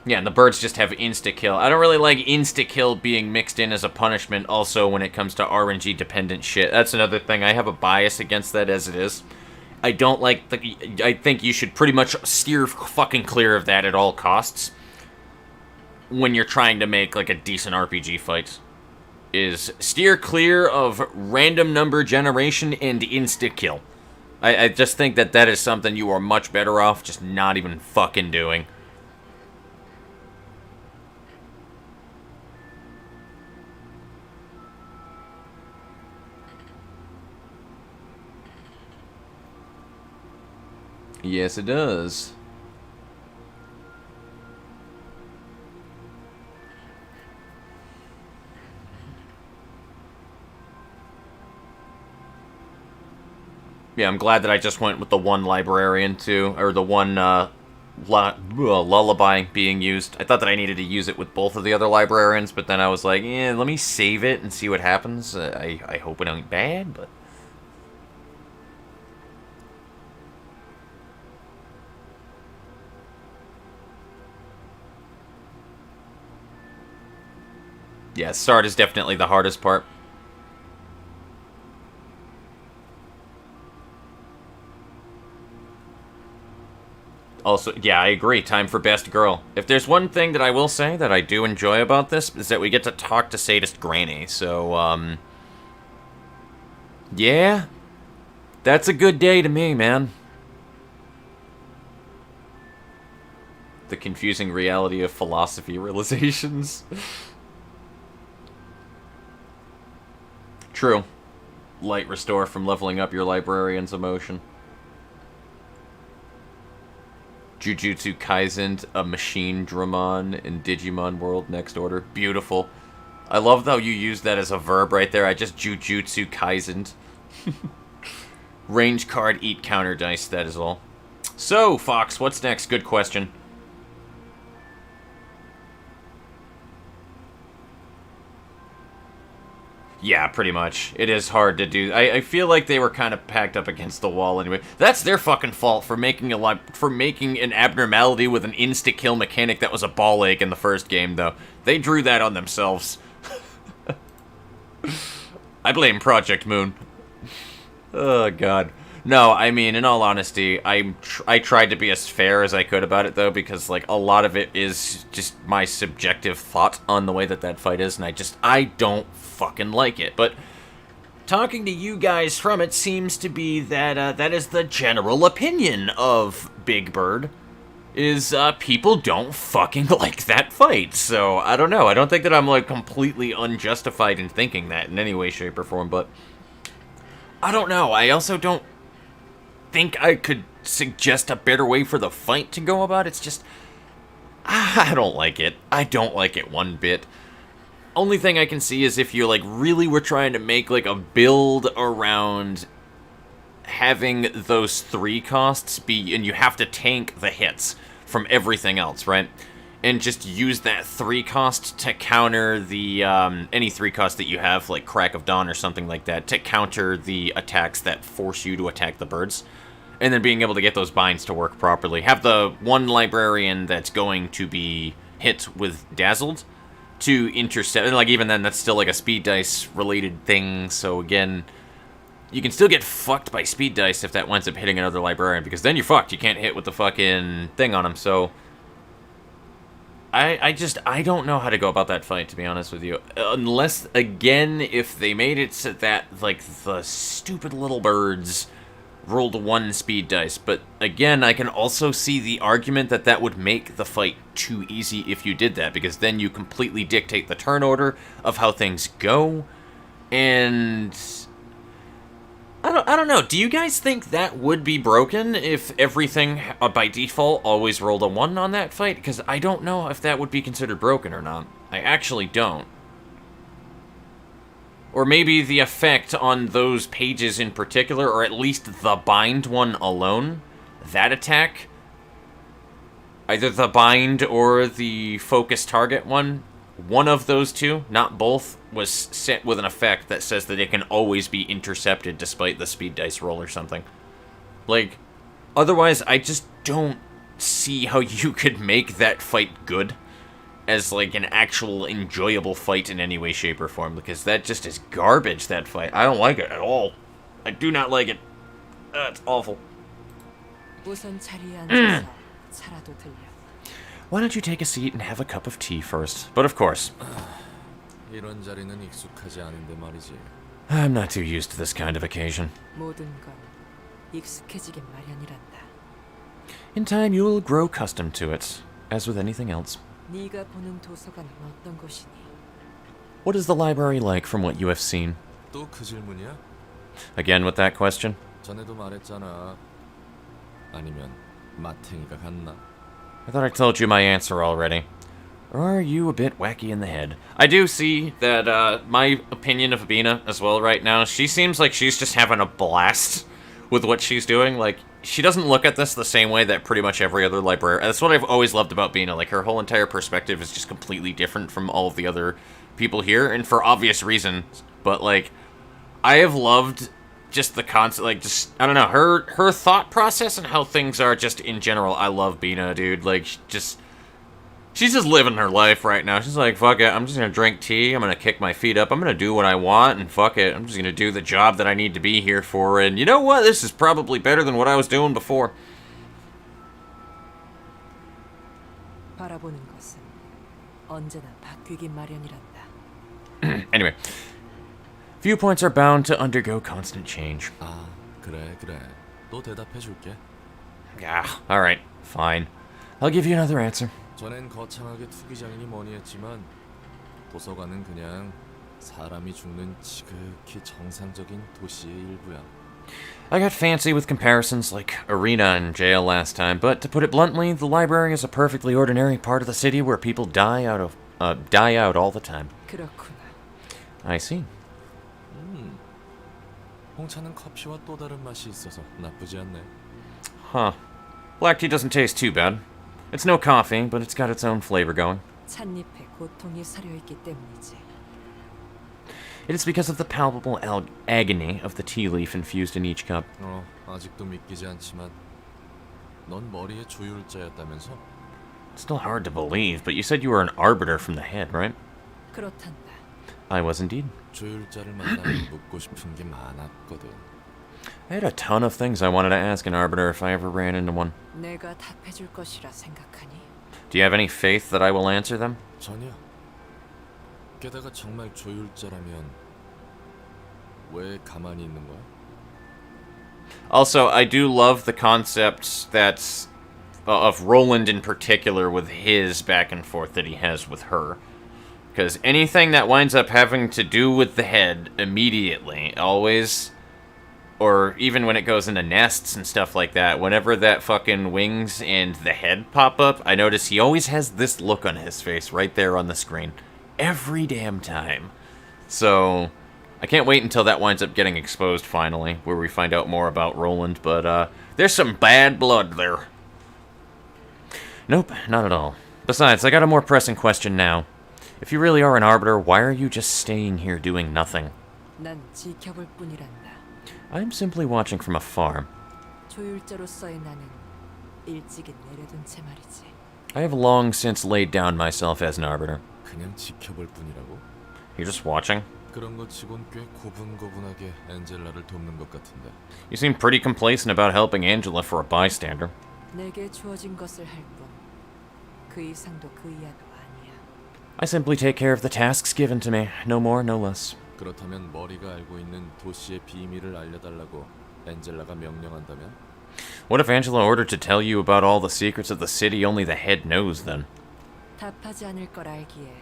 Yeah, and the birds just have insta-kill. I don't really like insta-kill being mixed in as a punishment also when it comes to RNG-dependent shit. That's another thing. I have a bias against that as it is. I don't like the... I think you should pretty much steer fucking clear of that at all costs when you're trying to make, like, a decent RPG fight. Is steer clear of random number generation and insta-kill. I just think that that is something you are much better off just not even fucking doing. Yes, it does. Yeah, I'm glad that I just went with the one librarian, too. Or the one, lullaby being used. I thought that I needed to use it with both of the other librarians, but then I was like, yeah, let me save it and see what happens. I hope it ain't bad, but... Yeah, start is definitely the hardest part. Also, yeah, I agree. Time for best girl. If there's one thing that I will say that I do enjoy about this, is that we get to talk to Sadist Granny. So, yeah. That's a good day to me, man. The confusing reality of philosophy realizations. True. Light restore from leveling up your librarian's emotion. Jujutsu Kaisen, a machine Dramon in Digimon World Next Order. Beautiful. I love how you use that as a verb right there. I just Jujutsu Kaisen. Range card, eat counter dice, that is all. So, Fox, what's next? Good question. Yeah, pretty much. It is hard to do. I feel like they were kind of packed up against the wall anyway. That's their fucking fault for making an abnormality with an insta-kill mechanic that was a ball ache in the first game, though. They drew that on themselves. I blame Project Moon. Oh, God. No, I mean, in all honesty, I tried to be as fair as I could about it, though, because, like, a lot of it is just my subjective thought on the way that fight is, and I don't fucking like it. But talking to you guys from it seems to be that that is the general opinion of Big Bird, is people don't fucking like that fight. So, I don't know. I don't think that I'm, like, completely unjustified in thinking that in any way, shape, or form, but I don't know. I also don't think I could suggest a better way for the fight to go about. It's just, I don't like it. I don't like it one bit. Only thing I can see is if you, like, really were trying to make, like, a build around having those 3 costs be, and you have to tank the hits from everything else, right? And just use that 3 cost to counter the, any 3 cost that you have, like Crack of Dawn or something like that, to counter the attacks that force you to attack the birds. And then being able to get those binds to work properly. Have the one librarian that's going to be hit with Dazzled to intercept, and like even then, that's still like a speed dice related thing, so again, you can still get fucked by speed dice if that winds up hitting another librarian, because then you're fucked, you can't hit with the fucking thing on him, so I don't know how to go about that fight, to be honest with you. Unless, again, if they made it so that, like, the stupid little birds rolled 1 speed dice. But, again, I can also see the argument that that would make the fight too easy if you did that, because then you completely dictate the turn order of how things go, and I don't know. Do you guys think that would be broken if everything by default always rolled a 1 on that fight? Because I don't know if that would be considered broken or not. I actually don't. Or maybe the effect on those pages in particular, or at least the bind one alone, that attack, either the bind or the focus target one of those two, not both, was set with an effect that says that it can always be intercepted despite the speed dice roll or something. Like, otherwise, I just don't see how you could make that fight good as, like, an actual enjoyable fight in any way, shape, or form, because that just is garbage, that fight. I don't like it at all. I do not like it. It's awful. 우선 자리에 앉아서 차라도 들려. Why don't you take a seat and have a cup of tea first? But of course, 이런 자리는 익숙하지 않은데 말이지. I'm not too used to this kind of occasion. 모든 건 익숙해지긴 마련이란다. In time, you'll grow accustomed to it, as with anything else. 네가 보는 도서관은 어떤 곳이니? What is the library like from what you have seen? 또 그 질문이야? Again with that question? 전에도 말했잖아. 아니면 마탱이가 갔나? I thought I told you my answer already. Or are you a bit wacky in the head? I do see that, my opinion of Abina as well right now, she seems like she's just having a blast with what she's doing. Like, she doesn't look at this the same way that pretty much every other librarian. That's what I've always loved about Bina. Like, her whole entire perspective is just completely different from all of the other people here, and for obvious reasons. But, like, I have loved just the concept, like, just, I don't know, her thought process and how things are just in general. I love Bina, dude. Like, she's just living her life right now. She's like, fuck it, I'm just gonna drink tea, I'm gonna kick my feet up, I'm gonna do what I want, and fuck it, I'm just gonna do the job that I need to be here for, and you know what? This is probably better than what I was doing before. 바라보는 것은 언제나 바뀌긴 마련이란다. Anyway, viewpoints are bound to undergo constant change. 아, 그래. 또 대답해줄게. Yeah, alright, fine. I'll give you another answer. 전엔 거창하게 투기장이니 뭐니 했지만 도서관은 그냥 사람이 죽는 지극히 정상적인 도시의 일부야. I got fancy with comparisons like Arena and jail last time, but to put it bluntly, the library is a perfectly ordinary part of the city where people die out all the time. 그렇구나. I see. 홍차는 커피와 또 다른 맛이 있어서 나쁘지 않네. Huh. Black tea doesn't taste too bad. It's no coffee, but it's got its own flavor going. 찻잎에 고통이 서려 있기 때문이지. It is because of the palpable agony of the tea leaf infused in each cup. 아직도 믿기지 않지만 넌 머리의 조율자였다면서? It's still hard to believe, but you said you were an arbiter from the head, right? 그렇단다. I was indeed. 조율자를 만나면 묻고 싶은 게 많았거든. I had a ton of things I wanted to ask an arbiter if I ever ran into one. 내가 답해줄 것이라 생각하니? Do you have any faith that I will answer them? 전혀. 게다가 정말 조율자라면 왜 가만히 있는 거야? Also, I do love the concept that's of Roland in particular with his back and forth that he has with her. Because anything that winds up having to do with the head immediately, always, or even when it goes into nests and stuff like that, whenever that fucking wings and the head pop up, I notice he always has this look on his face right there on the screen. Every damn time. So, I can't wait until that winds up getting exposed finally, where we find out more about Roland, but there's some bad blood there. Nope, not at all. Besides, I got a more pressing question now. If you really are an arbiter, why are you just staying here doing nothing? 난 지켜볼 뿐이란다. I'm simply watching from afar. 조율자로서의 나는 일찍이 내려둔 채 말이지. I have long since laid down myself as an arbiter. 그냥 지켜볼 뿐이라고? You're just watching? 그런 것 치곤 꽤 고분고분하게 엔젤라를 돕는 것 같은데. You seem pretty complacent about helping Angela for a bystander. 내게 주어진 것을 할 뿐. 그 이상도 그 이하도 아니야. I simply take care of the tasks given to me, no more, no less. 그렇다면 머리가 알고 있는 도시의 비밀을 알려달라고 엔젤라가 명령한다면? What if Angela ordered to tell you about all the secrets of the city only the head knows then? 답하지 않을 걸 알기에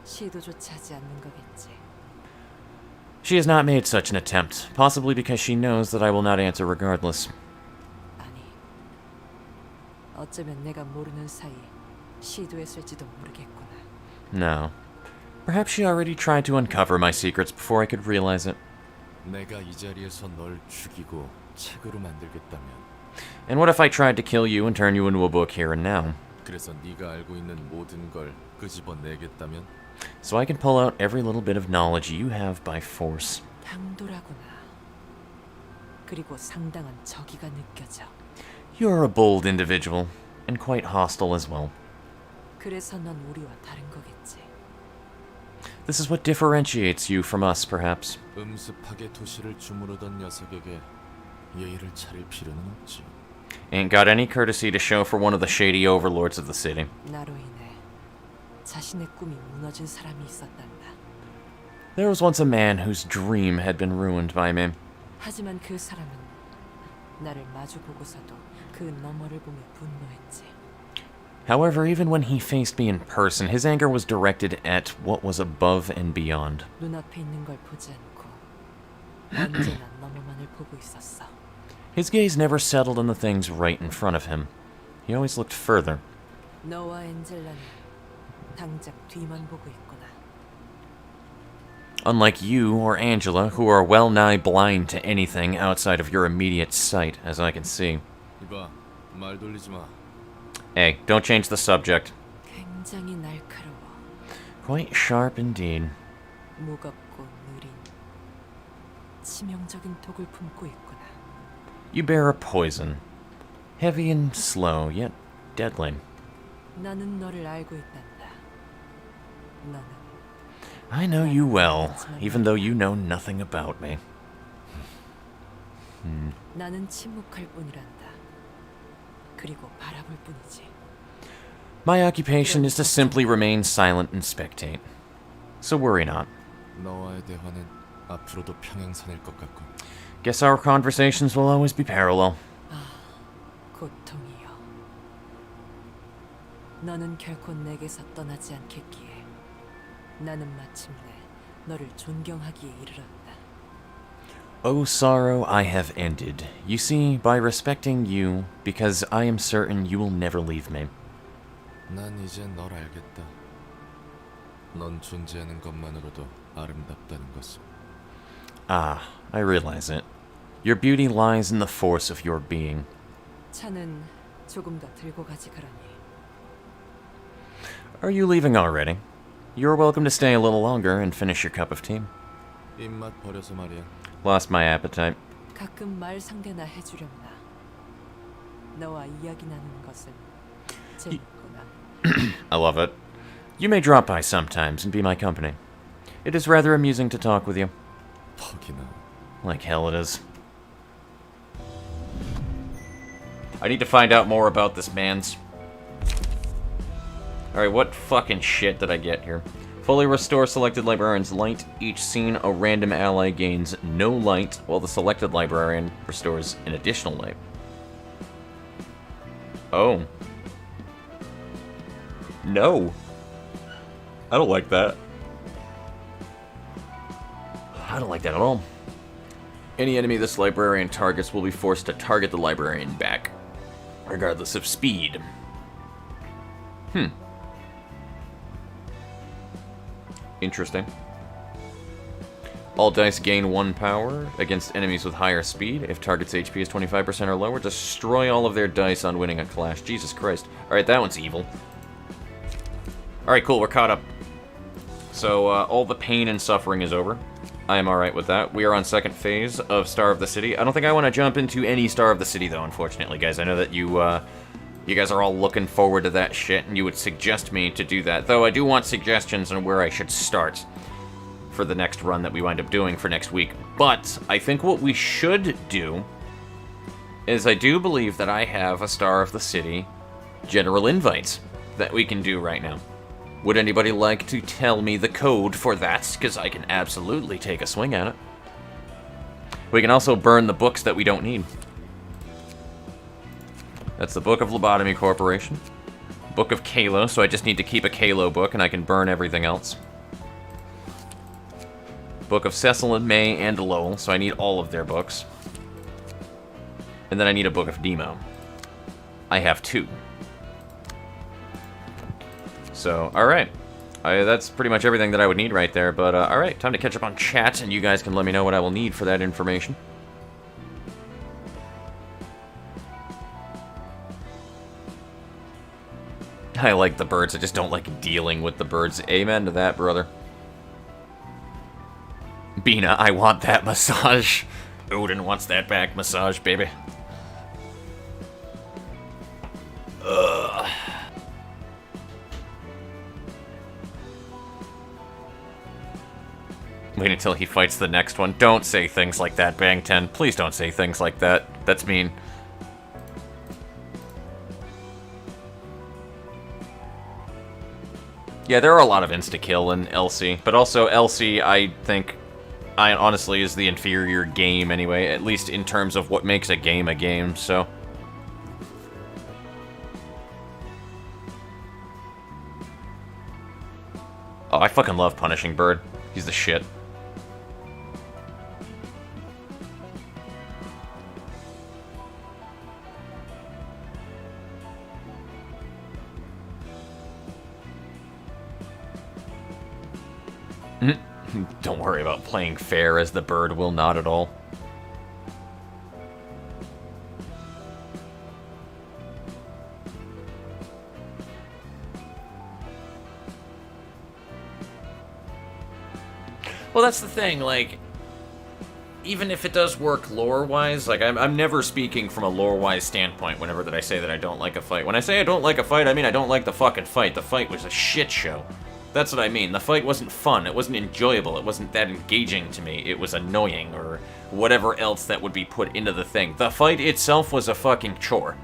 시도조차 하지 않는 거겠지. She has not made such an attempt, possibly because she knows that I will not answer regardless. 아니, 어쩌면 내가 모르는 사이 시도했을지도 모르겠구나. No. Perhaps she already tried to uncover my secrets before I could realize it. 내가 이 자리에서 널 죽이고 책으로 만들겠다면? And what if I tried to kill you and turn you into a book here and now? 그래서 네가 알고 있는 모든 걸 끄집어내겠다면? So I can pull out every little bit of knowledge you have by force. 당돌하구나. 그리고 상당한 적의가 느껴져. You're a bold individual, and quite hostile as well. 그래서 넌 우리와 다른 거겠지. This is what differentiates you from us, perhaps. 음습하게 도시를 주무르던 녀석에게 예의를 차릴 필요는 없지. Ain't got any courtesy to show for one of the shady overlords of the city. 나로 인해 자신의 꿈이 무너진 사람이 있었단다. There was once a man whose dream had been ruined by me. 하지만 그 사람은 나를 마주 보고서도 그 너머를 보며 분노했지. However, even when he faced me in person, his anger was directed at what was above and beyond. 눈앞에 있는 걸 보지 않고 언제나 너머만을 보고 있었어. His gaze never settled on the things right in front of him. He always looked further. 너와 엔젤라는 당장 뒤만 보고 있구나. Unlike you or Angela, who are well nigh blind to anything outside of your immediate sight, as I can see. 이봐, 말 돌리지 마. Hey, don't change the subject. 굉장히 날카로워. Quite sharp indeed. 무겁고 느린 치명적인 독을 품고 있구나. You bear a poison. Heavy and slow, yet deadly. 나는 너를 알고 있단다. 너는 I know you well, even though you know nothing about me. 나는 침묵할 뿐이란다. 그리고 바라볼 뿐이지. My occupation is to simply remain silent and spectate. So worry not. 너와의 대화는 앞으로도 평행선일 것 같군. Guess our conversations will always be parallel. 고통이여. 너는 결코 내게서 떠나지 않겠기에 나는 마침내 너를 존경하기에 이르렀다. Oh, sorrow I have ended. You see, by respecting you, because I am certain you will never leave me. 난 이제 널 알겠다. 넌 존재하는 것만으로도 아름답다는 것을. Ah, I realize it. Your beauty lies in the force of your being. 차는 조금 더 들고 가지 그러니. Are you leaving already? You're welcome to stay a little longer and finish your cup of tea. 입맛 버려서 말이야. Lost my appetite. 가끔 말 상대나 해주렵나. 너와 이야기 나누는 것은 재밌구나. I love it. You may drop by sometimes and be my company. It is rather amusing to talk with you. 퍽이나. Like hell it is. I need to find out more about this man's. Alright, what fucking shit did I get here? Fully restore selected librarian's light. Each scene, a random ally gains no light, while the selected librarian restores an additional light. Oh. No. I don't like that. I don't like that at all. Any enemy this librarian targets will be forced to target the librarian back, regardless of speed. Interesting. All dice gain 1 power against enemies with higher speed. If target's HP is 25% or lower, destroy all of their dice on winning a clash. Jesus Christ. Alright, that one's evil. Alright, cool, we're caught up. So, all the pain and suffering is over. I am alright with that. We are on second phase of Star of the City. I don't think I want to jump into any Star of the City, though, unfortunately, guys. I know that you guys are all looking forward to that shit, and you would suggest me to do that. Though I do want suggestions on where I should start for the next run that we wind up doing for next week. But I think what we should do is I do believe that I have a Star of the City general invite that we can do right now. Would anybody like to tell me the code for that? Because I can absolutely take a swing at it. We can also burn the books that we don't need. That's the Book of Lobotomy Corporation. Book of Kalo, so I just need to keep a Kalo book and I can burn everything else. Book of Cecil and May and Lowell, so I need all of their books. And then I need a Book of Demo. I have 2. So, alright. That's pretty much everything that I would need right there, but alright, time to catch up on chat, and you guys can let me know what I will need for that information. I like the birds, I just don't like dealing with the birds. Amen to that, brother. Bina, I want that massage. Odin wants that back massage, baby. Ugh. Wait until he fights the next one. Don't say things like that, Bang 10. Please don't say things like that. That's mean. Yeah, there are a lot of insta-kill in LC, but also LC, I think, honestly, is the inferior game anyway, at least in terms of what makes a game, so... Oh, I fucking love Punishing Bird. He's the shit. Don't worry about playing fair, as the bird will not at all. Well, that's the thing, like, even if it does work lore-wise, like, I'm never speaking from a lore-wise standpoint whenever that I say that I don't like a fight. When I say I don't like a fight, I mean I don't like the fucking fight. The fight was a shit show. That's what I mean. The fight wasn't fun. It wasn't enjoyable. It wasn't that engaging to me. It was annoying, or whatever else that would be put into the thing. The fight itself was a fucking chore.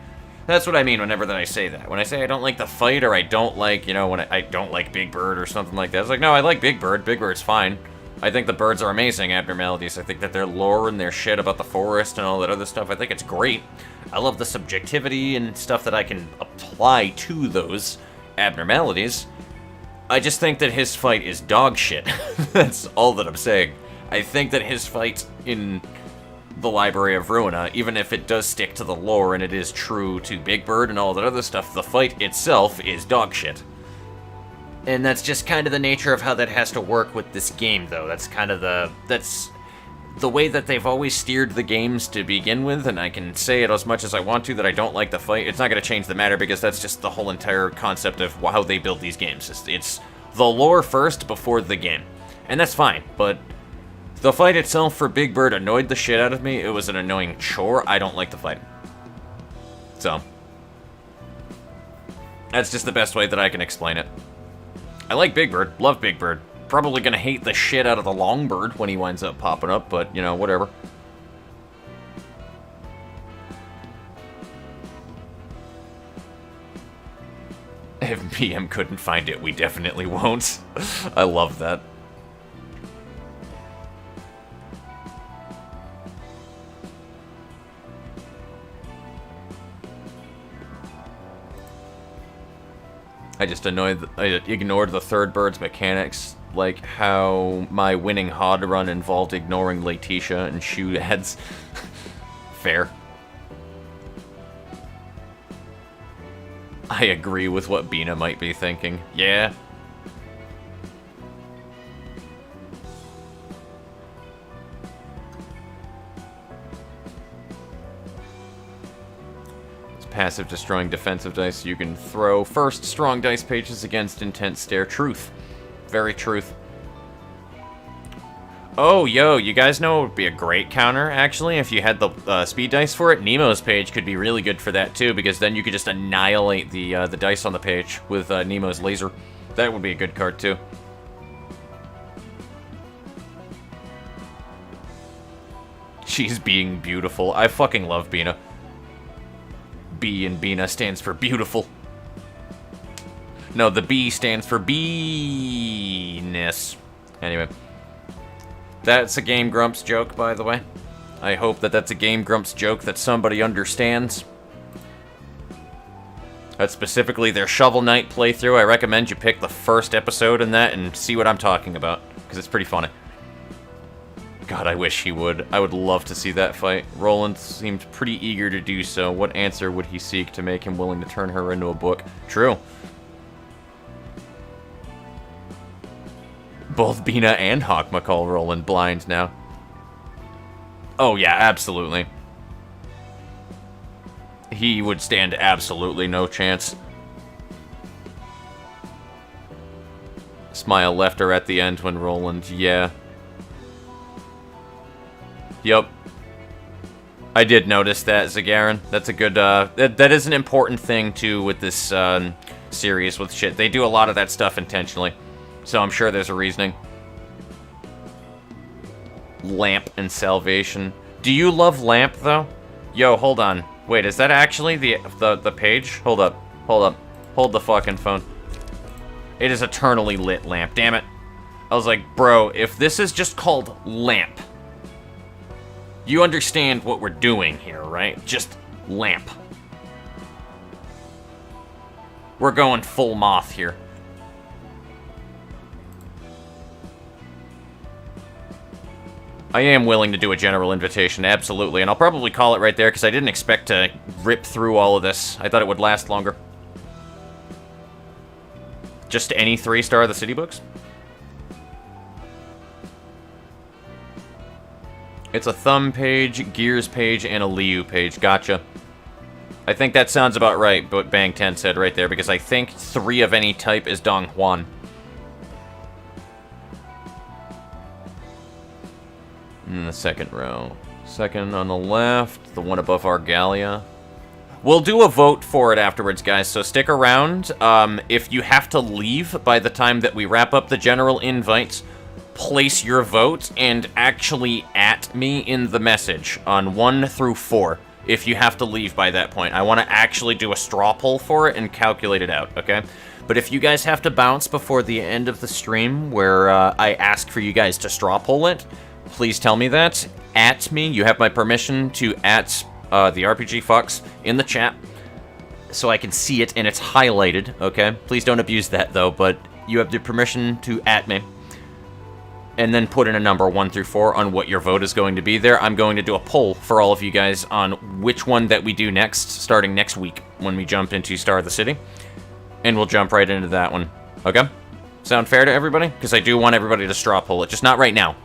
That's what I mean whenever that I say that. When I say I don't like the fight, or I don't like, you know, when I don't like Big Bird or something like that, it's like, no, I like Big Bird. Big Bird's fine. I think the birds are amazing abnormalities. I think that their lore and their shit about the forest and all that other stuff, I think it's great. I love the subjectivity and stuff that I can apply to those abnormalities. I just think that his fight is dog shit. That's all that I'm saying. I think that his fight in the Library of Ruina, even if it does stick to the lore and it is true to Big Bird and all that other stuff, the fight itself is dog shit. And that's just kind of the nature of how that has to work with this game, though. That's kind of that's the way that they've always steered the games to begin with, and I can say it as much as I want to that I don't like the fight. It's not going to change the matter, because that's just the whole entire concept of how they build these games. It's the lore first before the game. And that's fine, but the fight itself for Big Bird annoyed the shit out of me. It was an annoying chore. I don't like the fight. So, that's just the best way that I can explain it. I like Big Bird, love Big Bird. Probably gonna hate the shit out of the Longbird when he winds up popping up, but, you know, whatever. If BM couldn't find it, we definitely won't. I love that. I just I ignored the third bird's mechanics, like how my winning HOD run involved ignoring Letitia and shoot ads. Fair. I agree with what Bina might be thinking. Yeah. Passive destroying defensive dice you can throw. First, strong dice pages against intense stare. Truth. Very truth. Oh, yo, you guys know it would be a great counter, actually, if you had the speed dice for it? Nemo's page could be really good for that, too, because then you could just annihilate the dice on the page with Nemo's laser. That would be a good card, too. She's being beautiful. I fucking love Bina. B in Bina stands for beautiful. No, the B stands for B-ness. Anyway. That's a Game Grumps joke, by the way. I hope that that's a Game Grumps joke that somebody understands. That's specifically their Shovel Knight playthrough. I recommend you pick the first episode in that and see what I'm talking about, because it's pretty funny. God, I wish he would. I would love to see that fight. Roland seemed pretty eager to do so. What answer would he seek to make him willing to turn her into a book? True. Both Bina and Hawkma call Roland blind now. Oh yeah, absolutely. He would stand absolutely no chance. Smile left her at the end when Roland, yeah. Yep. I did notice that, Zagaran. That's a good, that is an important thing, too, with this, series with shit. They do a lot of that stuff intentionally. So I'm sure there's a reasoning. Lamp and Salvation. Do you love Lamp, though? Yo, hold on. Wait, is that actually the page? Hold up. Hold up. Hold the fucking phone. It is Eternally Lit Lamp. Damn it. I was like, bro, if this is just called Lamp... You understand what we're doing here, right? Just Lamp. We're going full moth here. I am willing to do a general invitation, absolutely. And I'll probably call it right there, because I didn't expect to rip through all of this. I thought it would last longer. Just any 3-star of the city books? It's a Thumb page, Gears page, and a Liu page. Gotcha. I think that sounds about right, what Bang 10 said right there, because I think 3 of any type is Dong Huan. In the second row. Second on the left, the one above Argalia. We'll do a vote for it afterwards, guys, so stick around. If you have to leave by the time that we wrap up the general invites, place your vote and actually at me in the message on 1 through 4 if you have to leave by that point. I want to actually do a straw poll for it and calculate it out, okay? But if you guys have to bounce before the end of the stream where I ask for you guys to straw poll it, please tell me that. At me, you have my permission to at the RPG Fox in the chat so I can see it and it's highlighted, okay? Please don't abuse that though, but you have the permission to at me. And then put in a number 1 through 4 on what your vote is going to be there. I'm going to do a poll for all of you guys on which one that we do next, starting next week when we jump into Star of the City. And we'll jump right into that one. Okay? Sound fair to everybody? Because I do want everybody to straw poll it, just not right now.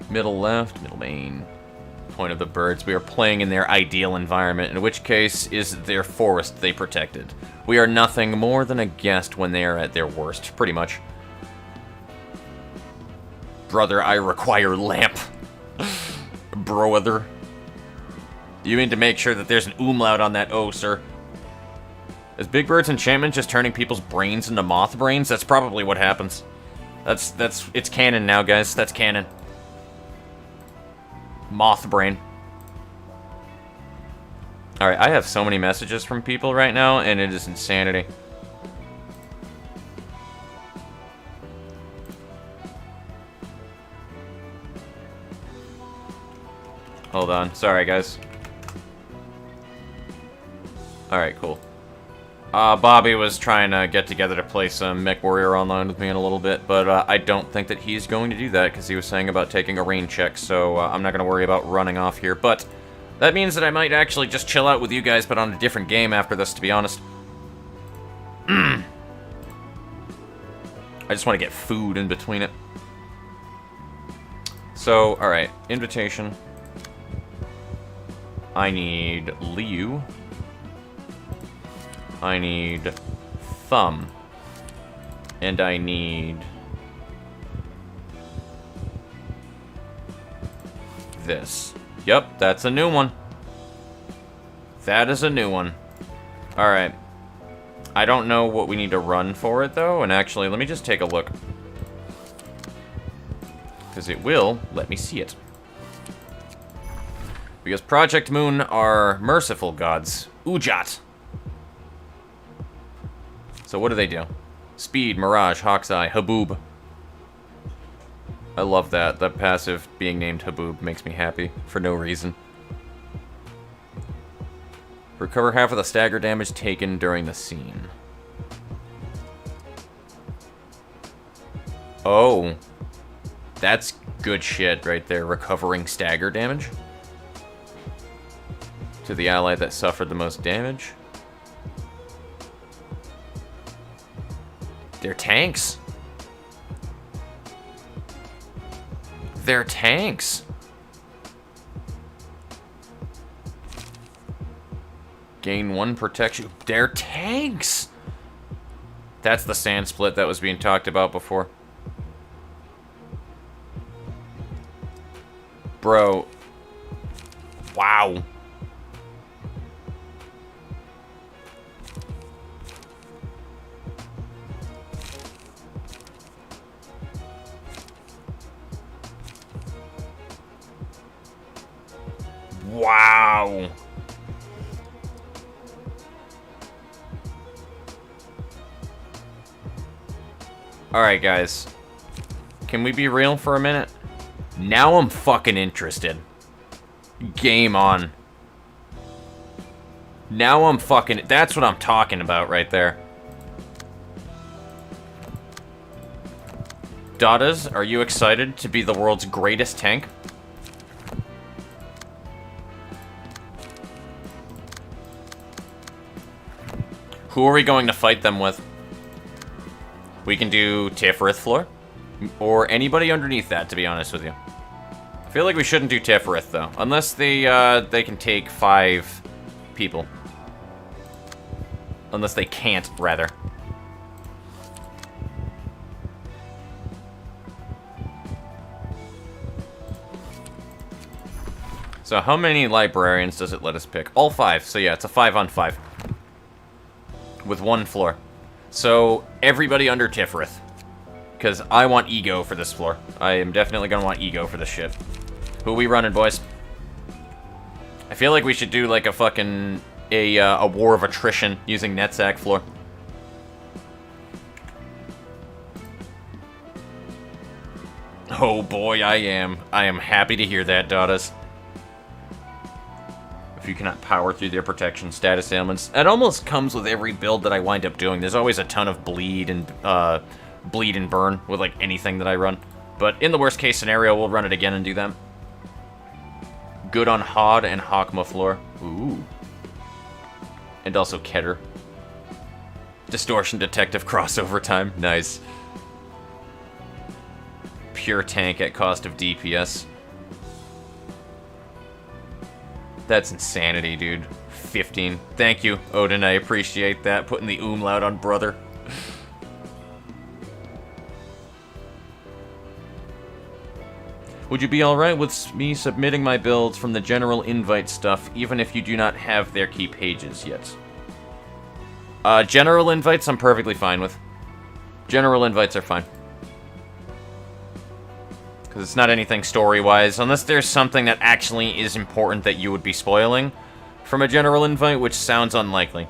Middle left, middle main. Point of the birds. We are playing in their ideal environment, in which case is their forest they protected. We are nothing more than a guest when they are at their worst, pretty much. Brother, I require lamp. Brother. You mean to make sure that there's an umlaut on that O, sir. Is Big Bird's enchantment just turning people's brains into moth brains? That's probably what happens. It's canon now, guys. That's canon. Moth brain. Alright, I have so many messages from people right now, and it is insanity. Hold on. Sorry, guys. Alright, cool. Bobby was trying to get together to play some MechWarrior Online with me in a little bit, but I don't think that he's going to do that because he was saying about taking a rain check, so I'm not going to worry about running off here. But that means that I might actually just chill out with you guys, but on a different game after this, to be honest. I just want to get food in between it. So, alright, invitation. I need Liu. I need Thumb. And I need this. Yep, that's a new one. That is a new one. Alright. I don't know what we need to run for it, though. And actually, let me just take a look. Because it will let me see it. Because Project Moon are merciful gods. Ujat. So what do they do? Speed, Mirage, Hawk's-Eye, Haboob. I love that. That passive being named Haboob makes me happy for no reason. Recover half of the stagger damage taken during the scene. Oh. That's good shit right there. Recovering stagger damage. To the ally that suffered the most damage. They're tanks. They're tanks. Gain 1 protection. They're tanks. That's the sand split that was being talked about before. Bro. Wow. Wow. Alright, guys. Can we be real for a minute? Now I'm fucking interested. Game on. Now I'm fucking... That's what I'm talking about right there. Dadas, are you excited to be the world's greatest tank? Who are we going to fight them with? We can do Tiferet floor, or anybody underneath that, to be honest with you. I feel like we shouldn't do Tiferet, though, unless they can take 5 people. Unless they can't, rather. So how many librarians does it let us pick? All 5. So yeah, it's a 5-on-5. With 1 floor. So everybody under Tiferet. Because I want ego for this floor. I am definitely going to want ego for this shit. Who we running, boys? I feel like we should do like a fucking... A war of attrition using Netsack floor. Oh boy, I am. I am happy to hear that, Daughters. If you cannot power through their protection, status ailments. It almost comes with every build that I wind up doing. There's always a ton of bleed and burn with like anything that I run. But in the worst case scenario, we'll run it again and do that. Good on Hod and Hakma floor. Ooh. And also Keter. Distortion Detective crossover time. Nice. Pure tank at cost of DPS. That's insanity, dude. 15. Thank you, Odin. I appreciate that. Putting the umlaut on brother. Would you be alright with me submitting my builds from the general invite stuff, even if you do not have their key pages yet? General invites I'm perfectly fine with. General invites are fine. Because it's not anything story-wise, unless there's something that actually is important that you would be spoiling from a general invite, which sounds unlikely.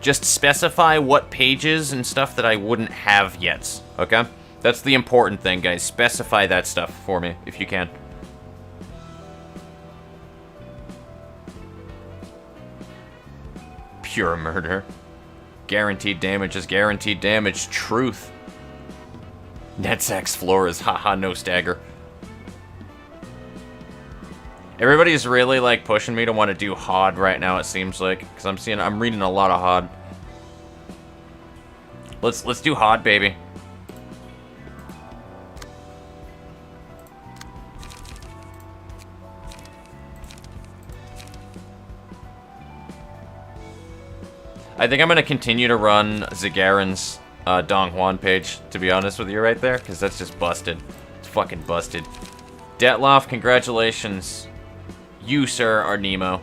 Just specify what pages and stuff that I wouldn't have yet, okay? That's the important thing, guys. Specify that stuff for me, if you can. Pure murder. Guaranteed damage is guaranteed damage. Truth. Netsack's floor is haha no stagger. Everybody's really like pushing me to want to do Hod right now, it seems like. Because I'm reading a lot of Hod. Let's do Hod, baby. I think I'm going to continue to run Zagaran's Dong Juan page, to be honest with you right there, because that's just busted. It's fucking busted. Detloff, congratulations. You, sir, are Nemo.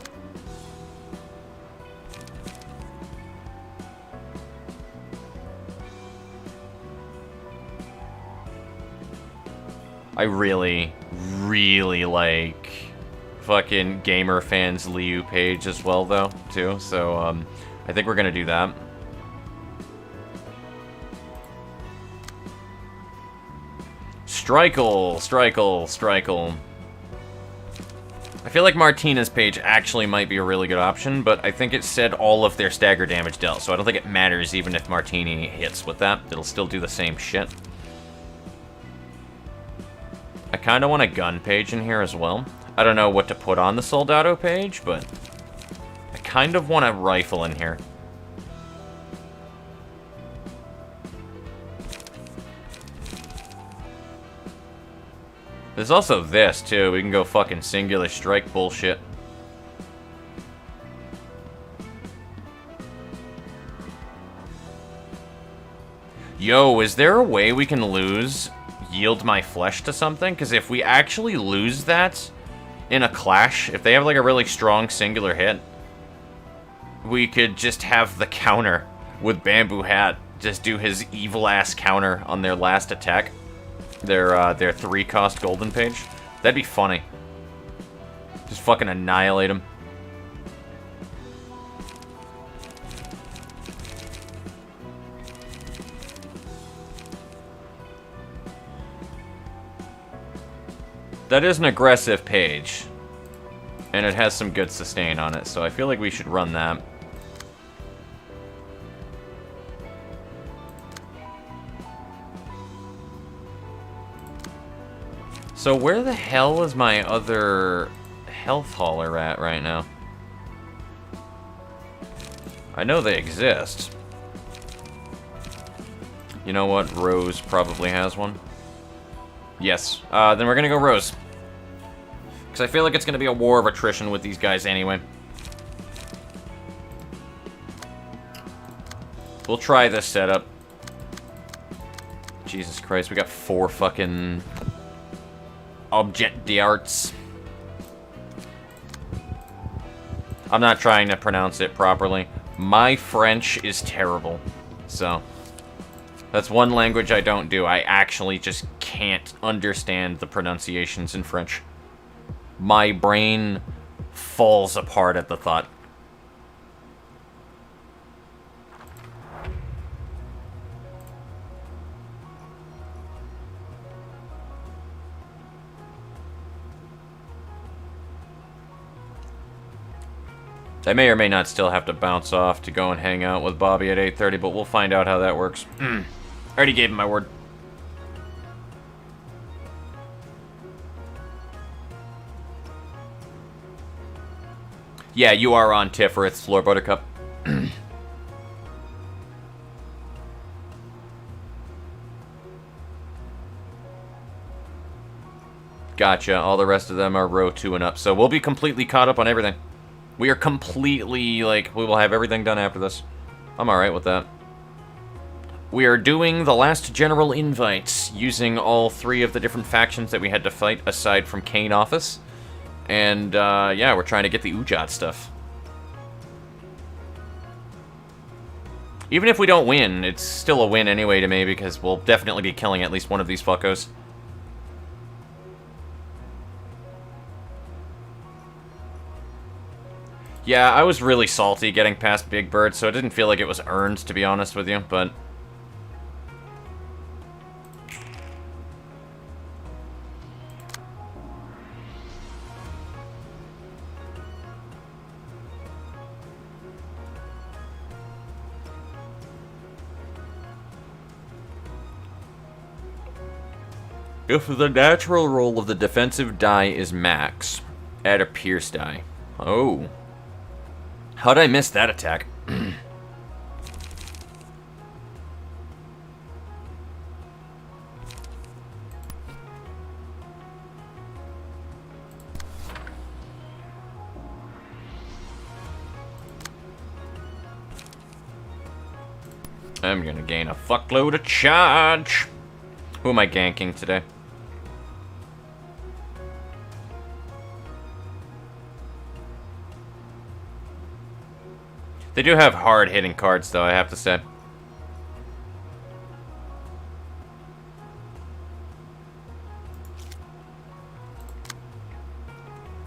I really, really like fucking Gamer Fans Liu page as well, though, too, so, I think we're gonna do that. Strikle, Strikle, Strikle. I feel like Martina's page actually might be a really good option, but I think it said all of their stagger damage dealt, so I don't think it matters even if Martini hits with that. It'll still do the same shit. I kind of want a gun page in here as well. I don't know what to put on the Soldado page, but I kind of want a rifle in here. There's also this, too. We can go fucking singular strike bullshit. Yo, is there a way we can lose yield my flesh to something? Because if we actually lose that in a clash, if they have like a really strong singular hit, we could just have the counter with Bamboo Hat just do his evil ass counter on their last attack. Their 3-cost golden page. That'd be funny. Just fucking annihilate him. That is an aggressive page. And it has some good sustain on it, so I feel like we should run that. So where the hell is my other health hauler at right now? I know they exist. You know what? Rose probably has one. Yes. Then we're gonna go Rose. Because I feel like it's gonna be a war of attrition with these guys anyway. We'll try this setup. Jesus Christ, we got 4 fucking object d'arts. I'm not trying to pronounce it properly. My French is terrible. So, that's one language I don't do. I actually just can't understand the pronunciations in French. My brain falls apart at the thought. I may or may not still have to bounce off to go and hang out with Bobby at 8:30, but we'll find out how that works. I already gave him my word. Yeah, you are on Tiffereth's floor, Buttercup. Gotcha. All the rest of them are row 2 and up, so we'll be completely caught up on everything. We are completely, like, we will have everything done after this. I'm alright with that. We are doing the last general invites, using all 3 of the different factions that we had to fight, aside from Kane Office. And, yeah, we're trying to get the Ujat stuff. Even if we don't win, it's still a win anyway to me, because we'll definitely be killing at least one of these fuckos. Yeah, I was really salty getting past Big Bird, so it didn't feel like it was earned, to be honest with you, but... If the natural roll of the defensive die is max, add a pierce die. Oh. How'd I miss that attack? I'm gonna gain a fuckload of charge. Who am I ganking today? They do have hard-hitting cards, though, I have to say.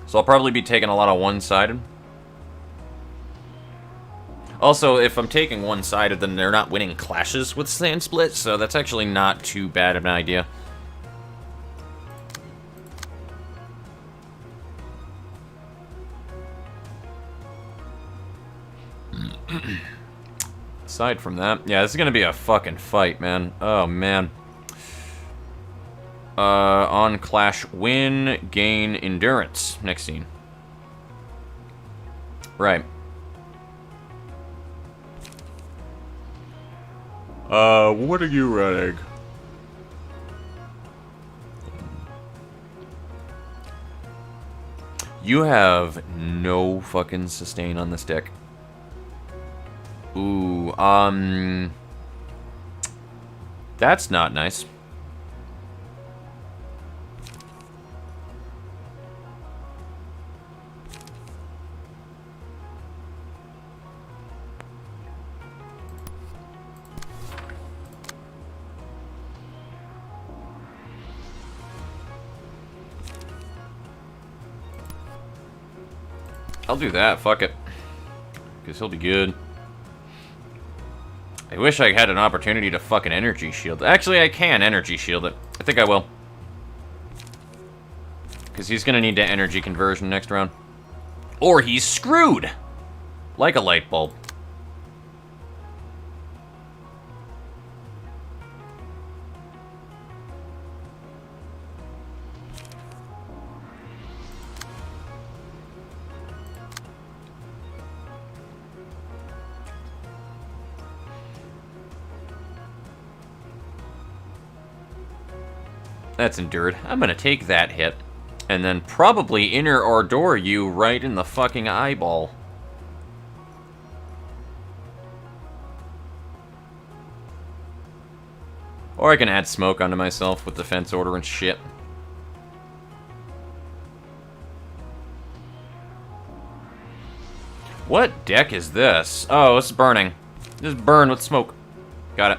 So I'll probably be taking a lot of one-sided. Also, if I'm taking one-sided, then they're not winning clashes with Sand Split, so that's actually not too bad of an idea. Aside from that, yeah, this is gonna be a fucking fight, man. Oh, man. On Clash, win, gain, endurance. Next scene. Right. What are you running? You have no fucking sustain on this deck. Ooh, that's not nice. I'll do that, fuck it. Because he'll be good. I wish I had an opportunity to fucking energy shield. Actually, I can energy shield it. I think I will. Because he's gonna need to energy conversion next round. Or he's screwed! Like a light bulb. That's endured. I'm gonna take that hit. And then probably inner or door you right in the fucking eyeball. Or I can add smoke onto myself with defense order and shit. What deck is this? Oh, it's burning. Just burn with smoke. Got it.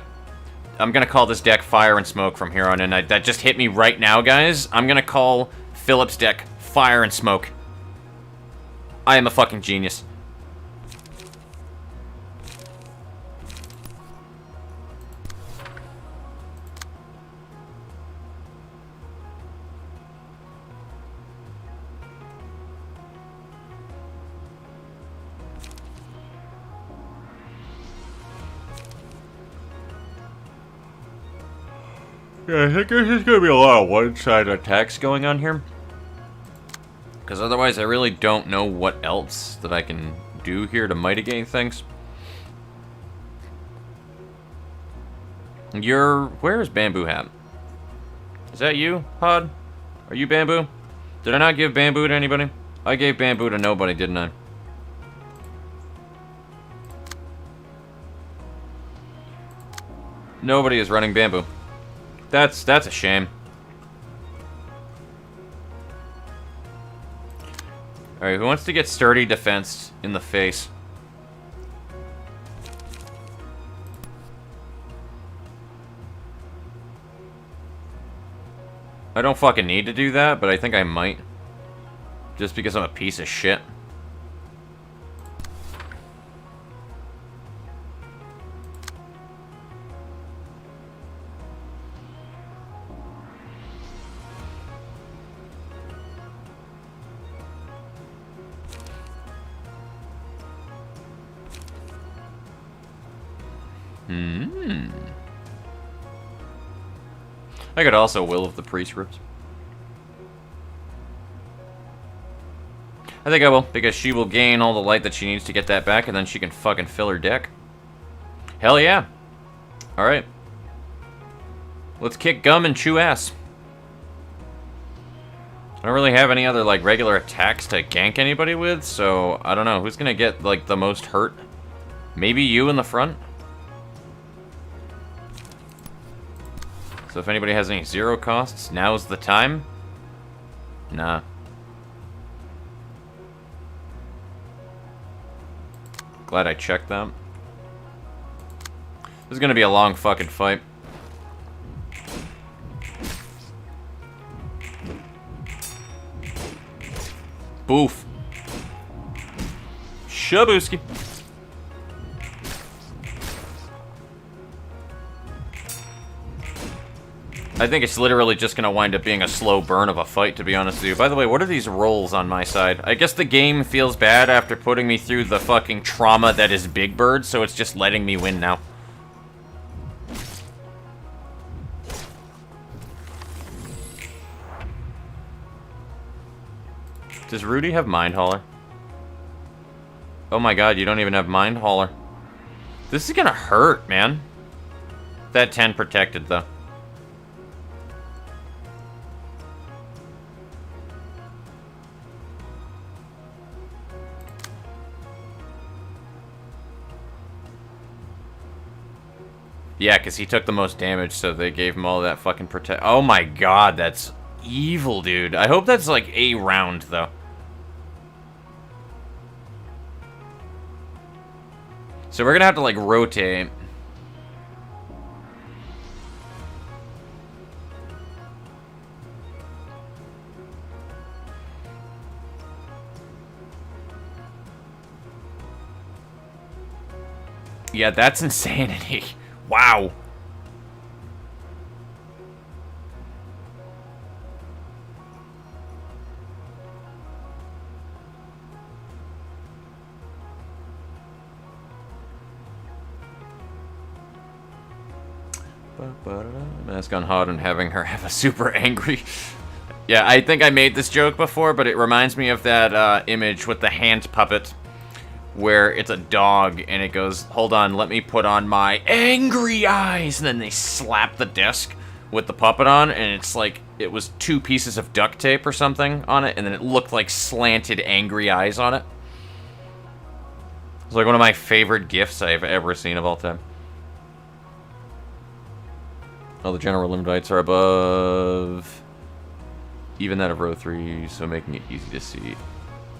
I'm gonna call this deck Fire and Smoke from here on in. That just hit me right now, guys. I'm gonna call Philip's deck Fire and Smoke. I am a fucking genius. Yeah, I think there's gonna be a lot of one-sided attacks going on here. Because otherwise I really don't know what else that I can do here to mitigate things. Where is Bamboo Hat? Is that you, Hod? Are you Bamboo? Did I not give Bamboo to anybody? I gave Bamboo to nobody, didn't I? Nobody is running Bamboo. That's a shame. Alright, who wants to get sturdy defense in the face? I don't fucking need to do that, but I think I might. Just because I'm a piece of shit. I could also Will of the Priest Roots. I think I will, because she will gain all the light that she needs to get that back, and then she can fucking fill her deck. Hell yeah. Alright. Let's kick gum and chew ass. I don't really have any other, like, regular attacks to gank anybody with, so I don't know. Who's gonna get, like, the most hurt? Maybe you in the front? So if anybody has any zero costs, now's the time? Nah. Glad I checked that. This is gonna be a long fucking fight. Boof. Shabooski. I think it's literally just gonna wind up being a slow burn of a fight, to be honest with you. By the way, what are these rolls on my side? I guess the game feels bad after putting me through the fucking trauma that is Big Bird, so it's just letting me win now. Does Rudy have Mind Hauler? Oh my god, you don't even have Mind Hauler. This is gonna hurt, man. That 10 protected, though. Yeah, because he took the most damage, so they gave him all that fucking protect. Oh my god, that's evil, dude. I hope that's like a round, though. So we're gonna have to, like, rotate. Yeah, that's insanity. Wow. Mask on Hod and having her have a super angry... Yeah, I think I made this joke before, but it reminds me of that image with the hand puppet where it's a dog and it goes, hold on, let me put on my angry eyes, and then they slap the desk with the puppet on, and it's like it was 2 pieces of duct tape or something on it, and then it looked like slanted, angry eyes on it. It's like one of my favorite gifs I've ever seen of all time. All the general invites are above even that of row 3, so making it easy to see.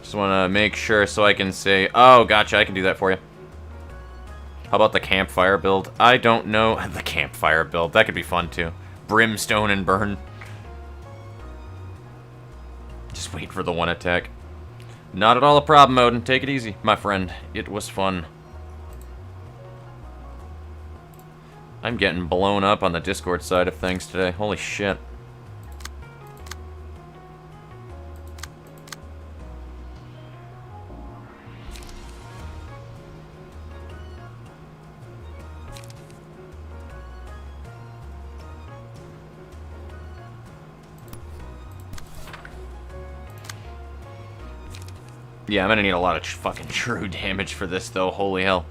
Just want to make sure so I can say, oh, gotcha, I can do that for you. How about the campfire build? I don't know. The campfire build, that could be fun too. Brimstone and burn. Just wait for the 1 attack. Not at all a problem, Odin. Take it easy, my friend. It was fun. I'm getting blown up on the Discord side of things today. Holy shit. Yeah, I'm gonna need a lot of fucking true damage for this, though. Holy hell.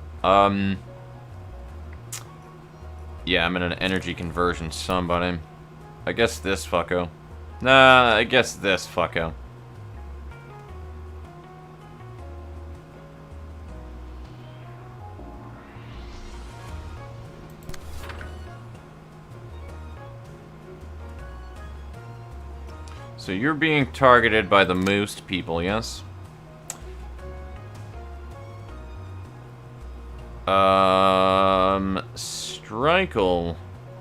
Yeah, I'm in an energy conversion, somebody. I guess this fucko. Nah, I guess this fucko. So you're being targeted by the moose people, yes? Strikle.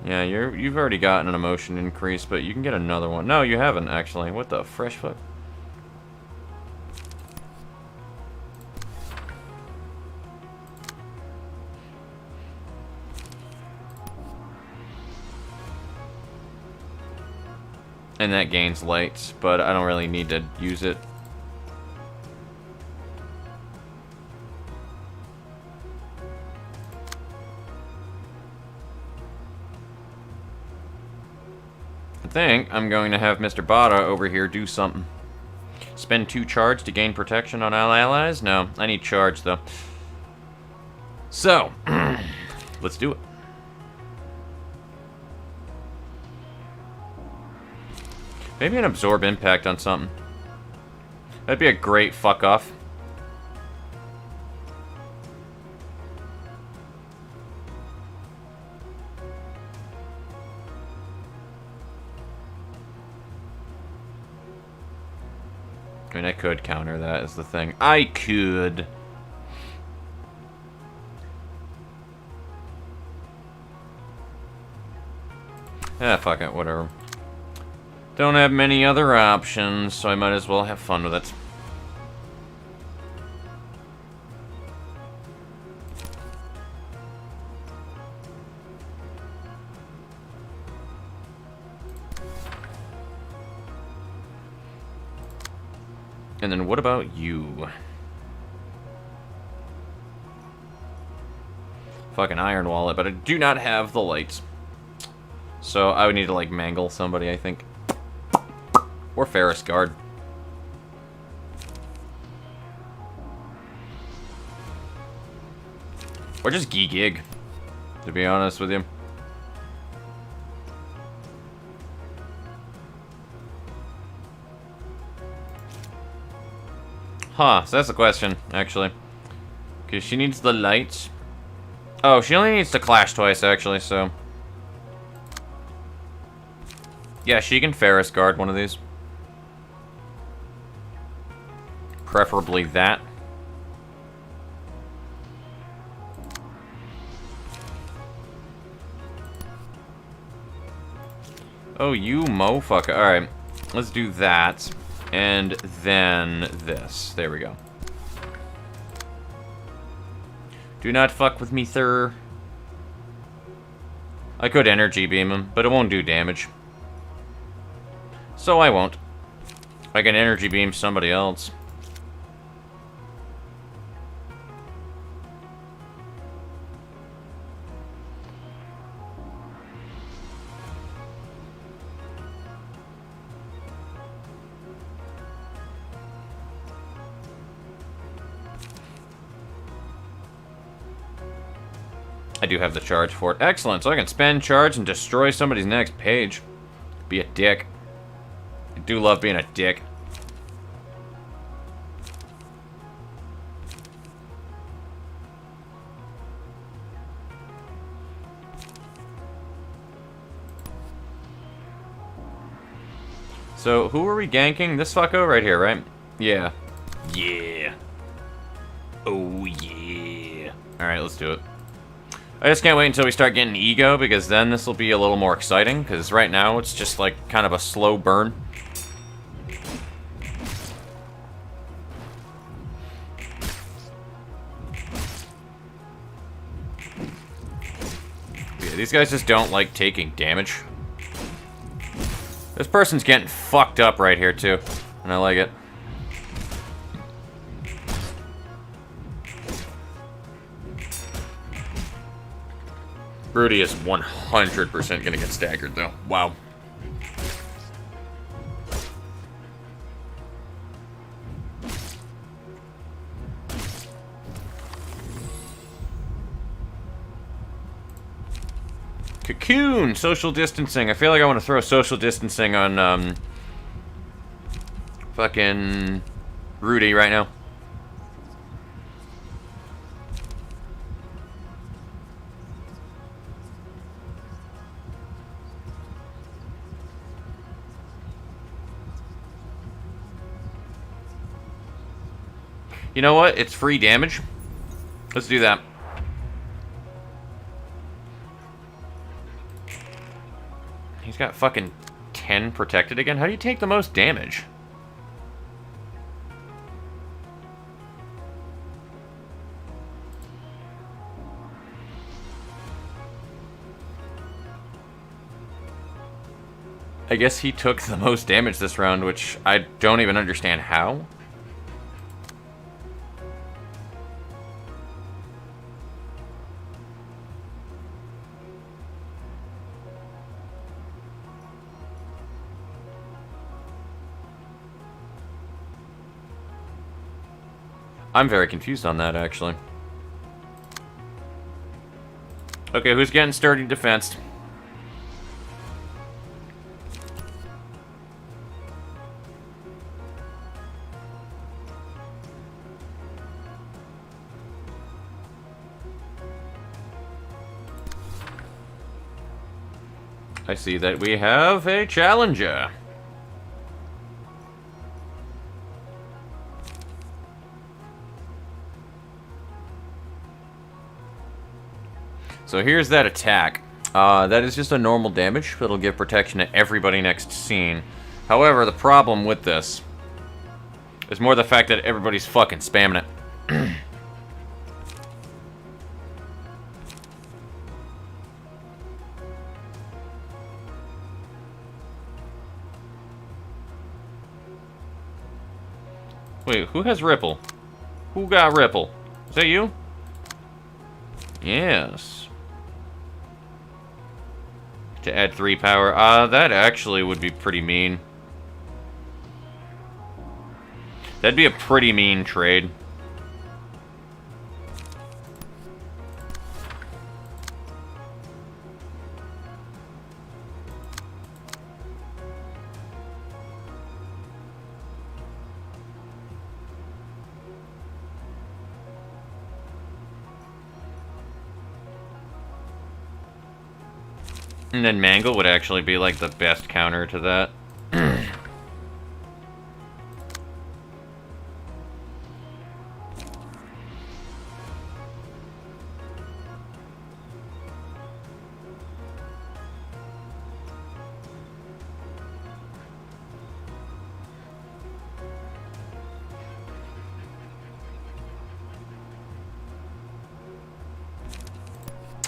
Yeah, you've already gotten an emotion increase, but you can get another one. No, you haven't, actually. What the fresh fuck? And that gains lights, but I don't really need to use it. I think I'm going to have Mr. Bada over here do something. Spend 2 charge to gain protection on all allies? No, I need charge, though. So, let's do it. Maybe an absorb impact on something. That'd be a great fuck off. I mean, I could counter that, is the thing. I could. Ah, fuck it, whatever. Don't have many other options, so I might as well have fun with it. And then what about you? Fucking iron wallet, but I do not have the lights. So I would need to, like, mangle somebody, I think. Or Ferris Guard. Or just Gig, to be honest with you. Huh, so that's the question, actually. Because she needs the lights. Oh, she only needs to clash twice, actually, so... Yeah, she can Ferris Guard one of these. Preferably that. Oh, you mofucker. Alright, let's do that. And then this. There we go. Do not fuck with me, sir. I could energy beam him, but it won't do damage. So I won't. I can energy beam somebody else. I do have the charge for it. Excellent, so I can spend charge and destroy somebody's next page. Be a dick. Do love being a dick. So, who are we ganking? This fucko right here, right? Yeah. Yeah. Oh, yeah. Alright, let's do it. I just can't wait until we start getting ego, because then this will be a little more exciting, because right now it's just like kind of a slow burn. Yeah, these guys just don't like taking damage. This person's getting fucked up right here, too. And I like it. Rudy is 100% gonna get staggered, though. Wow. Cocoon! Social distancing. I feel like I want to throw social distancing on, fucking Rudy right now. You know what? It's free damage. Let's do that. He's got fucking 10 protected again. How do you take the most damage? I guess he took the most damage this round, which I don't even understand how. I'm very confused on that, actually. Okay, who's getting sturdy defense? I see that we have a challenger. So here's that attack. That is just a normal damage. It'll give protection to everybody next scene. However, the problem with this is more the fact that everybody's fucking spamming it. Wait, who has Ripple? Who got Ripple? Is that you? Yes. To add 3 power. That actually would be pretty mean. That'd be a pretty mean trade. And then Mangle would actually be like the best counter to that.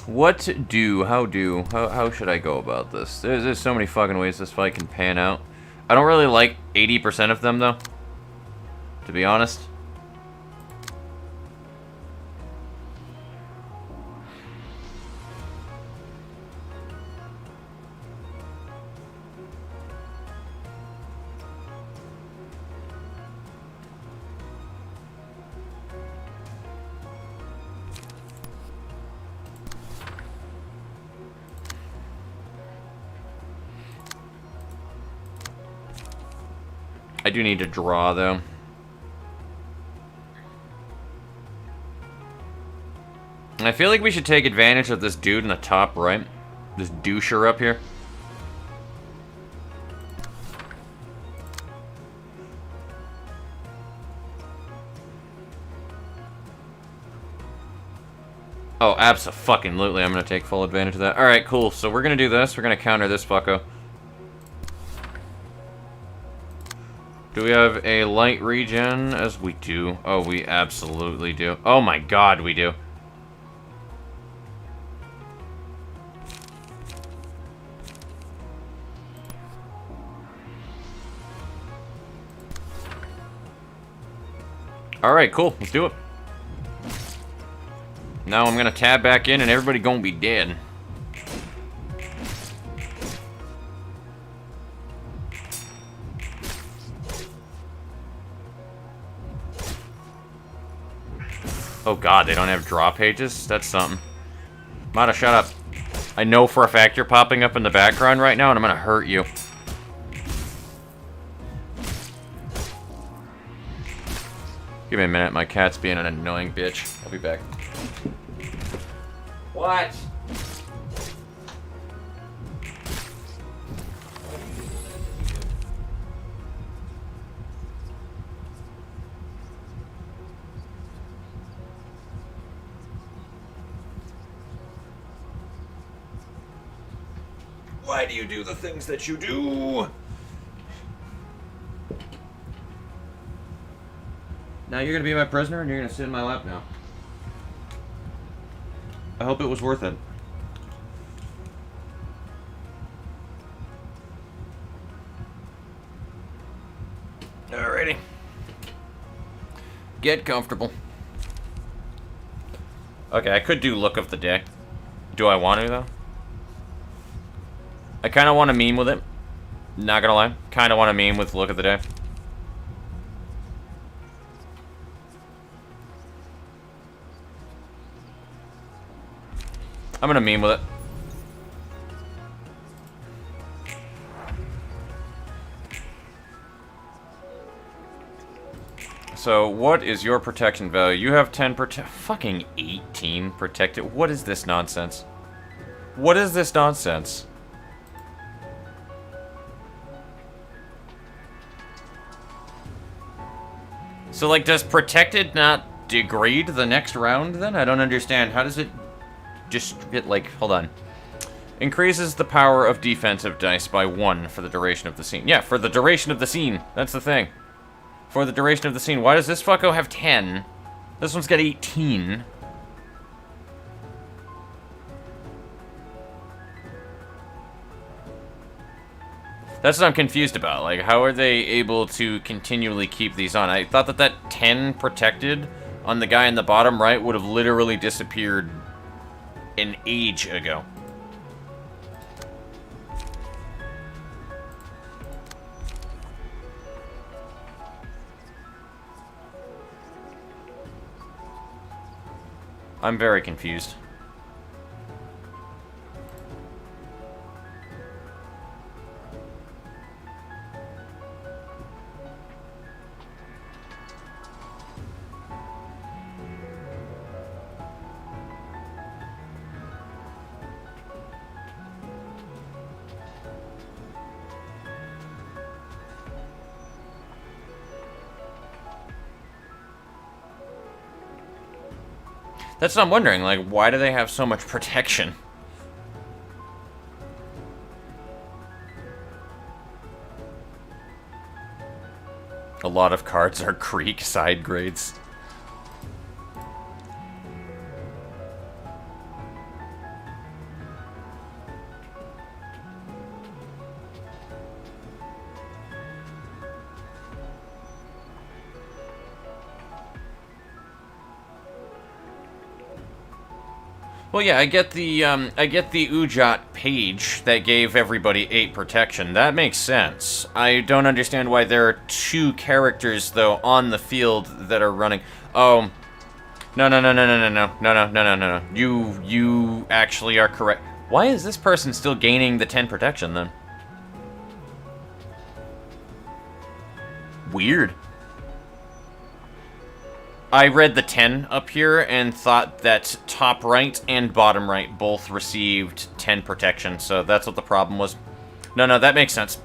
What do? How should I go about this? There's so many fucking ways this fight can pan out. I don't really like 80% of them, though. To be honest. I do need to draw, though. I feel like we should take advantage of this dude in the top right. This doucher up here. Oh, abso-fucking-lutely, I'm gonna take full advantage of that. Alright, cool. So we're gonna do this. We're gonna counter this fucko. Do we have a light regen? As we do. Oh, we absolutely do. Oh my god, we do. Alright, cool. Let's do it. Now I'm gonna tab back in and everybody gonna be dead. Oh god, they don't have draw pages? That's something. Mata, shut up. I know for a fact you're popping up in the background right now and I'm gonna hurt you. Give me a minute, my cat's being an annoying bitch. I'll be back. What? Why do you do the things that you do? Now you're gonna be my prisoner and you're gonna sit in my lap now. I hope it was worth it. Alrighty. Get comfortable. Okay, I could do look of the day. Do I want to, though? I kind of want to meme with it. Not gonna lie. Kind of want to meme with look of the day. I'm gonna meme with it. So, what is your protection value? You have 10 fucking 18 protected. What is this nonsense? What is this nonsense? So, like, does protected not degrade the next round, then? I don't understand. How does it just get, like, hold on. Increases the power of defensive dice by 1 for the duration of the scene. Yeah, for the duration of the scene. That's the thing. For the duration of the scene. Why does this fucko have 10? This one's got 18. That's what I'm confused about. Like, how are they able to continually keep these on? I thought that that 10 protected on the guy in the bottom right would have literally disappeared an age ago. I'm very confused. That's what I'm wondering, like, why do they have so much protection? A lot of cards are Greek side grades. Well, yeah, I get the Ujat page that gave everybody 8 protection. That makes sense. I don't understand why there are 2 characters, though, on the field that are running. Oh. No. You actually are correct. Why is this person still gaining the 10 protection, then? Weird. I read the 10 up here and thought that top right and bottom right both received 10 protection, so that's what the problem was. No, that makes sense.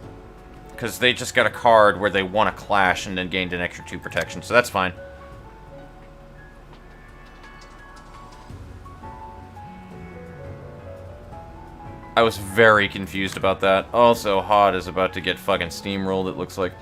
Because they just got a card where they won a clash and then gained an extra 2 protection, so that's fine. I was very confused about that. Also, Hod is about to get fucking steamrolled, it looks like.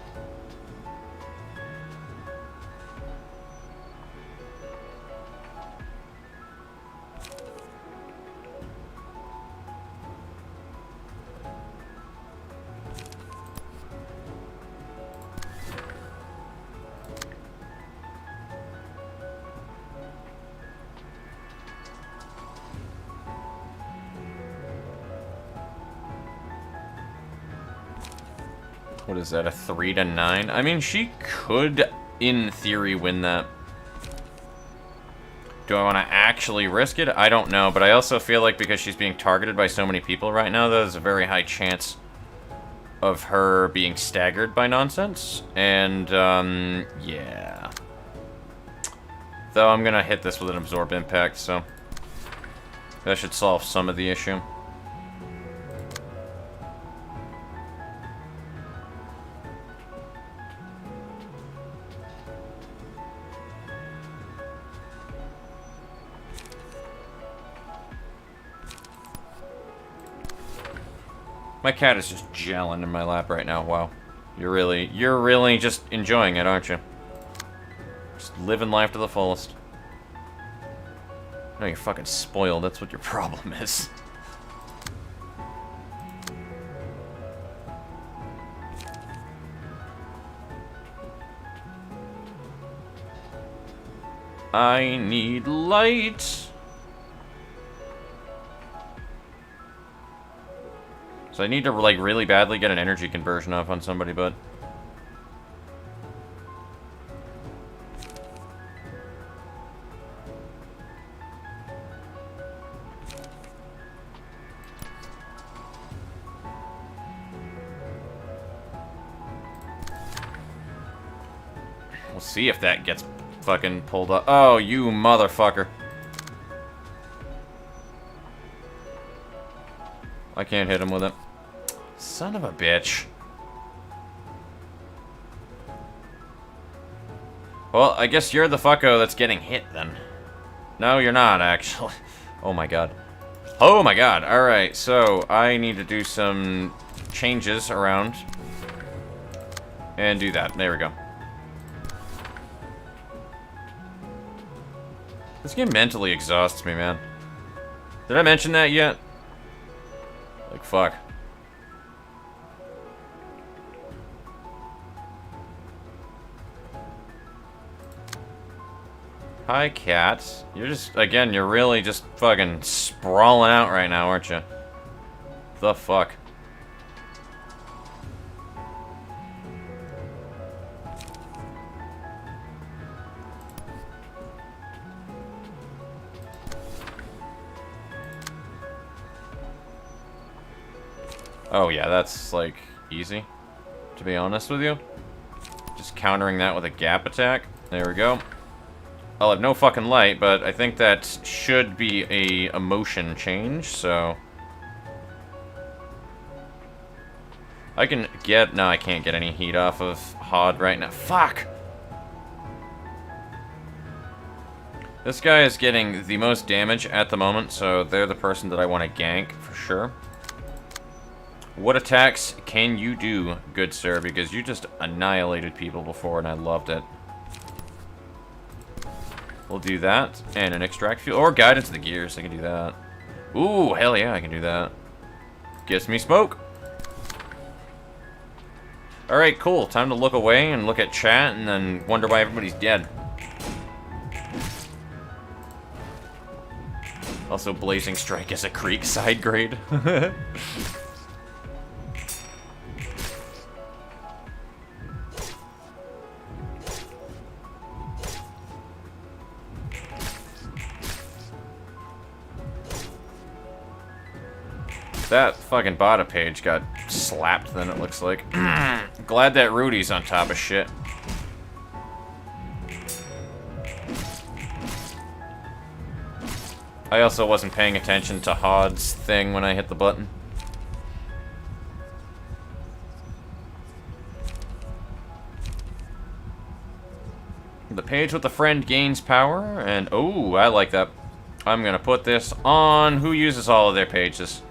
What is that, a 3 to 9? I mean, she could, in theory, win that. Do I want to actually risk it? I don't know, but I also feel like because she's being targeted by so many people right now, there's a very high chance of her being staggered by nonsense. And, yeah. Though I'm gonna hit this with an absorb impact, so that should solve some of the issue. My cat is just gelling in my lap right now. Wow. You're really just enjoying it, aren't you? Just living life to the fullest. No, you're fucking spoiled. That's what your problem is. I need light. So I need to, like, really badly get an energy conversion off on somebody, but... we'll see if that gets fucking pulled up. Oh, you motherfucker. I can't hit him with it. Son of a bitch. Well, I guess you're the fucko that's getting hit, then. No, you're not, actually. Oh my god. Oh my god. Alright, so I need to do some changes around. And do that. There we go. This game mentally exhausts me, man. Did I mention that yet? Like, fuck. Hi, cat. You're just, again, you're really just fucking sprawling out right now, aren't you? The fuck? Oh yeah, that's, like, easy, to be honest with you. Just countering that with a gap attack. There we go. I'll have no fucking light, but I think that should be a emotion change, so... I can get... No, I can't get any heat off of Hod right now. Fuck! This guy is getting the most damage at the moment, so they're the person that I want to gank, for sure. What attacks can you do, good sir? Because you just annihilated people before, and I loved it. We'll do that, and an extract fuel, or guidance to the gears, I can do that. Ooh, hell yeah, I can do that. Gives me smoke. Alright, cool. Time to look away and look at chat, and then wonder why everybody's dead. Also, Blazing Strike is a creek side grade. That fucking bottom page got slapped then, it looks like. Glad that Rudy's on top of shit. I also wasn't paying attention to Hod's thing when I hit the button. The page with the friend gains power, and oh, I like that. I'm gonna put this on who uses all of their pages.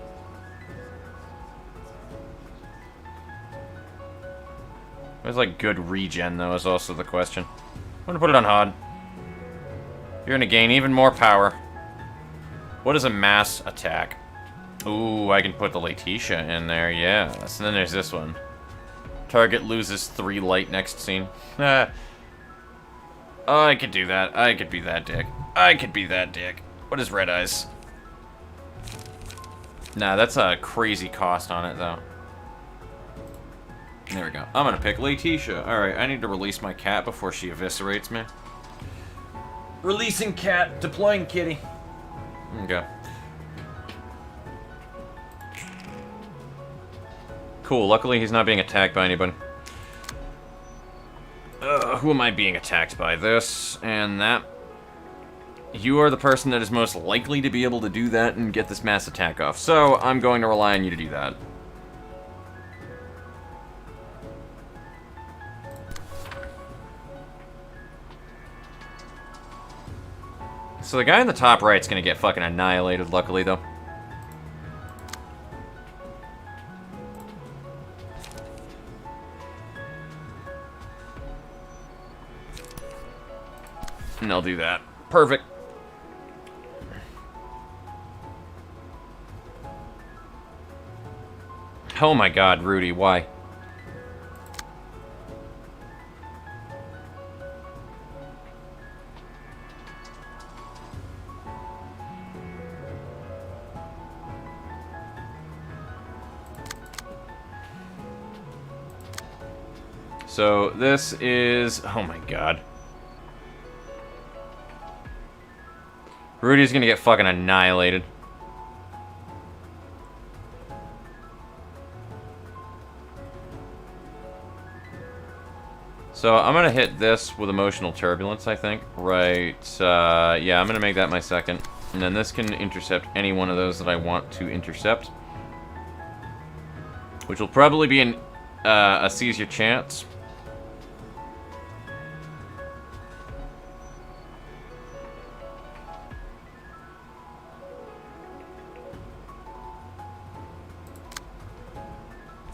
There's like good regen though is also the question. I'm gonna put it on Hod. You're gonna gain even more power. What is a mass attack? Ooh, I can put the Letitia in there, yes. And then there's this one. Target loses 3 light next scene. Oh, I could do that. I could be that dick. I could be that dick. What is Red Eyes? Nah, that's a crazy cost on it, though. There we go. I'm gonna pick Letitia. Alright, I need to release my cat before she eviscerates me. Releasing cat, deploying kitty. Okay. Cool, luckily he's not being attacked by anybody. Who am I being attacked by? This and that. You are the person that is most likely to be able to do that and get this mass attack off. So, I'm going to rely on you to do that. So the guy in the top right's gonna get fucking annihilated, luckily, though. And I'll do that. Perfect. Oh my god, Rudy, why? So this is, oh my god. Rudy's gonna get fucking annihilated. So I'm gonna hit this with emotional turbulence, I think. Right, yeah, I'm gonna make that my second. And then this can intercept any one of those that I want to intercept. Which will probably be a seize your chance.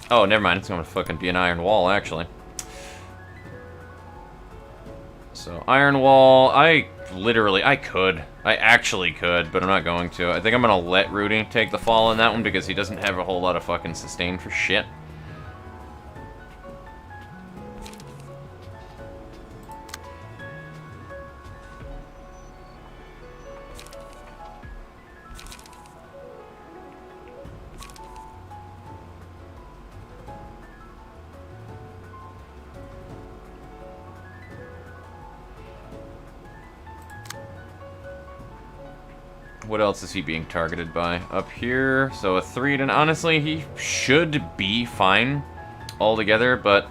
Oh, never mind. It's gonna fucking be an iron wall, actually. So, iron wall. I actually could, but I'm not going to. I think I'm gonna let Rudy take the fall on that one because he doesn't have a whole lot of fucking sustain for shit. What else is he being targeted by? Up here, so a 3, and honestly, he should be fine altogether, but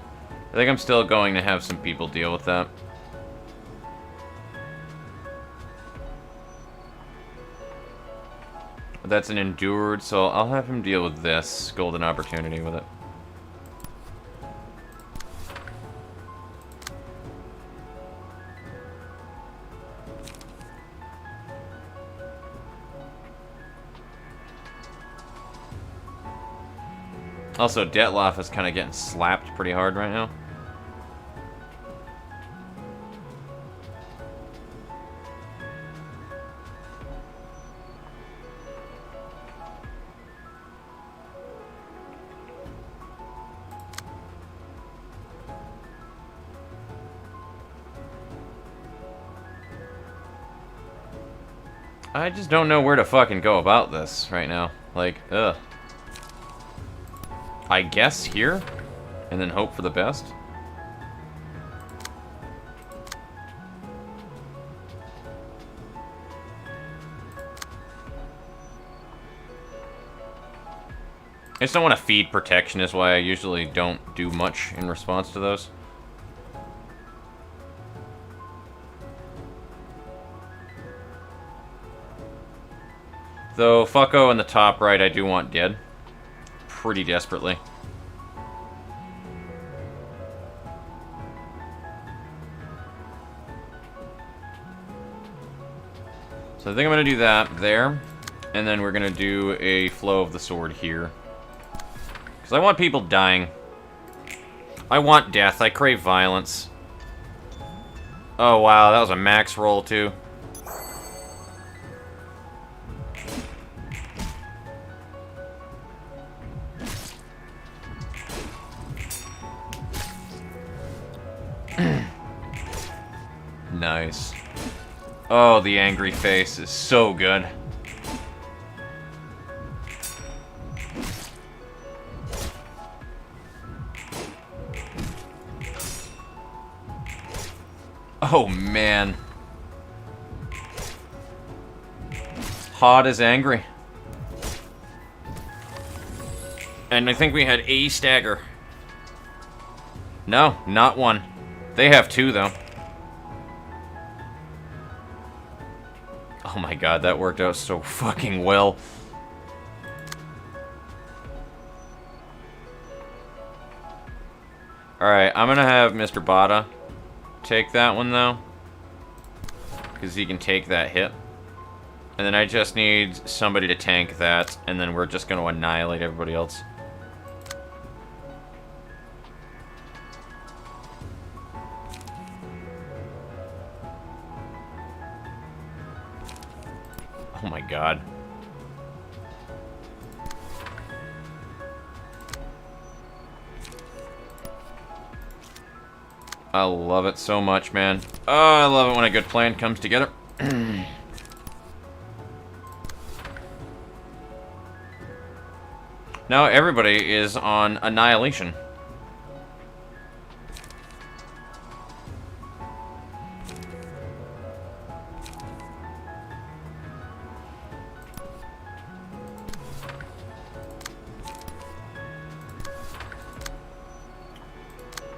I think I'm still going to have some people deal with that. That's an endured, so I'll have him deal with this golden opportunity with it. Also, Detloff is kind of getting slapped pretty hard right now. I just don't know where to fucking go about this right now. Like, ugh. I guess here, and then hope for the best. I just don't want to feed protection is why I usually don't do much in response to those. Though Fucko in the top right I do want dead. Pretty desperately. So I think I'm going to do that there. And then we're going to do a flow of the sword here. Because I want people dying. I want death. I crave violence. Oh, wow. That was a max roll, too. Nice. Oh, the angry face is so good. Oh, man. Hot is angry. And I think we had a stagger. No, not one. They have two, though. Oh my god, that worked out so fucking well. Alright, I'm gonna have Mr. Bada take that one, though. Because he can take that hit. And then I just need somebody to tank that, and then we're just gonna annihilate everybody else. Oh my god. I love it so much, man. Oh, I love it when a good plan comes together. Now everybody is on annihilation.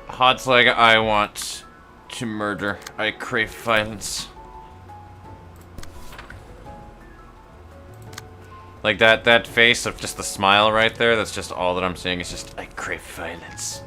Hod's like, I want to murder. I crave violence. Like that face of just the smile right there, that's just all that I'm seeing. It's just, I crave violence.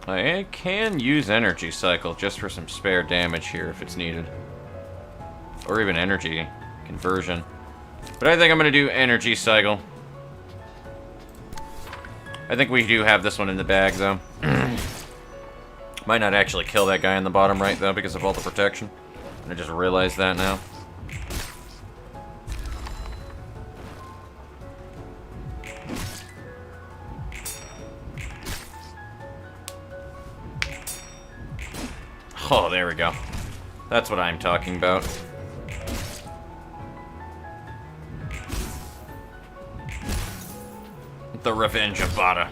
I can use energy cycle just for some spare damage here if it's needed. Or even energy conversion. But I think I'm going to do energy cycle. I think we do have this one in the bag, though. Might not actually kill that guy in the bottom right, though, because of all the protection. And I just realized that now. Oh, there we go. That's what I'm talking about. The Revenge of Bada.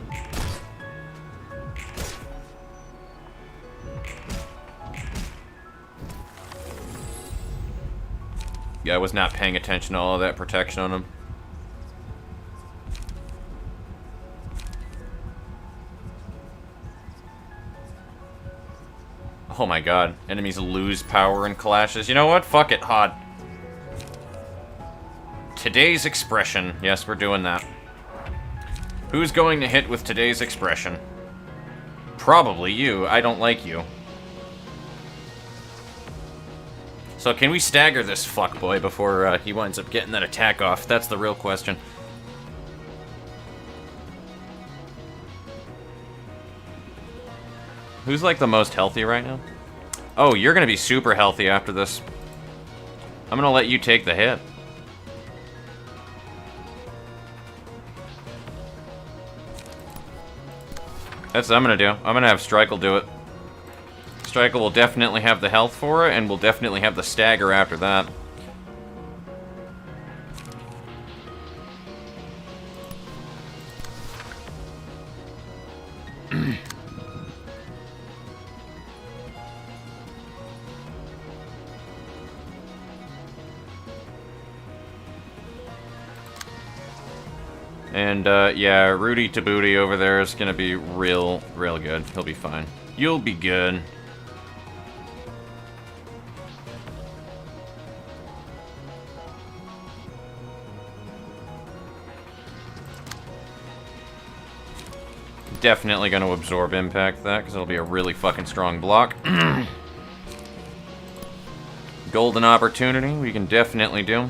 Yeah, I was not paying attention to all of that protection on him. Oh my god. Enemies lose power in clashes. You know what? Fuck it, Hod. Today's expression. Yes, we're doing that. Who's going to hit with today's expression? Probably you. I don't like you. So can we stagger this fuckboy before he winds up getting that attack off? That's the real question. Who's like the most healthy right now? Oh, you're gonna be super healthy after this. I'm gonna let you take the hit. That's what I'm gonna do. I'm gonna have Strikel do it. Strikel will definitely have the health for it, and will definitely have the stagger after that. And, yeah, Rudy to Booty over there is gonna be real good. He'll be fine. You'll be good. Definitely gonna absorb impact that, because it'll be a really fucking strong block. Golden opportunity, we can definitely do.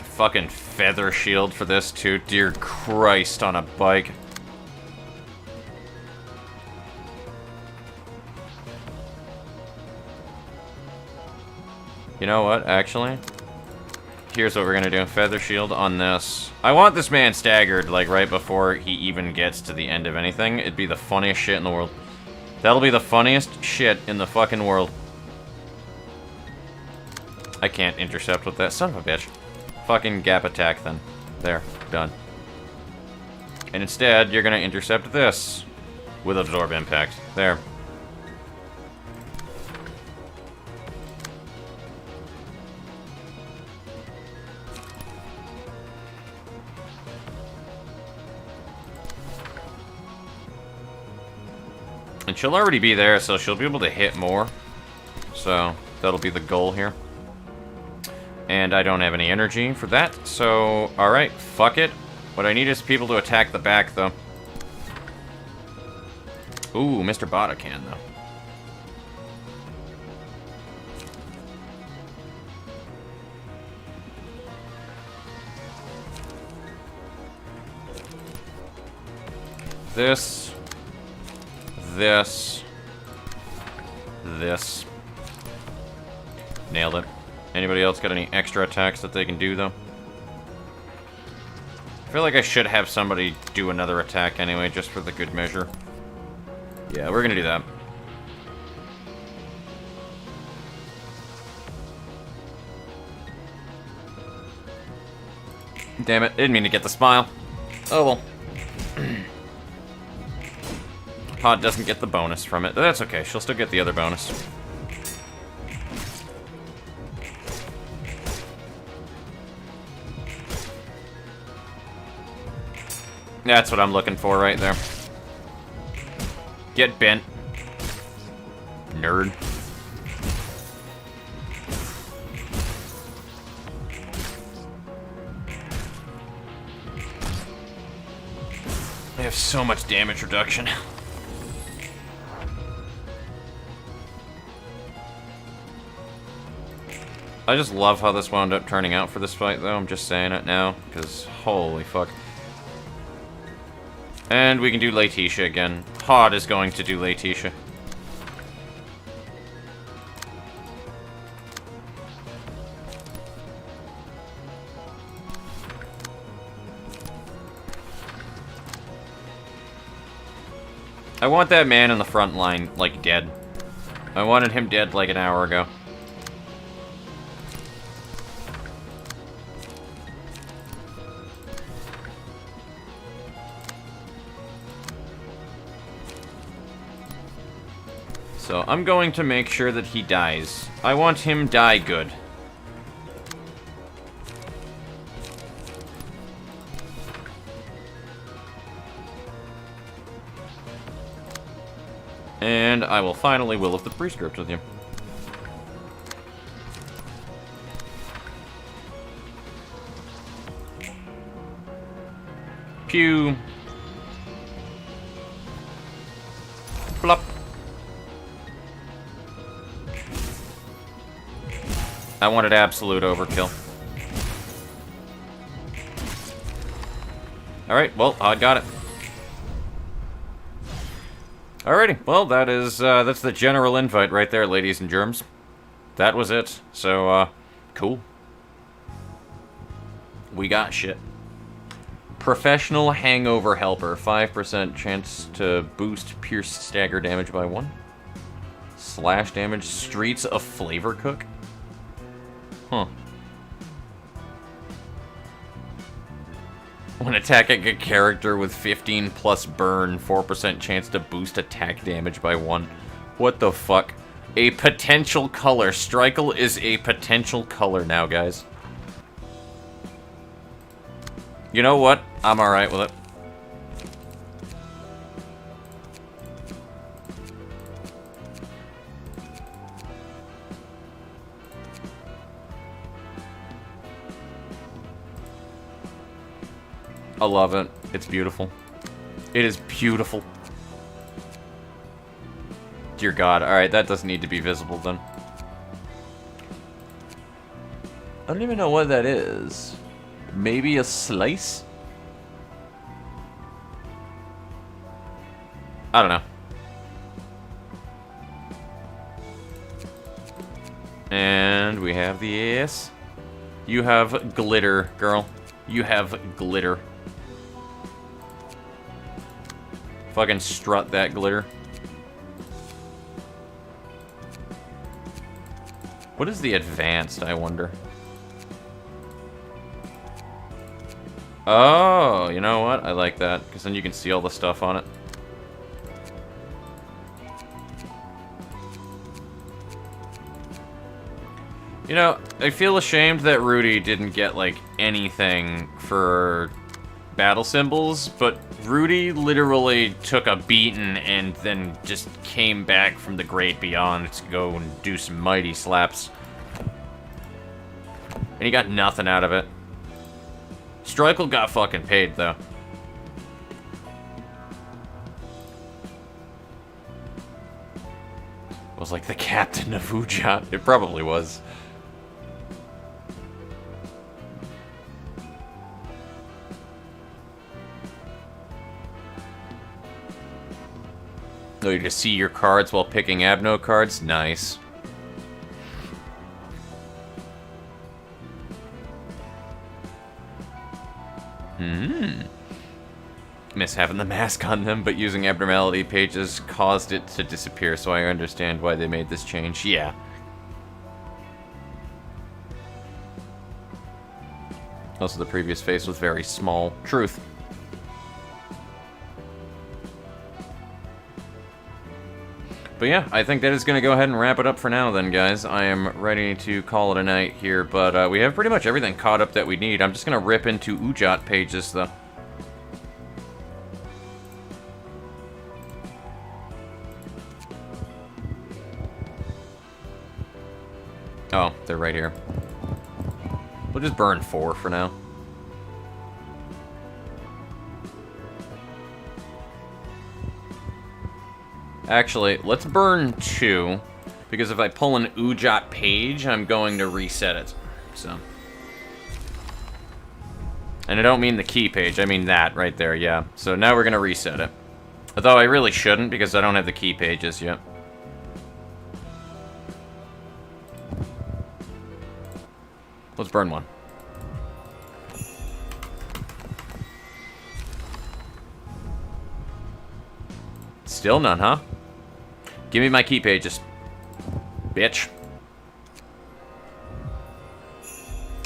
Fucking feather shield for this too. Dear Christ, on a bike. You know what, actually? Here's what we're gonna do. Feather shield on this. I want this man staggered, like, right before he even gets to the end of anything. It'd be the funniest shit in the world. That'll be the funniest shit in the fucking world. I can't intercept with that. Son of a bitch. Fucking gap attack, then. There. Done. And instead, you're gonna intercept this. With absorb impact. There. And she'll already be there, so she'll be able to hit more. So, that'll be the goal here. And I don't have any energy for that, so... Alright, fuck it. What I need is people to attack the back, though. Ooh, Mr. Bada can, though. This... This. Nailed it. Anybody else got any extra attacks that they can do, though? I feel like I should have somebody do another attack anyway, just for the good measure. Yeah, we're gonna do that. Damn it, didn't mean to get the smile. Oh well. Pod doesn't get the bonus from it. That's okay, she'll still get the other bonus. That's what I'm looking for right there. Get bent. Nerd. They have so much damage reduction. I just love how this wound up turning out for this fight, though. I'm just saying it now, because holy fuck. And we can do Letitia again. Hod is going to do Letitia. I want that man in the front line, like, dead. I wanted him dead like an hour ago. So I'm going to make sure that he dies. I want him die good. And I will finally Will of the Prescript with you. Pew. Plop. I wanted absolute overkill. Alright, well, I got it. Alrighty, well, that is, that's the general invite right there, ladies and germs. That was it. So, cool. We got shit. Professional Hangover Helper. 5% chance to boost pierce stagger damage by 1. Slash damage. Streets of Flavor Cook. Huh. When attacking a character with 15 plus burn, 4% chance to boost attack damage by 1. What the fuck? A potential color. Strikel is a potential color now, guys. You know what? I'm alright with it. I love it. It's beautiful. It is beautiful. Dear God. Alright, that doesn't need to be visible then. I don't even know what that is. Maybe a slice? I don't know. And we have the ass. You have glitter, girl. You have glitter. Fucking strut that glitter. What is the advanced, I wonder? Oh, you know what? I like that, because then you can see all the stuff on it. You know, I feel ashamed that Rudy didn't get, like, anything for battle symbols, but Rudy literally took a beating and then just came back from the great beyond to go and do some mighty slaps. And he got nothing out of it. Strikel got fucking paid, though. It was like the captain of Ujat. It probably was. Oh, you just see your cards while picking Abno cards? Nice. Miss having the mask on them, but using abnormality pages caused it to disappear, so I understand why they made this change. Yeah. Also, the previous face was very small. Truth. But yeah, I think that is going to go ahead and wrap it up for now then, guys. I am ready to call it a night here, but we have pretty much everything caught up that we need. I'm just going to rip into Ujat pages, though. Oh, they're right here. We'll just burn 4 for now. Actually, let's burn 2, because if I pull an Ujat page, I'm going to reset it. So. And I don't mean the key page, I mean that right there, yeah. So now we're going to reset it. Although I really shouldn't, because I don't have the key pages yet. Let's burn 1. Still none, huh? Give me my key pages. Bitch.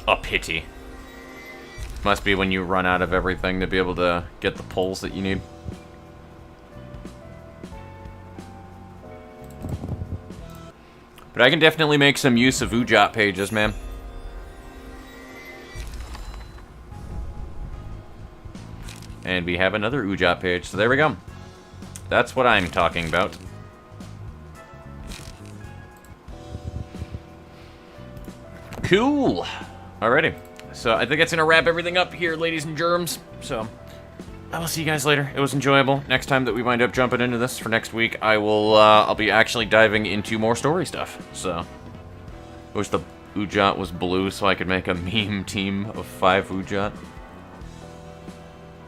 A pity. Must be when you run out of everything to be able to get the pulls that you need. But I can definitely make some use of Ujat pages, man. And we have another Ujat page, so there we go. That's what I'm talking about. Cool. Alrighty. So I think that's going to wrap everything up here, ladies and germs. So I will see you guys later. It was enjoyable. Next time that we wind up jumping into this for next week, I'll be actually diving into more story stuff. So I wish the Ujat was blue so I could make a meme team of 5 Ujat.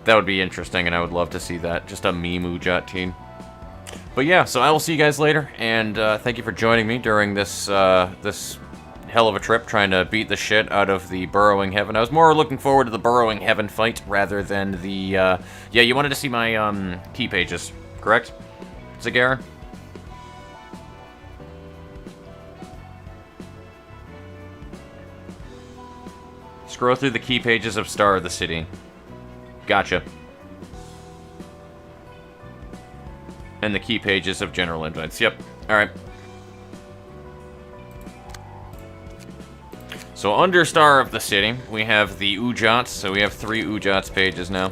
That would be interesting, and I would love to see that. Just a meme Ujat team. But yeah, so I will see you guys later, and thank you for joining me during this this hell of a trip trying to beat the shit out of the Burrowing Heaven. I was more looking forward to the Burrowing Heaven fight rather than the... yeah, you wanted to see my key pages, correct? Zagara? Scroll through the key pages of Star of the City. Gotcha. And the key pages of general invites. Yep. Alright. So under Star of the City, we have the Ujats. So we have 3 Ujats pages now.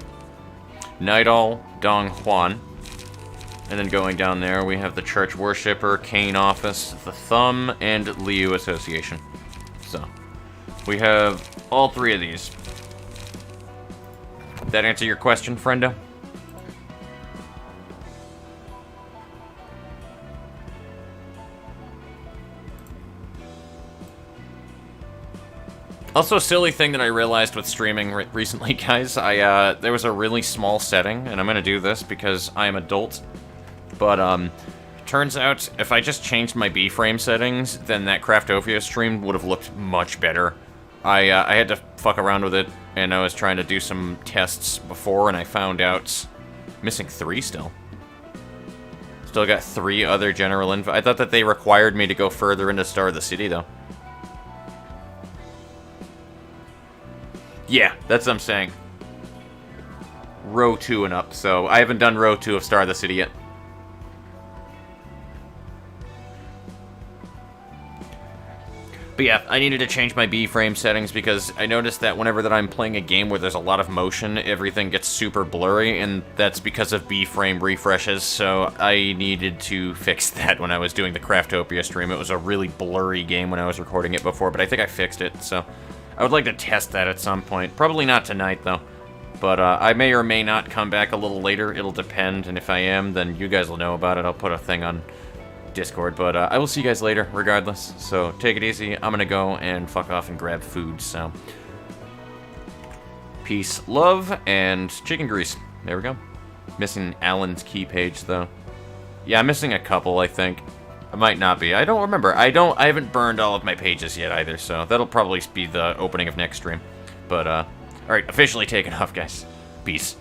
Nidal, Dong Huan. And then going down there, we have the Church Worshipper, Kane Office, the Thumb, and Liu Association. So, we have all 3 of these. That answer your question, friendo? Also, a silly thing that I realized with streaming recently, guys, there was a really small setting, and I'm gonna do this because I am adult, but, turns out, if I just changed my B-frame settings, then that Craftopia stream would have looked much better. I had to fuck around with it, and I was trying to do some tests before, and I found out... Missing 3 still. Still got 3 other general info. I thought that they required me to go further into Star of the City, though. Yeah, that's what I'm saying. Row 2 and up, so I haven't done row 2 of Star of the City yet. But yeah, I needed to change my B-frame settings because I noticed that whenever that I'm playing a game where there's a lot of motion, everything gets super blurry, and that's because of B-frame refreshes, so I needed to fix that when I was doing the Craftopia stream. It was a really blurry game when I was recording it before, but I think I fixed it, so I would like to test that at some point. Probably not tonight, though. But I may or may not come back a little later. It'll depend, and if I am, then you guys will know about it. I'll put a thing on Discord, but I will see you guys later, regardless. So, take it easy. I'm gonna go and fuck off and grab food, so... Peace, love, and chicken grease. There we go. Missing Alan's key page, though. Yeah, I'm missing a couple, I think. I might not be. I don't remember. I haven't burned all of my pages yet, either, so that'll probably be the opening of next stream. But, alright, officially taken off, guys. Peace.